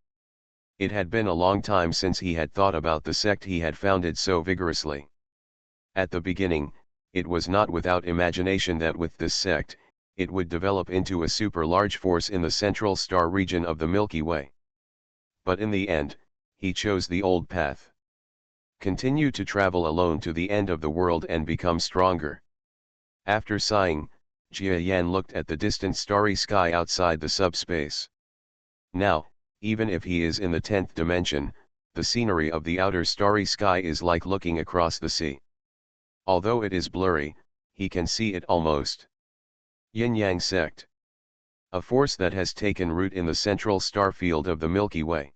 It had been a long time since he had thought about the sect he had founded so vigorously. At the beginning, it was not without imagination that with this sect, it would develop into a super large force in the central star region of the Milky Way. But in the end, he chose the old path. Continue to travel alone to the end of the world and become stronger. After sighing, Jia Yan looked at the distant starry sky outside the subspace. Now, even if he is in the 10th dimension, the scenery of the outer starry sky is like looking across the sea. Although it is blurry, he can see it almost. Yin-yang sect. A force that has taken root in the central star field of the Milky Way.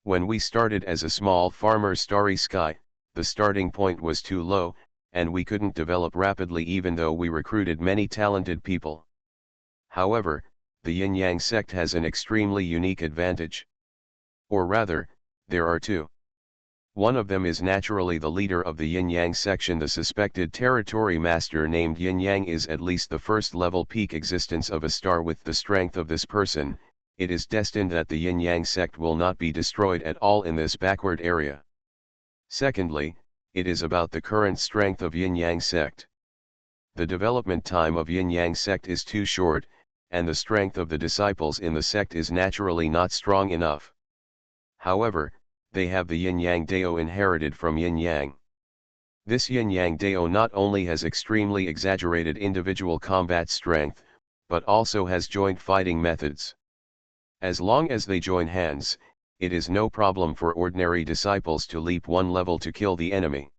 When we started as a small farmer's starry sky, the starting point was too low, and we couldn't develop rapidly even though we recruited many talented people. However, the yin-yang sect has an extremely unique advantage. Or rather, there are two. One of them is naturally the leader of the yin-yang section. The suspected territory master named yin-yang is at least the first level peak existence of a star. With the strength of this person, it is destined that the yin-yang sect will not be destroyed at all in this backward area. Secondly, it is about the current strength of yin-yang sect. The development time of yin-yang sect is too short, and the strength of the disciples in the sect is naturally not strong enough. However, they have the yin-yang Dao inherited from yin-yang. This yin-yang Dao not only has extremely exaggerated individual combat strength, but also has joint fighting methods. As long as they join hands, it is no problem for ordinary disciples to leap one level to kill the enemy.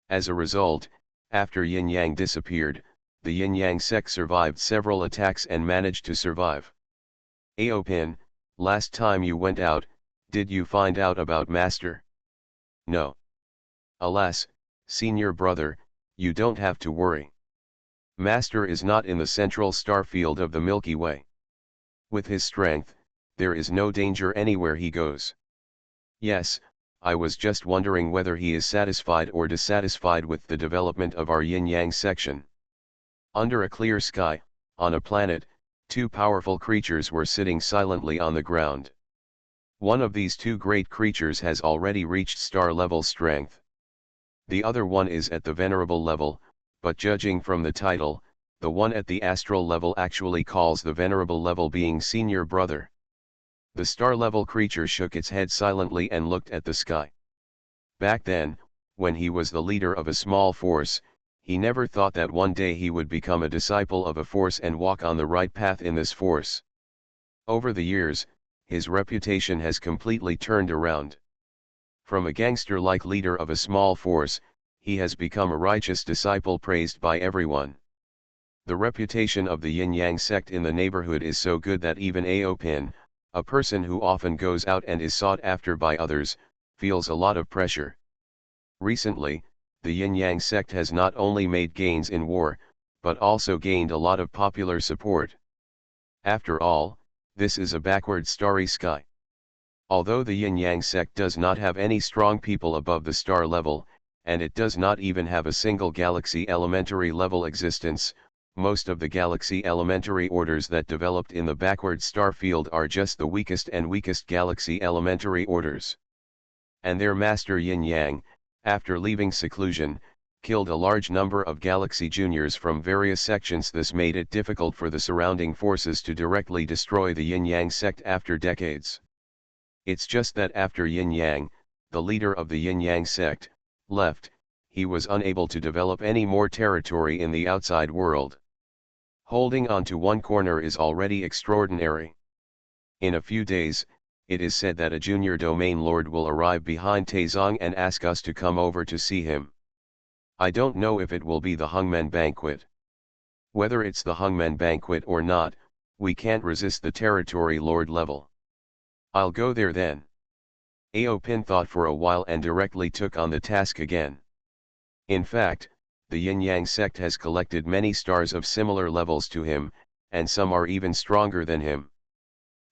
As a result, after yin-yang disappeared, the yin-yang sect survived several attacks and managed to survive. Aopin, last time you went out, did you find out about Master? No. Alas, senior brother, you don't have to worry. Master is not in the central star field of the Milky Way. With his strength, there is no danger anywhere he goes. Yes, I was just wondering whether he is satisfied or dissatisfied with the development of our yin-yang section. Under a clear sky, on a planet, two powerful creatures were sitting silently on the ground. One of these two great creatures has already reached star-level strength. The other one is at the venerable level, but judging from the title, the one at the astral level actually calls the venerable level being senior brother. The star-level creature shook its head silently and looked at the sky. Back then, when he was the leader of a small force, He never thought that one day he would become a disciple of a force and walk on the right path in this force. Over the years, his reputation has completely turned around. From a gangster-like leader of a small force, he has become a righteous disciple praised by everyone. The reputation of the yin-yang sect in the neighborhood is so good that even Aopin, a person who often goes out and is sought after by others, feels a lot of pressure. Recently, the yin-yang sect has not only made gains in war, but also gained a lot of popular support. After all, this is a backward starry sky. Although the yin-yang sect does not have any strong people above the star level, and it does not even have a single galaxy elementary level existence, most of the galaxy elementary orders that developed in the backward star field are just the weakest and weakest galaxy elementary orders. And their master yin-yang, after leaving seclusion, killed a large number of galaxy juniors from various sections. This made it difficult for the surrounding forces to directly destroy the yin-yang sect after decades. It's just that after yin-yang, the leader of the yin-yang sect, left, he was unable to develop any more territory in the outside world. Holding on to one corner is already extraordinary. In a few days, it is said that a junior domain lord will arrive behind Taizong and ask us to come over to see him. I don't know if it will be the Hungmen banquet. Whether it's the Hungmen banquet or not, we can't resist the territory lord level. I'll go there then. Aopin thought for a while and directly took on the task again. In fact, the yin-yang sect has collected many stars of similar levels to him, and some are even stronger than him.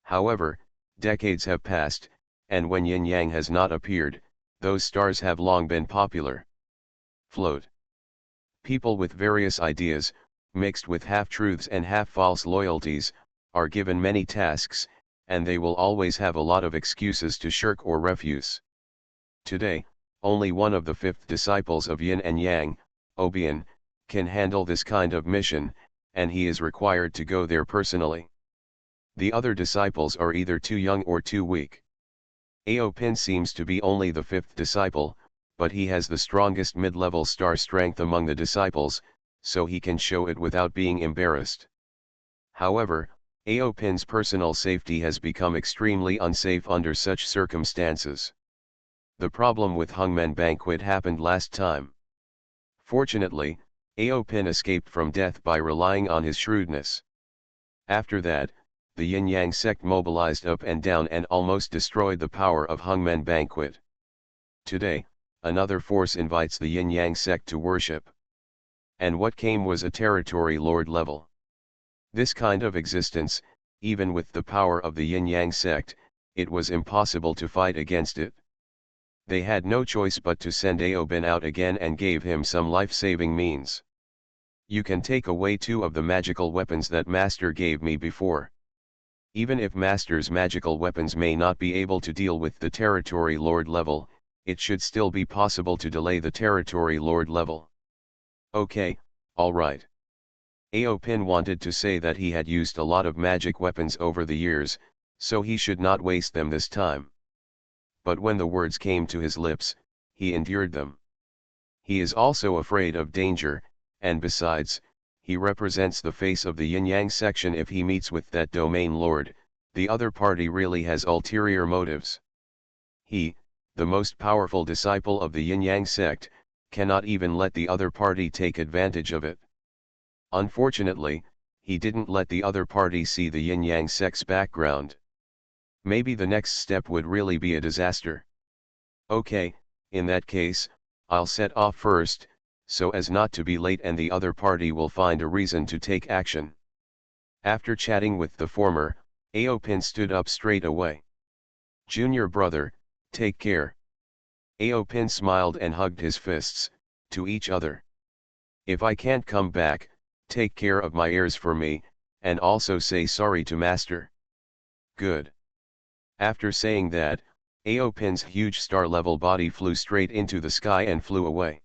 However, decades have passed, and when yin-yang has not appeared, those stars have long been popular. Float. People with various ideas, mixed with half-truths and half-false loyalties, are given many tasks, and they will always have a lot of excuses to shirk or refuse. Today, only one of the fifth disciples of Yin and Yang, Obian, can handle this kind of mission, and he is required to go there personally. The other disciples are either too young or too weak. Aopin seems to be only the fifth disciple, but he has the strongest mid-level star strength among the disciples, so he can show it without being embarrassed. However, Aopin's personal safety has become extremely unsafe under such circumstances. The problem with Hungmen banquet happened last time. Fortunately, Aopin escaped from death by relying on his shrewdness. After that, the yin-yang sect mobilized up and down and almost destroyed the power of Hungmen banquet. Today, another force invites the yin-yang sect to worship. And what came was a territory lord level. This kind of existence, even with the power of the yin-yang sect, it was impossible to fight against it. They had no choice but to send Aobin out again and gave him some life-saving means. You can take away 2 of the magical weapons that Master gave me before. Even if Master's magical weapons may not be able to deal with the territory lord level, it should still be possible to delay the territory lord level. Okay, alright. Aopin wanted to say that he had used a lot of magic weapons over the years, so he should not waste them this time. But when the words came to his lips, he endured them. He is also afraid of danger, and besides, he represents the face of the yin-yang section. If he meets with that domain lord, the other party really has ulterior motives. He, the most powerful disciple of the yin-yang sect, cannot even let the other party take advantage of it. Unfortunately, he didn't let the other party see the yin-yang sect's background. Maybe the next step would really be a disaster. Okay, in that case, I'll set off first, so as not to be late and the other party will find a reason to take action. After chatting with the former, Aopin stood up straight away. Junior brother, take care. Aopin smiled and hugged his fists, to each other. If I can't come back, take care of my heirs for me, and also say sorry to Master. Good. After saying that, Aopin's huge star-level body flew straight into the sky and flew away.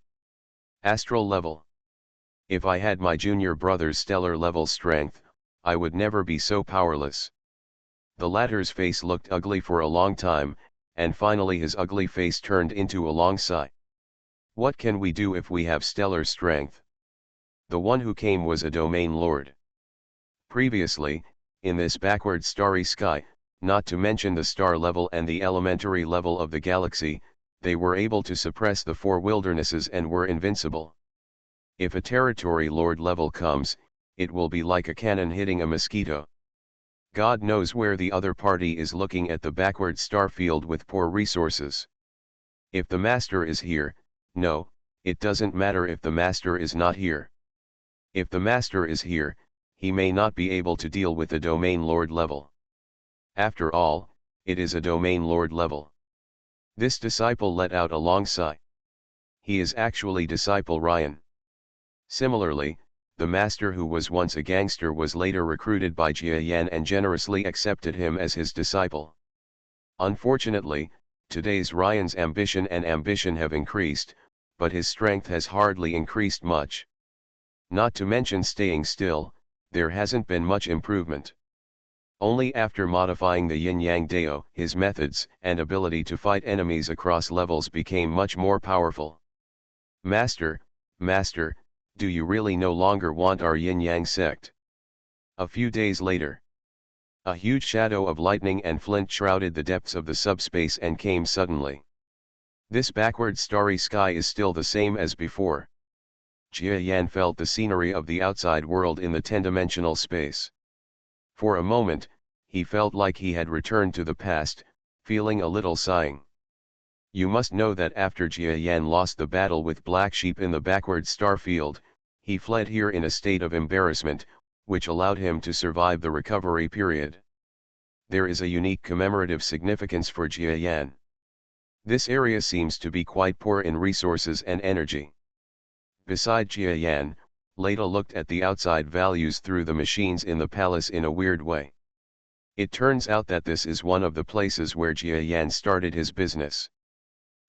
Astral level. If I had my junior brother's stellar level strength, I would never be so powerless. The latter's face looked ugly for a long time, and finally his ugly face turned into a long sigh. What can we do if we have stellar strength? The one who came was a domain lord. Previously, in this backward starry sky, not to mention the star level and the elementary level of the galaxy, they were able to suppress the four wildernesses and were invincible. If a territory lord level comes, it will be like a cannon hitting a mosquito. God knows where the other party is looking at the backward star field with poor resources. If the master is here, no, it doesn't matter if the master is not here. If the master is here, he may not be able to deal with the domain lord level. After all, it is a domain lord level. This disciple let out a long sigh. He is actually disciple Ryan. Similarly, the master who was once a gangster was later recruited by Jia Yan and generously accepted him as his disciple. Unfortunately, today's Ryan's ambition have increased, but his strength has hardly increased much. Not to mention staying still, there hasn't been much improvement. Only after modifying the yin-yang dao, his methods and ability to fight enemies across levels became much more powerful. Master, do you really no longer want our yin-yang sect? A few days later, a huge shadow of lightning and flint shrouded the depths of the subspace and came suddenly. This backward starry sky is still the same as before. Jia Yan felt the scenery of the outside world in the 10-dimensional space. For a moment, he felt like he had returned to the past, feeling a little sighing. You must know that after Jia Yan lost the battle with Black Sheep in the backward star field, he fled here in a state of embarrassment, which allowed him to survive the recovery period. There is a unique commemorative significance for Jia Yan. This area seems to be quite poor in resources and energy. Beside Jia Yan, Leda looked at the outside values through the machines in the palace in a weird way. It turns out that this is one of the places where Jia Yan started his business.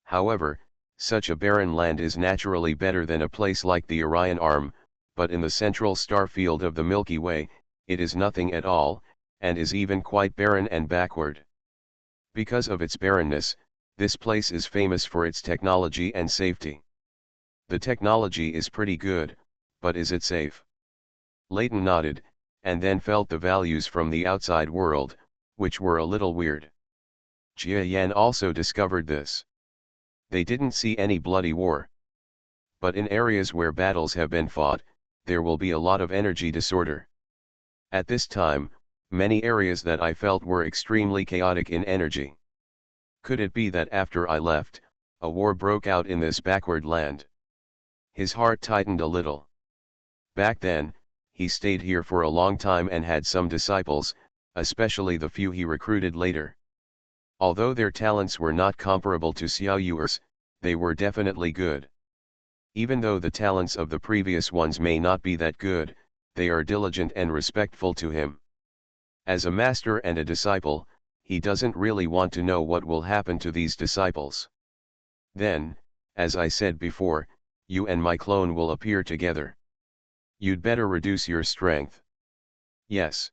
However, such a barren land is naturally better than a place like the Orion Arm, but in the central star field of the Milky Way, it is nothing at all, and is even quite barren and backward. Because of its barrenness, this place is famous for its technology and safety. The technology is pretty good, but is it safe? Leighton nodded, and then felt the values from the outside world, which were a little weird. Jia Yan also discovered this. They didn't see any bloody war. But in areas where battles have been fought, there will be a lot of energy disorder. At this time, many areas that I felt were extremely chaotic in energy. Could it be that after I left, a war broke out in this backward land? His heart tightened a little. Back then, he stayed here for a long time and had some disciples, especially the few he recruited later. Although their talents were not comparable to Xiao Yuer's, they were definitely good. Even though the talents of the previous ones may not be that good, they are diligent and respectful to him. As a master and a disciple, he doesn't really want to know what will happen to these disciples. Then, as I said before, you and my clone will appear together. You'd better reduce your strength. Yes.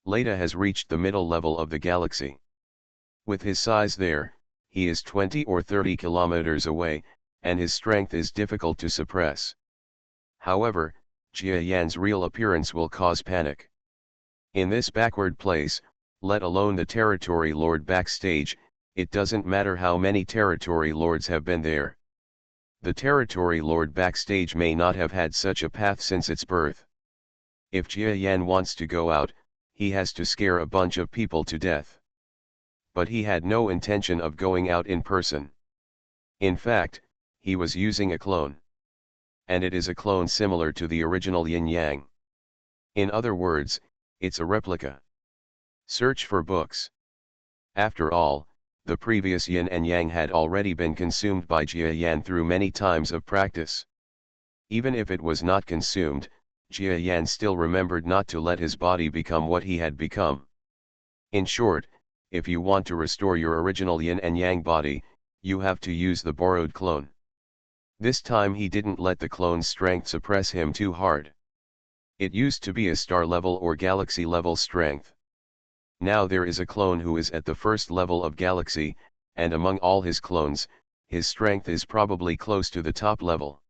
Leda has reached the middle level of the galaxy. With his size there, he is 20 or 30 kilometers away, and his strength is difficult to suppress. However, Jia Yan's real appearance will cause panic. In this backward place, let alone the territory lord backstage, it doesn't matter how many territory lords have been there. The territory lord backstage may not have had such a path since its birth. If Jia Yan wants to go out, he has to scare a bunch of people to death. But he had no intention of going out in person. In fact, he was using a clone. And it is a clone similar to the original yin-yang. In other words, it's a replica. Search for books. After all, the previous yin and yang had already been consumed by Jia Yan through many times of practice. Even if it was not consumed, Jia Yan still remembered not to let his body become what he had become. In short, if you want to restore your original yin and yang body, you have to use the borrowed clone. This time he didn't let the clone's strength suppress him too hard. It used to be a star level or galaxy level strength. Now there is a clone who is at the first level of galaxy, and among all his clones, his strength is probably close to the top level.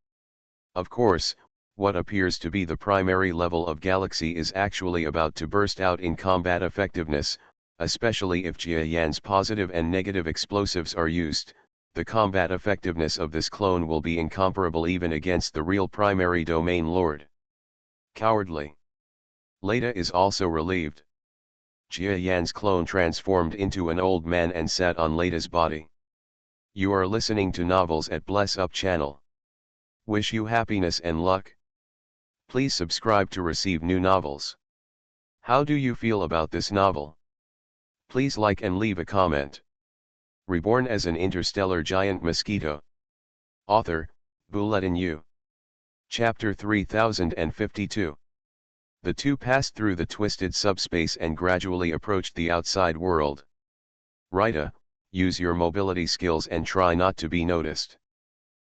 Of course, What appears to be the primary level of galaxy is actually about to burst out in combat effectiveness, especially if Jiayan's positive and negative explosives are used. The combat effectiveness of this clone will be incomparable even against the real primary domain lord. Cowardly. Leda is also relieved. Jiayan's clone transformed into an old man and sat on Leda's body. You are listening to Novels at Bless Up channel. Wish you happiness and luck. Please subscribe to receive new novels. How do you feel about this novel? Please like and leave a comment. Reborn as an interstellar giant mosquito. Author, Bulletin U. Chapter 3052. The two passed through the twisted subspace and gradually approached the outside world. Rita, use your mobility skills and try not to be noticed.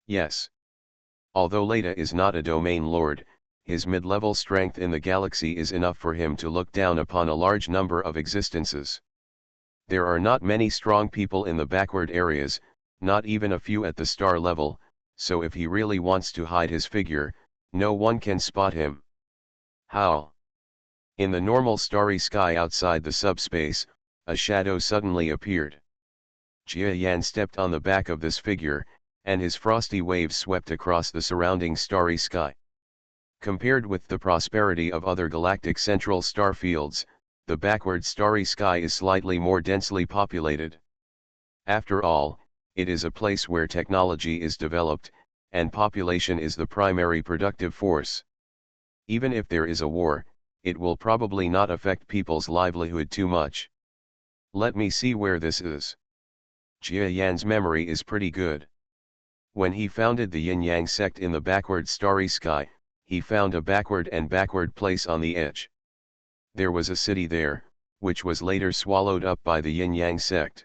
Yes. Although Leda is not a domain lord, his mid-level strength in the galaxy is enough for him to look down upon a large number of existences. There are not many strong people in the backward areas, not even a few at the star level, so if he really wants to hide his figure, no one can spot him. Howl. In the normal starry sky outside the subspace, a shadow suddenly appeared. Jiayan stepped on the back of this figure, and his frosty waves swept across the surrounding starry sky. Compared with the prosperity of other galactic central star fields, the backward starry sky is slightly more densely populated. After all, it is a place where technology is developed, and population is the primary productive force. Even if there is a war, it will probably not affect people's livelihood too much. Let me see where this is. Jiayan's memory is pretty good. When he founded the Yin-Yang sect in the backward starry sky, he found a backward place on the edge. There was a city there, which was later swallowed up by the Yin-Yang sect.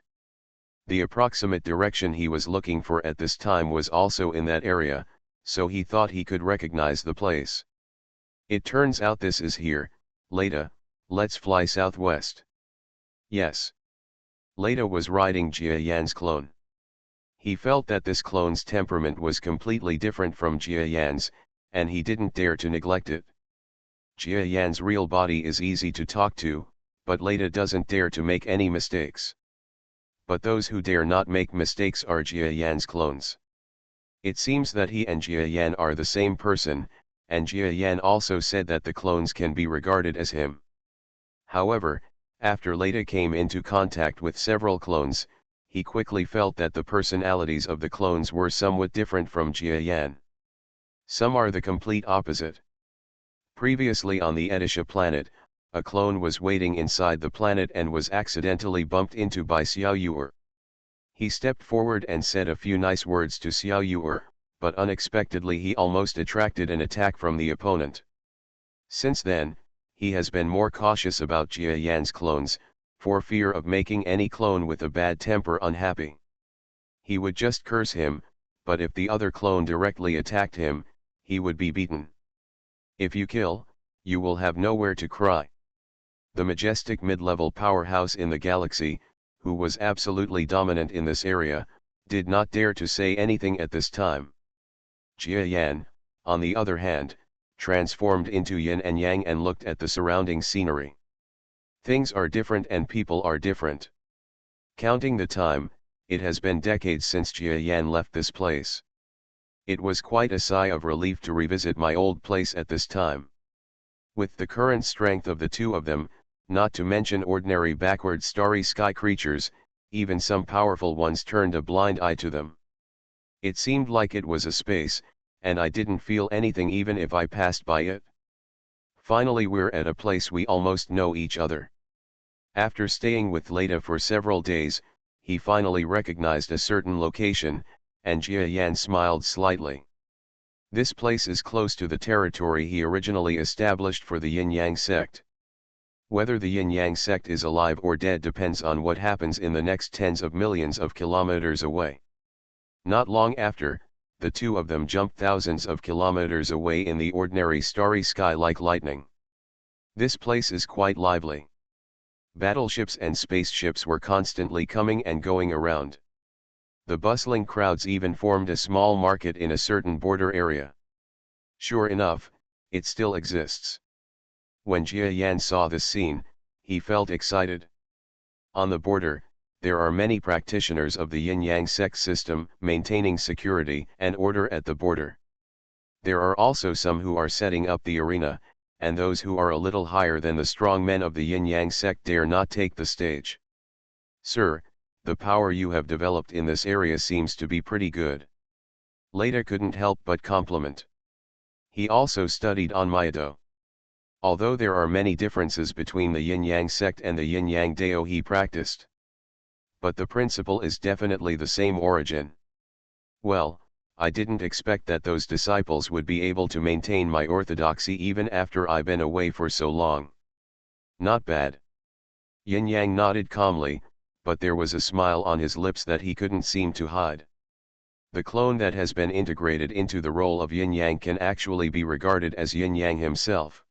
The approximate direction he was looking for at this time was also in that area, so he thought he could recognize the place. It turns out this is here. Leda, let's fly southwest. Yes. Leda was riding Jiayan's clone. He felt that this clone's temperament was completely different from Jiayan's, and he didn't dare to neglect it. Jiayan's real body is easy to talk to, but Leda doesn't dare to make any mistakes. But those who dare not make mistakes are Jiayan's clones. It seems that he and Jiayan are the same person, and Jiayan also said that the clones can be regarded as him. However, after Leda came into contact with several clones, he quickly felt that the personalities of the clones were somewhat different from Jiayan. Some are the complete opposite. Previously on the Edisha planet, a clone was waiting inside the planet and was accidentally bumped into by Xiao Yuer. He stepped forward and said a few nice words to Xiao Yuer, but unexpectedly he almost attracted an attack from the opponent. Since then, he has been more cautious about Jiayan's clones, for fear of making any clone with a bad temper unhappy. He would just curse him, but if the other clone directly attacked him, he would be beaten. If you kill, you will have nowhere to cry. The majestic mid-level powerhouse in the galaxy, who was absolutely dominant in this area, did not dare to say anything at this time. Jiayan, on the other hand, transformed into yin and yang and looked at the surrounding scenery. Things are different and people are different. Counting the time, it has been decades since Jiayan left this place. It was quite a sigh of relief to revisit my old place at this time. With the current strength of the two of them, not to mention ordinary backward starry sky creatures, even some powerful ones turned a blind eye to them. It seemed like it was a space, and I didn't feel anything even if I passed by it. Finally we're at a place we almost know each other. After staying with Leda for several days, he finally recognized a certain location, and Jiayan smiled slightly. This place is close to the territory he originally established for the Yin-Yang sect. Whether the Yin-Yang sect is alive or dead depends on what happens in the next tens of millions of kilometers away. Not long after, the two of them jumped thousands of kilometers away in the ordinary starry sky like lightning. This place is quite lively. Battleships and spaceships were constantly coming and going around. The bustling crowds even formed a small market in a certain border area. Sure enough, it still exists. When Jia Yan saw this scene, he felt excited. On the border, there are many practitioners of the yin-yang sect system, maintaining security and order at the border. There are also some who are setting up the arena, and those who are a little higher than the strong men of the yin-yang sect dare not take the stage. Sir, the power you have developed in this area seems to be pretty good. Leda couldn't help but compliment. He also studied on Maido. Although there are many differences between the yin-yang sect and the yin-yang dao he practiced, but the principle is definitely the same origin. Well, I didn't expect that those disciples would be able to maintain my orthodoxy even after I've been away for so long. Not bad. Yin Yang nodded calmly, but there was a smile on his lips that he couldn't seem to hide. The clone that has been integrated into the role of Yin Yang can actually be regarded as Yin Yang himself.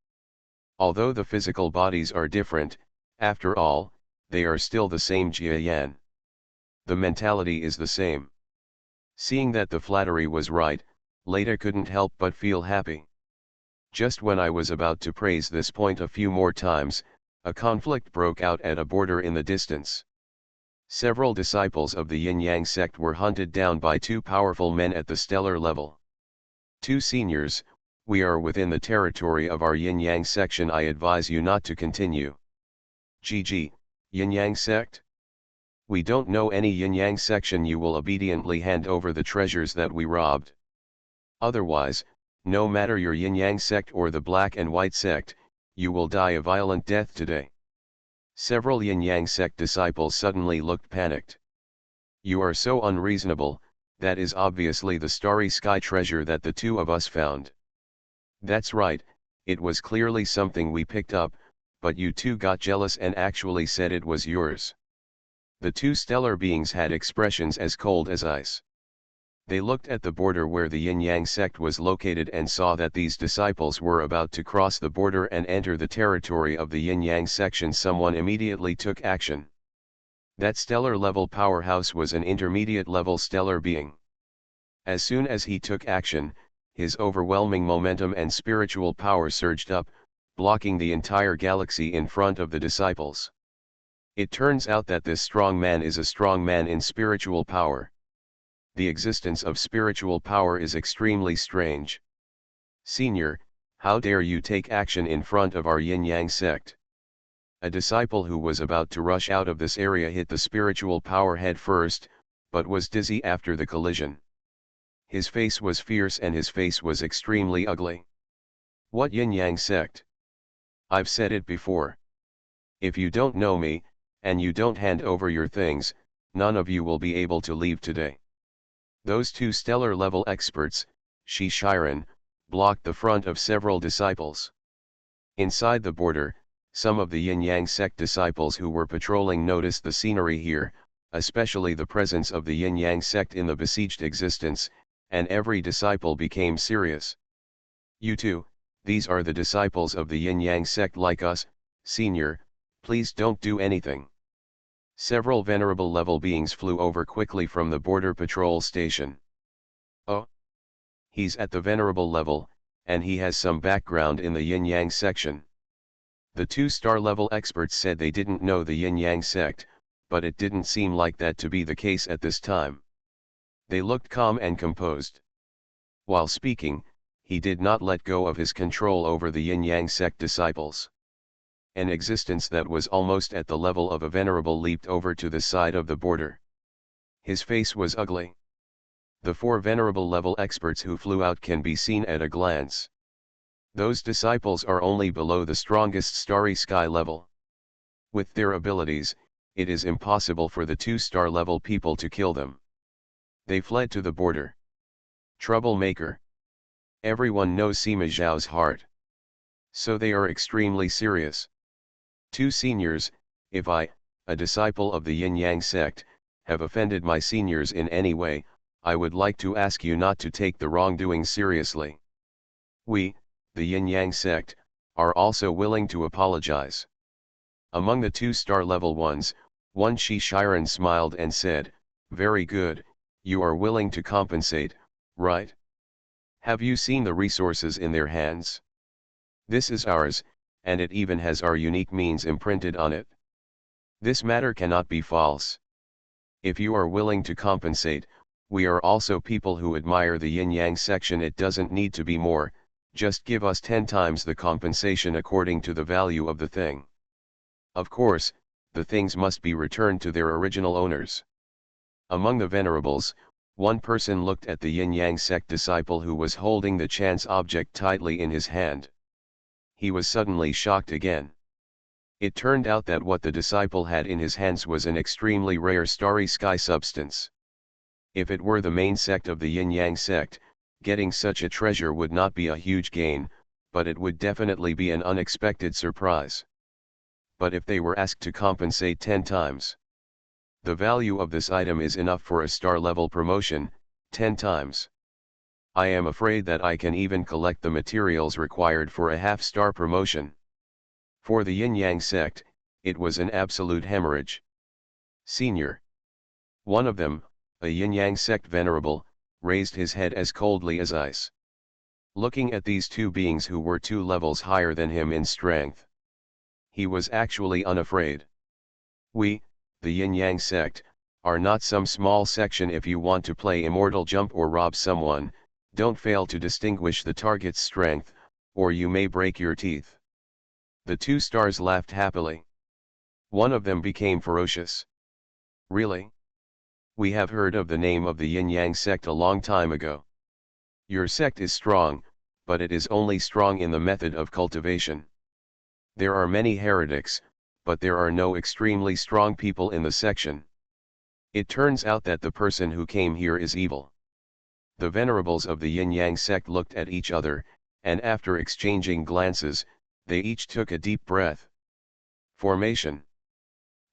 Although the physical bodies are different, after all, they are still the same Jia Yan. The mentality is the same. Seeing that the flattery was right, Leda couldn't help but feel happy. Just when I was about to praise this point a few more times, a conflict broke out at a border in the distance. Several disciples of the Yin-Yang sect were hunted down by two powerful men at the stellar level. Two seniors, we are within the territory of our Yin-Yang section. I advise you not to continue. GG, Yin-Yang sect? We don't know any Yin-Yang section. You will obediently hand over the treasures that we robbed. Otherwise, no matter your Yin-Yang sect or the Black and White sect, you will die a violent death today. Several Yin-Yang sect disciples suddenly looked panicked. You are so unreasonable, that is obviously the starry sky treasure that the two of us found. That's right, it was clearly something we picked up, but you two got jealous and actually said it was yours. The two stellar beings had expressions as cold as ice. They looked at the border where the Yin-Yang sect was located and saw that these disciples were about to cross the border and enter the territory of the Yin-Yang section. Someone immediately took action. That stellar level powerhouse was an intermediate level stellar being. As soon as he took action, his overwhelming momentum and spiritual power surged up, blocking the entire galaxy in front of the disciples. It turns out that this strong man is a strong man in spiritual power. The existence of spiritual power is extremely strange. Senior, how dare you take action in front of our Yin-Yang sect? A disciple who was about to rush out of this area hit the spiritual power head first, but was dizzy after the collision. His face was fierce and his face was extremely ugly. What Yin-Yang sect? I've said it before. If you don't know me, and you don't hand over your things, none of you will be able to leave today. Those two stellar level experts, Shi Shiren, blocked the front of several disciples. Inside the border, some of the Yin-Yang sect disciples who were patrolling noticed the scenery here, especially the presence of the Yin-Yang sect in the besieged existence, and every disciple became serious. You two, these are the disciples of the Yin-Yang sect like us, senior, please don't do anything. Several venerable level beings flew over quickly from the border patrol station. Oh, he's at the venerable level, and he has some background in the Yin-Yang section. The two star level experts said they didn't know the Yin-Yang sect, but it didn't seem like that to be the case at this time. They looked calm and composed. While speaking, he did not let go of his control over the Yin-Yang sect disciples. An existence that was almost at the level of a venerable leaped over to the side of the border. His face was ugly. The four venerable level experts who flew out can be seen at a glance. Those disciples are only below the strongest starry sky level. With their abilities, it is impossible for the 2-star level people to kill them. They fled to the border. Troublemaker. Everyone knows Sima Zhao's heart. So they are extremely serious. Two seniors, if I, a disciple of the Yin-Yang sect, have offended my seniors in any way, I would like to ask you not to take the wrongdoing seriously. We, the Yin-Yang sect, are also willing to apologize. Among the 2-star level ones, one Shi Shiren smiled and said, very good, you are willing to compensate, right? Have you seen the resources in their hands? This is ours, and it even has our unique means imprinted on it. This matter cannot be false. If you are willing to compensate, we are also people who admire the yin-yang section. It doesn't need to be more, just give us 10 times the compensation according to the value of the thing. Of course, the things must be returned to their original owners. Among the venerables, one person looked at the yin-yang sect disciple who was holding the chance object tightly in his hand. He was suddenly shocked again. It turned out that what the disciple had in his hands was an extremely rare starry sky substance. If it were the main sect of the yin-yang sect, getting such a treasure would not be a huge gain, but it would definitely be an unexpected surprise. But if they were asked to compensate 10 times, the value of this item is enough for a star-level promotion, 10 times. I am afraid that I can even collect the materials required for a half-star promotion. For the yin-yang sect, it was an absolute hemorrhage. Senior. One of them, a yin-yang sect venerable, raised his head as coldly as ice. Looking at these two beings who were 2 levels higher than him in strength, he was actually unafraid. We, the yin-yang sect, are not some small section. If you want to play immortal jump or rob someone, don't fail to distinguish the target's strength, or you may break your teeth. The 2 stars laughed happily. One of them became ferocious. Really? We have heard of the name of the yin-yang sect a long time ago. Your sect is strong, but it is only strong in the method of cultivation. There are many heretics, but there are no extremely strong people in the section. It turns out that the person who came here is evil. The venerables of the yin-yang sect looked at each other, and after exchanging glances, they each took a deep breath. Formation.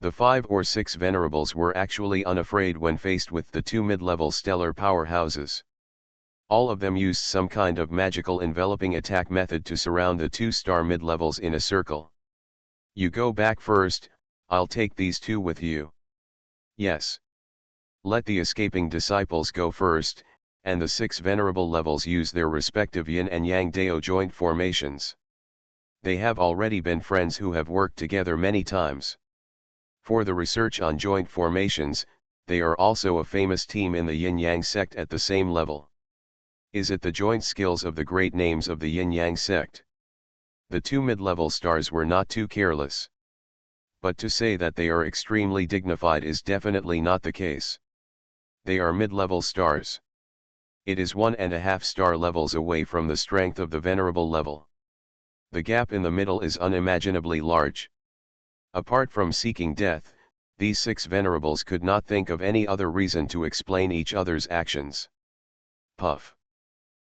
The 5 or 6 venerables were actually unafraid when faced with the 2 mid-level stellar powerhouses. All of them used some kind of magical enveloping attack method to surround the 2-star mid-levels in a circle. You go back first, I'll take these 2 with you. Yes. Let the escaping disciples go first, and the 6 venerable levels use their respective yin and yang dao joint formations. They have already been friends who have worked together many times. For the research on joint formations, they are also a famous team in the yin-yang sect at the same level. Is it the joint skills of the great names of the yin-yang sect? The 2 mid-level stars were not too careless. But to say that they are extremely dignified is definitely not the case. They are mid-level stars. It is 1.5 star levels away from the strength of the venerable level. The gap in the middle is unimaginably large. Apart from seeking death, these 6 venerables could not think of any other reason to explain each other's actions. Puff.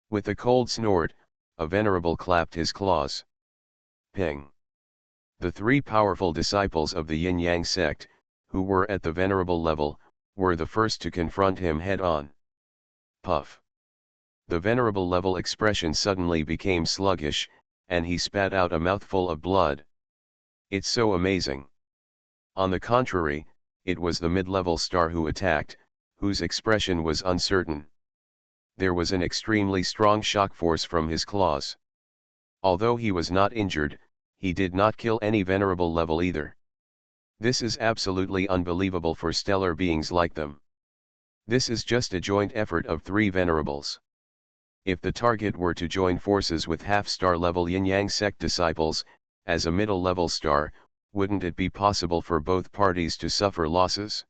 With a cold snort, a venerable clapped his claws. Ping. The 3 powerful disciples of the yin-yang sect, who were at the venerable level, were the first to confront him head-on. Puff. The venerable level expression suddenly became sluggish, and he spat out a mouthful of blood. It's so amazing. On the contrary, it was the mid-level star who attacked, whose expression was uncertain. There was an extremely strong shock force from his claws. Although he was not injured, he did not kill any venerable level either. This is absolutely unbelievable for stellar beings like them. This is just a joint effort of 3 venerables. If the target were to join forces with half-star level yin-yang sect disciples, as a middle-level star, wouldn't it be possible for both parties to suffer losses?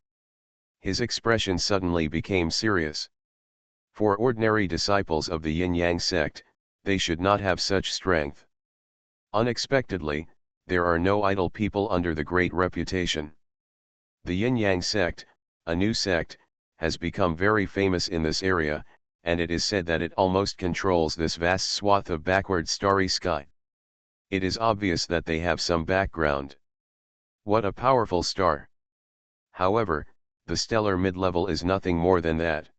His expression suddenly became serious. For ordinary disciples of the yin-yang sect, they should not have such strength. Unexpectedly, there are no idle people under the great reputation. The yin-yang sect, a new sect, has become very famous in this area, and it is said that it almost controls this vast swath of backward starry sky. It is obvious that they have some background. What a powerful star! However, the stellar mid-level is nothing more than that.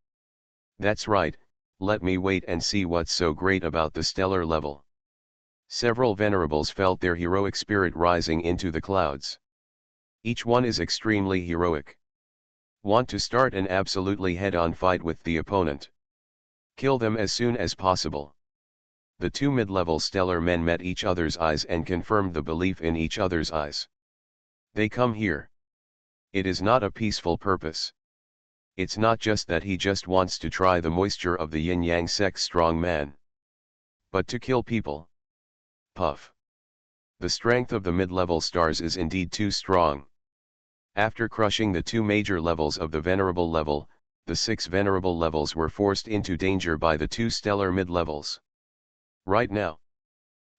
That's right, let me wait and see what's so great about the stellar level. Several venerables felt their heroic spirit rising into the clouds. Each one is extremely heroic. Want to start an absolutely head-on fight with the opponent. Kill them as soon as possible. The two mid-level stellar men met each other's eyes and confirmed the belief in each other's eyes. They come here. It is not a peaceful purpose. It's not just that he just wants to try the moisture of the yin-yang sex strong man. But to kill people. Puff. The strength of the mid-level stars is indeed too strong. After crushing the two major levels of the venerable level, the 6 venerable levels were forced into danger by the 2 stellar mid-levels. Right now,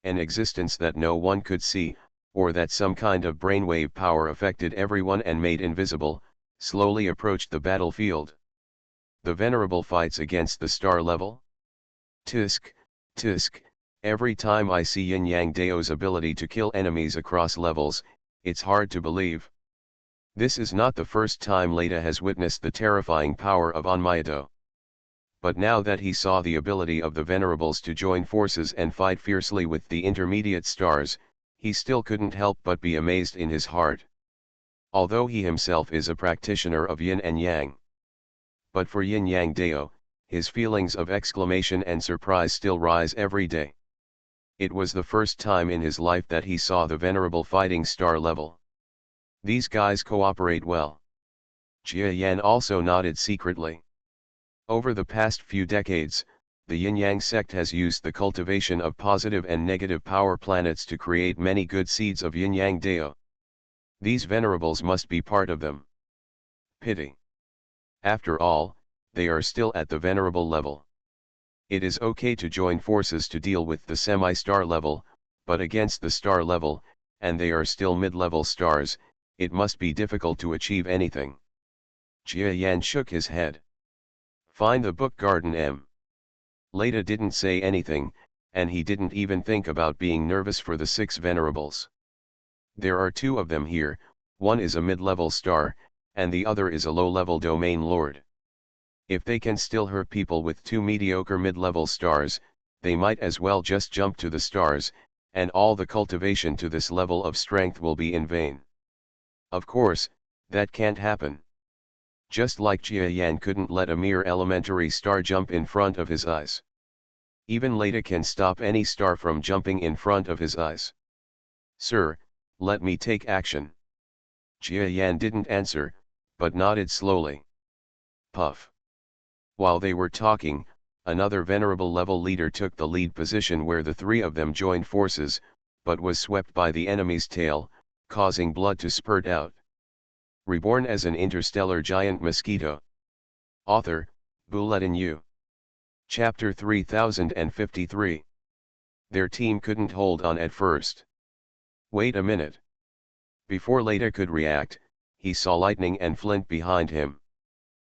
an existence that no one could see, or that some kind of brainwave power affected everyone and made invisible, slowly approached the battlefield. The venerable fights against the star level. Tisk, tisk, every time I see Yin Yang Dao's ability to kill enemies across levels, it's hard to believe. This is not the first time Leda has witnessed the terrifying power of Onmyato. But now that he saw the ability of the venerables to join forces and fight fiercely with the intermediate stars, he still couldn't help but be amazed in his heart. Although he himself is a practitioner of yin and yang. But for Yin Yang Dao, his feelings of exclamation and surprise still rise every day. It was the first time in his life that he saw the venerable fighting star level. These guys cooperate well. Jia Yan also nodded secretly. Over the past few decades, the Yin-Yang sect has used the cultivation of positive and negative power planets to create many good seeds of Yin-Yang Dao. These venerables must be part of them. Pity. After all, they are still at the venerable level. It is okay to join forces to deal with the semi-star level, but against the star level, and they are still mid-level stars, it must be difficult to achieve anything. Jia Yan shook his head. Find the book Garden M. Leda didn't say anything, and he didn't even think about being nervous for the 6 venerables. There are 2 of them here, one is a mid-level star, and the other is a low-level domain lord. If they can still hurt people with 2 mediocre mid-level stars, they might as well just jump to the stars, and all the cultivation to this level of strength will be in vain. Of course, that can't happen. Just like Jia Yan couldn't let a mere elementary star jump in front of his eyes. Even Leda can stop any star from jumping in front of his eyes. Sir, let me take action. Jia Yan didn't answer, but nodded slowly. Puff. While they were talking, another venerable level leader took the lead position where the 3 of them joined forces, but was swept by the enemy's tail, causing blood to spurt out. Reborn as an interstellar giant mosquito. Author, Buletin Yu. Chapter 3053. Their team couldn't hold on at first. Wait a minute. Before Leda could react, he saw lightning and flint behind him.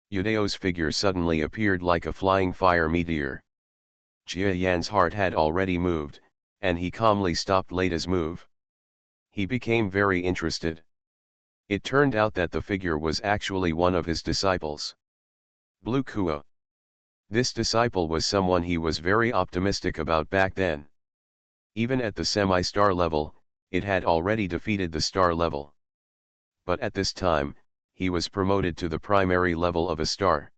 Yudeo's figure suddenly appeared like a flying fire meteor. Jia Yan's heart had already moved, and he calmly stopped Leda's move. He became very interested. It turned out that the figure was actually one of his disciples. Blue Kuo. This disciple was someone he was very optimistic about back then. Even at the semi-star level, it had already defeated the star level. But at this time, he was promoted to the primary level of a star.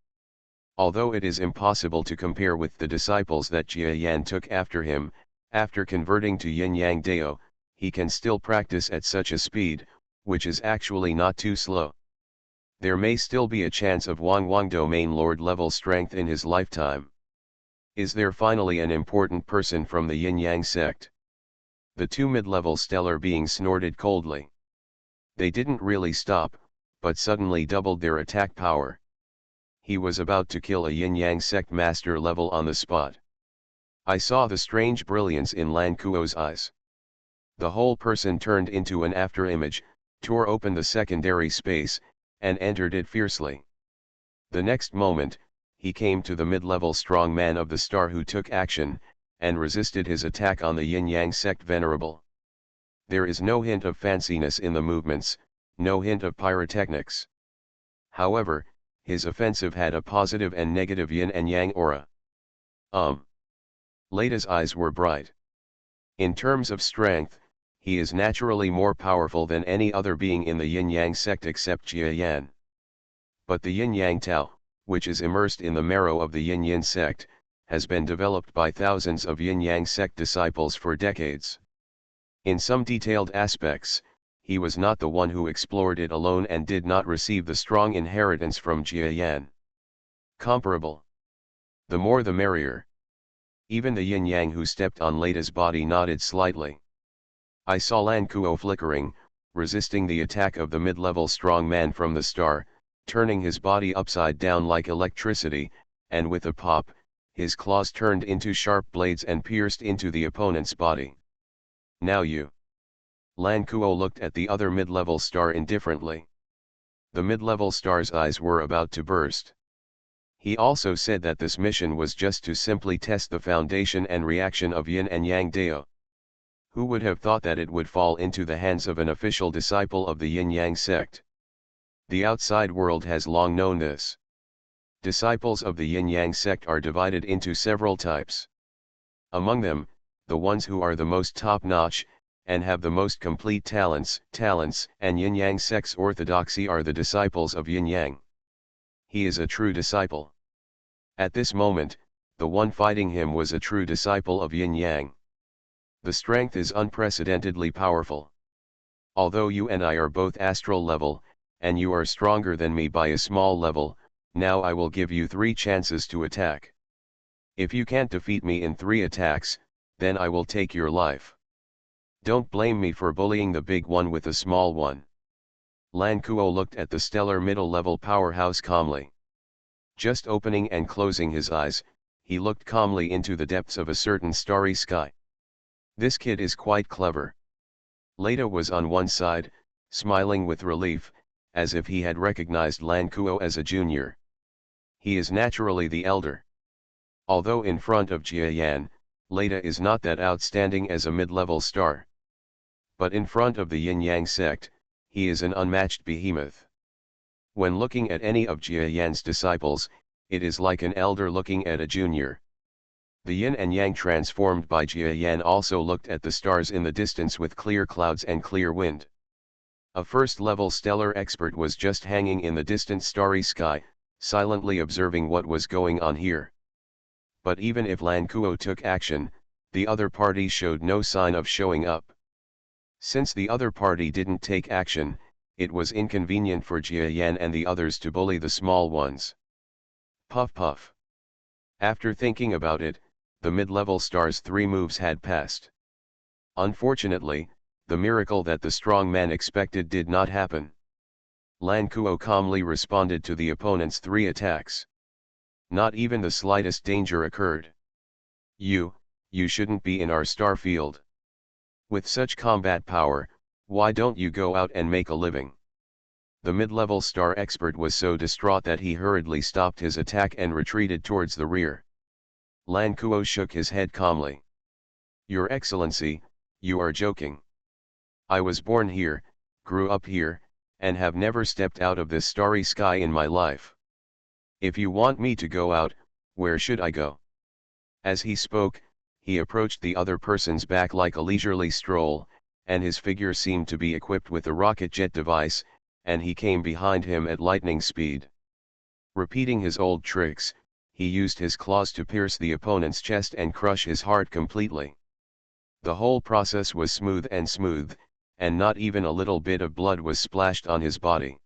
Although it is impossible to compare with the disciples that Jia Yan took after him, after converting to Yin Yang Dao, he can still practice at such a speed, which is actually not too slow. There may still be a chance of Wang domain lord level strength in his lifetime. Is there finally an important person from the Yin-Yang sect? The 2 mid-level stellar beings snorted coldly. They didn't really stop, but suddenly doubled their attack power. He was about to kill a Yin-Yang sect master level on the spot. I saw the strange brilliance in Lan Kuo's eyes. The whole person turned into an afterimage, tore open the secondary space, and entered it fiercely. The next moment, he came to the mid-level strong man of the star who took action, and resisted his attack on the Yin-Yang sect venerable. There is no hint of fanciness in the movements, no hint of pyrotechnics. However, his offensive had a positive and negative yin and yang aura. Leda's eyes were bright. In terms of strength, he is naturally more powerful than any other being in the Yin-Yang sect except Jia Yan. But the Yin-Yang Tao, which is immersed in the marrow of the Yin-Yin sect, has been developed by thousands of yin-yang sect disciples for decades. In some detailed aspects, he was not the one who explored it alone and did not receive the strong inheritance from Jia Yan. Comparable. The more the merrier. Even the yin-yang who stepped on Leta's body nodded slightly. I saw Lan Kuo flickering, resisting the attack of the mid-level strong man from the star, turning his body upside down like electricity, and with a pop, his claws turned into sharp blades and pierced into the opponent's body. Now you. Lan Kuo looked at the other mid-level star indifferently. The mid-level star's eyes were about to burst. He also said that this mission was just to simply test the foundation and reaction of Yin and Yang Dao. Who would have thought that it would fall into the hands of an official disciple of the Yin-Yang sect? The outside world has long known this. Disciples of the Yin-Yang sect are divided into several types. Among them, the ones who are the most top-notch, and have the most complete talents, and Yin-Yang sect's orthodoxy are the disciples of Yin-Yang. He is a true disciple. At this moment, the one fighting him was a true disciple of Yin-Yang. The strength is unprecedentedly powerful. Although you and I are both astral level, and you are stronger than me by a small level, now I will give you 3 chances to attack. If you can't defeat me in 3 attacks, then I will take your life. Don't blame me for bullying the big one with the small one. Lan Kuo looked at the stellar middle-level powerhouse calmly. Just opening and closing his eyes, he looked calmly into the depths of a certain starry sky. This kid is quite clever. Leda was on one side, smiling with relief, as if he had recognized Lan Kuo as a junior. He is naturally the elder. Although in front of Jia Yan, Leda is not that outstanding as a mid-level star. But in front of the Yin-Yang sect, he is an unmatched behemoth. When looking at any of Jia Yan's disciples, it is like an elder looking at a junior. The yin and yang transformed by Jia Yan also looked at the stars in the distance with clear clouds and clear wind. A first-level stellar expert was just hanging in the distant starry sky, silently observing what was going on here. But even if Lan Kuo took action, the other party showed no sign of showing up. Since the other party didn't take action, it was inconvenient for Jia Yan and the others to bully the small ones. Puff puff. After thinking about it, the mid-level star's 3 moves had passed. Unfortunately, the miracle that the strong man expected did not happen. Lan Kuo calmly responded to the opponent's 3 attacks. Not even the slightest danger occurred. You shouldn't be in our star field. With such combat power, why don't you go out and make a living? The mid-level star expert was so distraught that he hurriedly stopped his attack and retreated towards the rear. Lan Kuo shook his head calmly. Your Excellency, you are joking. I was born here, grew up here, and have never stepped out of this starry sky in my life. If you want me to go out, where should I go? As he spoke, he approached the other person's back like a leisurely stroll, and his figure seemed to be equipped with a rocket jet device, and he came behind him at lightning speed. Repeating his old tricks, he used his claws to pierce the opponent's chest and crush his heart completely. The whole process was smooth, and not even a little bit of blood was splashed on his body.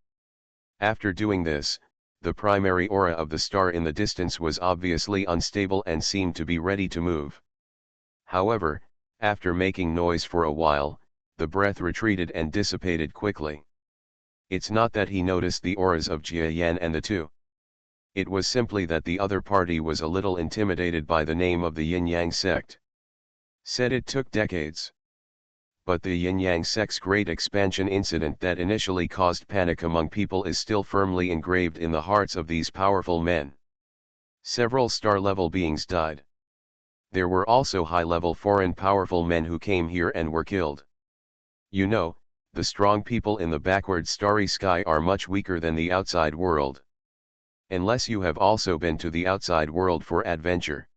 After doing this, the primary aura of the star in the distance was obviously unstable and seemed to be ready to move. However, after making noise for a while, the breath retreated and dissipated quickly. It's not that he noticed the auras of Jia Yan and the 2. It was simply that the other party was a little intimidated by the name of the Yin-Yang sect. Said it took decades. But the Yin-Yang sect's great expansion incident that initially caused panic among people is still firmly engraved in the hearts of these powerful men. Several star-level beings died. There were also high-level foreign powerful men who came here and were killed. You know, the strong people in the backward starry sky are much weaker than the outside world. Unless you have also been to the outside world for adventure.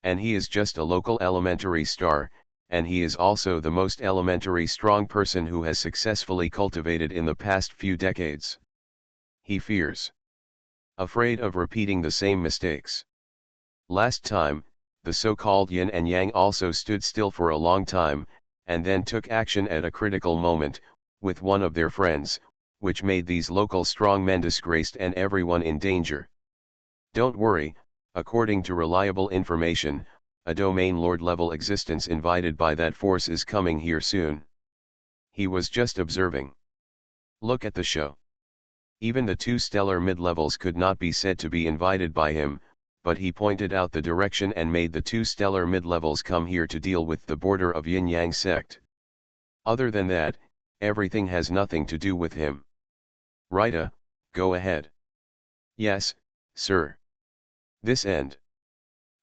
And he is just a local elementary star, and he is also the most elementary strong person who has successfully cultivated in the past few decades. He fears. Afraid of repeating the same mistakes. Last time, the so-called yin and yang also stood still for a long time, and then took action at a critical moment, with one of their friends, which made these local strongmen disgraced and everyone in danger. Don't worry, according to reliable information, a domain lord level existence invited by that force is coming here soon. He was just observing. Look at the show. Even the two stellar mid-levels could not be said to be invited by him, but he pointed out the direction and made the two stellar mid-levels come here to deal with the border of yin-yang sect. Other than that, everything has nothing to do with him. Rita, go ahead. Yes, sir. This end.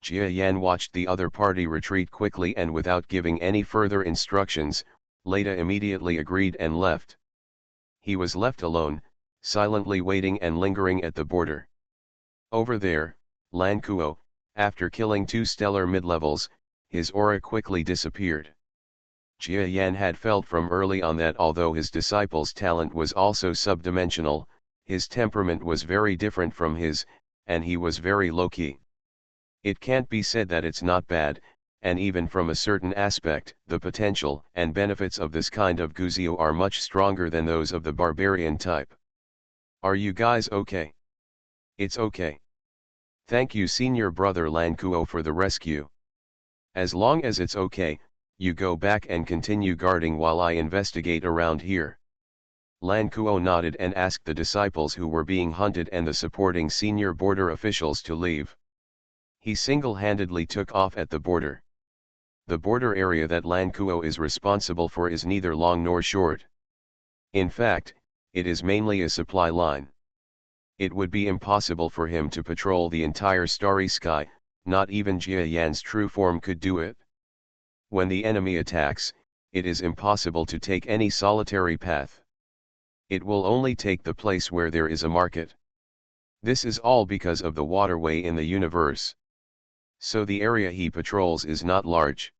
Jia Yan watched the other party retreat quickly and without giving any further instructions, Leda immediately agreed and left. He was left alone, silently waiting and lingering at the border. Over there, Lan Kuo, after killing two stellar mid-levels, his aura quickly disappeared. Jia Yan had felt from early on that although his disciple's talent was also subdimensional, his temperament was very different from his, and he was very low-key. It can't be said that it's not bad, and even from a certain aspect, the potential and benefits of this kind of Guzio are much stronger than those of the barbarian type. Are you guys okay? It's okay. Thank you senior brother Lan Kuo for the rescue. As long as it's okay, you go back and continue guarding while I investigate around here. Lan Kuo nodded and asked the disciples who were being hunted and the supporting senior border officials to leave. He single-handedly took off at the border. The border area that Lan Kuo is responsible for is neither long nor short. In fact, it is mainly a supply line. It would be impossible for him to patrol the entire starry sky, not even Jia Yan's true form could do it. When the enemy attacks, it is impossible to take any solitary path. It will only take the place where there is a market. This is all because of the waterway in the universe. So the area he patrols is not large.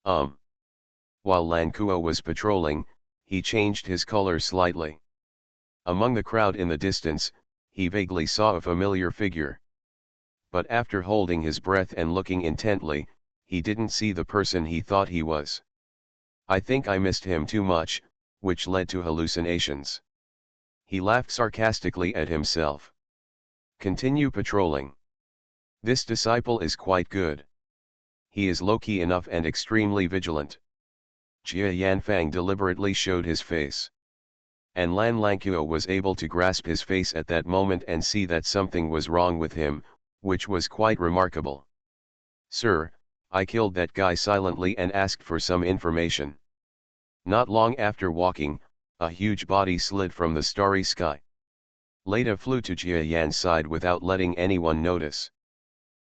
While Lan Kuo was patrolling, he changed his color slightly. Among the crowd in the distance, he vaguely saw a familiar figure. But after holding his breath and looking intently, he didn't see the person he thought he was. I think I missed him too much, which led to hallucinations. He laughed sarcastically at himself. Continue patrolling. This disciple is quite good. He is low-key enough and extremely vigilant. Jia Yanfang deliberately showed his face. And Lan Langkuo was able to grasp his face at that moment and see that something was wrong with him, which was quite remarkable. Sir, I killed that guy silently and asked for some information. Not long after walking, a huge body slid from the starry sky. Leda flew to Jia Yan's side without letting anyone notice.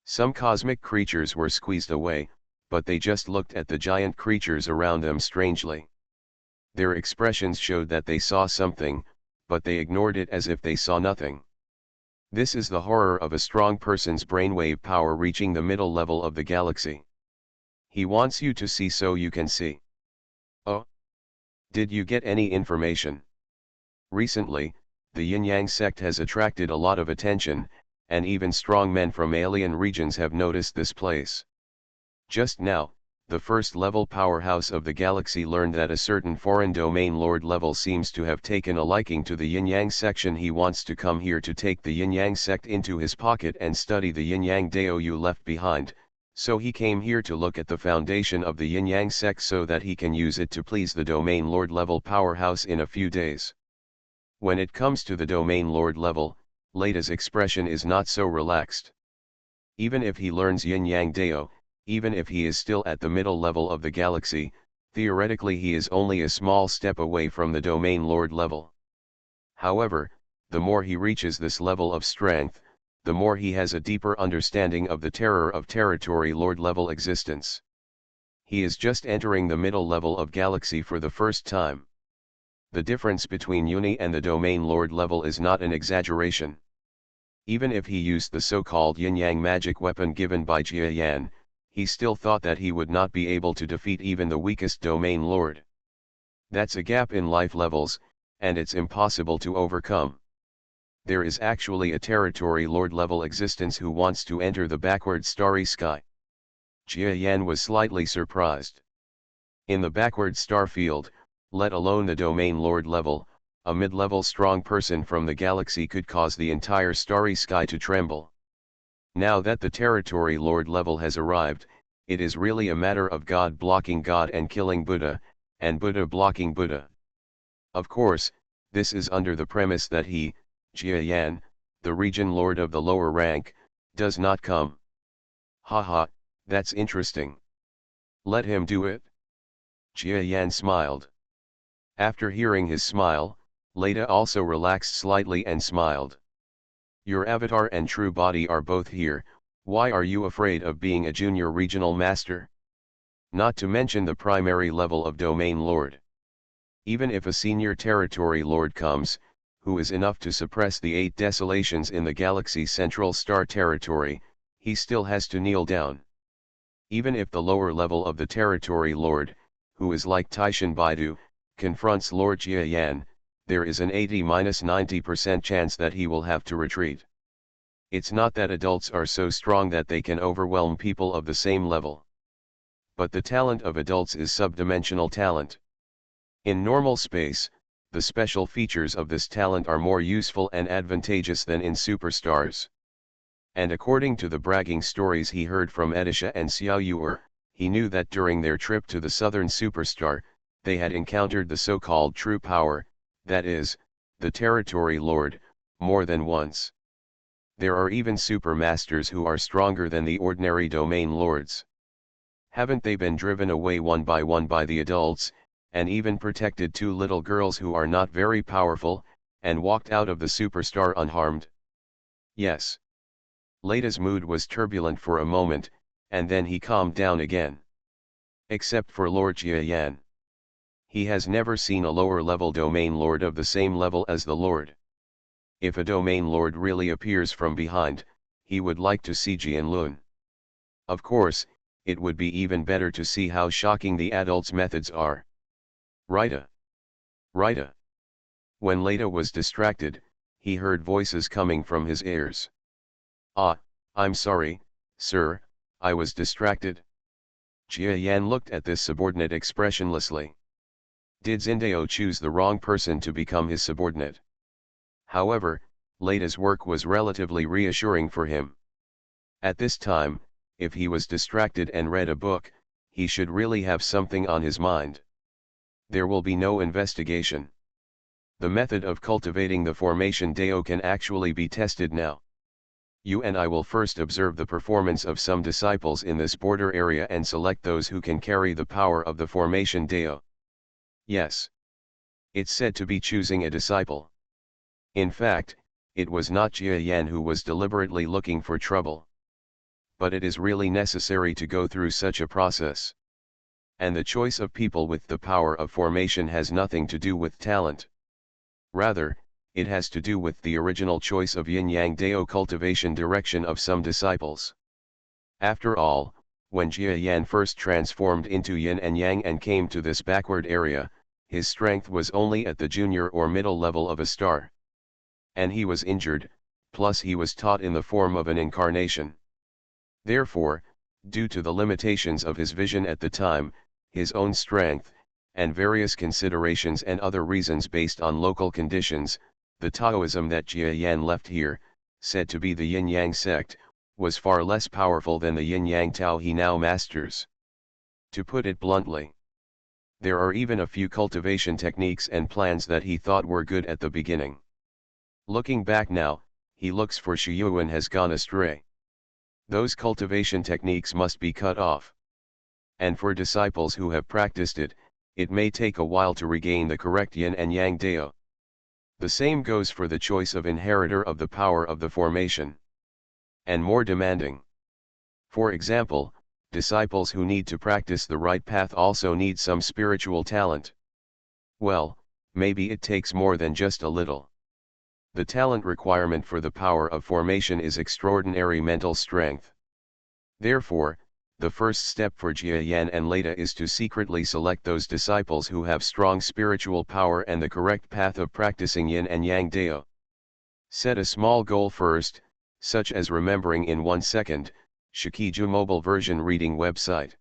Some cosmic creatures were squeezed away, but they just looked at the giant creatures around them strangely. Their expressions showed that they saw something, but they ignored it as if they saw nothing. This is the horror of a strong person's brainwave power reaching the middle level of the galaxy. He wants you to see so you can see. Oh? Did you get any information? Recently, the Yin-Yang sect has attracted a lot of attention, and even strong men from alien regions have noticed this place. Just now, the first-level powerhouse of the galaxy learned that a certain foreign domain lord level seems to have taken a liking to the Yin-Yang section. He wants to come here to take the Yin-Yang sect into his pocket and study the Yin-Yang Dao you left behind, so he came here to look at the foundation of the Yin-Yang sect so that he can use it to please the domain lord level powerhouse in a few days. When it comes to the domain lord level, Leda's expression is not so relaxed. Even if he learns Yin-Yang Dao, even if he is still at the middle level of the galaxy, theoretically he is only a small step away from the domain lord level. However, the more he reaches this level of strength, the more he has a deeper understanding of the terror of territory lord level existence. He is just entering the middle level of galaxy for the first time. The difference between Uni and the domain lord level is not an exaggeration. Even if he used the so-called yin-yang magic weapon given by Jia Yan, he still thought that he would not be able to defeat even the weakest domain lord. That's a gap in life levels, and it's impossible to overcome. there is actually a territory lord level existence who wants to enter the backward starry sky. Jia Yan was slightly surprised. In the backward star field, let alone the domain lord level, a mid-level strong person from the galaxy could cause the entire starry sky to tremble. Now that the territory lord level has arrived, it is really a matter of God blocking God and killing Buddha, and Buddha blocking Buddha. Of course, this is under the premise that he, Jia Yan, the region lord of the lower rank, does not come. Haha, that's interesting. Let him do it. Jia Yan smiled. After hearing his smile, Leda also relaxed slightly and smiled. Your avatar and true body are both here, why are you afraid of being a junior regional master? Not to mention the primary level of domain lord. Even if a senior territory lord comes, who is enough to suppress the 8 desolations in the galaxy's central star territory, he still has to kneel down. Even if the lower level of the territory lord, who is like Taishan Baidu, confronts Lord Jia Yan, there is an 80–90% chance that he will have to retreat. It's not that adults are so strong that they can overwhelm people of the same level. But the talent of adults is subdimensional talent. In normal space, the special features of this talent are more useful and advantageous than in superstars. And according to the bragging stories he heard from Edisha and Xiao Yuer, he knew that during their trip to the southern superstar, they had encountered the so-called true power, that is, the territory lord, more than once. There are even supermasters who are stronger than the ordinary domain lords. Haven't they been driven away one by the adults, and even protected 2 little girls who are not very powerful, and walked out of the superstar unharmed? Yes. Leda's mood was turbulent for a moment, and then he calmed down again. Except for Lord Jia Yan. He has never seen a lower-level domain lord of the same level as the lord. If a domain lord really appears from behind, he would like to see Jianlun. Of course, it would be even better to see how shocking the adult's methods are. Rita. Rita. When Leda was distracted, he heard voices coming from his ears. Ah, I'm sorry, sir, I was distracted. Jia Yan looked at this subordinate expressionlessly. Did Zindao choose the wrong person to become his subordinate? However, Leda's work was relatively reassuring for him. At this time, if he was distracted and read a book, he should really have something on his mind. There will be no investigation. The method of cultivating the formation Dao can actually be tested now. You and I will first observe the performance of some disciples in this border area and select those who can carry the power of the formation Dao. Yes. It's said to be choosing a disciple. In fact, it was not Jia Yan who was deliberately looking for trouble. But it is really necessary to go through such a process. And the choice of people with the power of formation has nothing to do with talent. Rather, it has to do with the original choice of yin-yang Dao cultivation direction of some disciples. After all, when Jia Yan first transformed into yin and yang and came to this backward area, his strength was only at the junior or middle level of a star. And he was injured, plus he was taught in the form of an incarnation. Therefore, due to the limitations of his vision at the time, his own strength, and various considerations and other reasons based on local conditions, the Taoism that Jia Yan left here, said to be the yin-yang sect, was far less powerful than the yin-yang Tao he now masters. To put it bluntly, there are even a few cultivation techniques and plans that he thought were good at the beginning. Looking back now, he looks for Shiyuan has gone astray. Those cultivation techniques must be cut off. And for disciples who have practiced it, it may take a while to regain the correct yin and yang Dao. The same goes for the choice of inheritor of the power of the formation. And more demanding. For example, disciples who need to practice the right path also need some spiritual talent. Well, maybe it takes more than just a little. The talent requirement for the power of formation is extraordinary mental strength. Therefore, the first step for Jia Yan and Leda is to secretly select those disciples who have strong spiritual power and the correct path of practicing yin and yang Dao. Set a small goal first, such as remembering in 1 second, Shikiju mobile version reading website.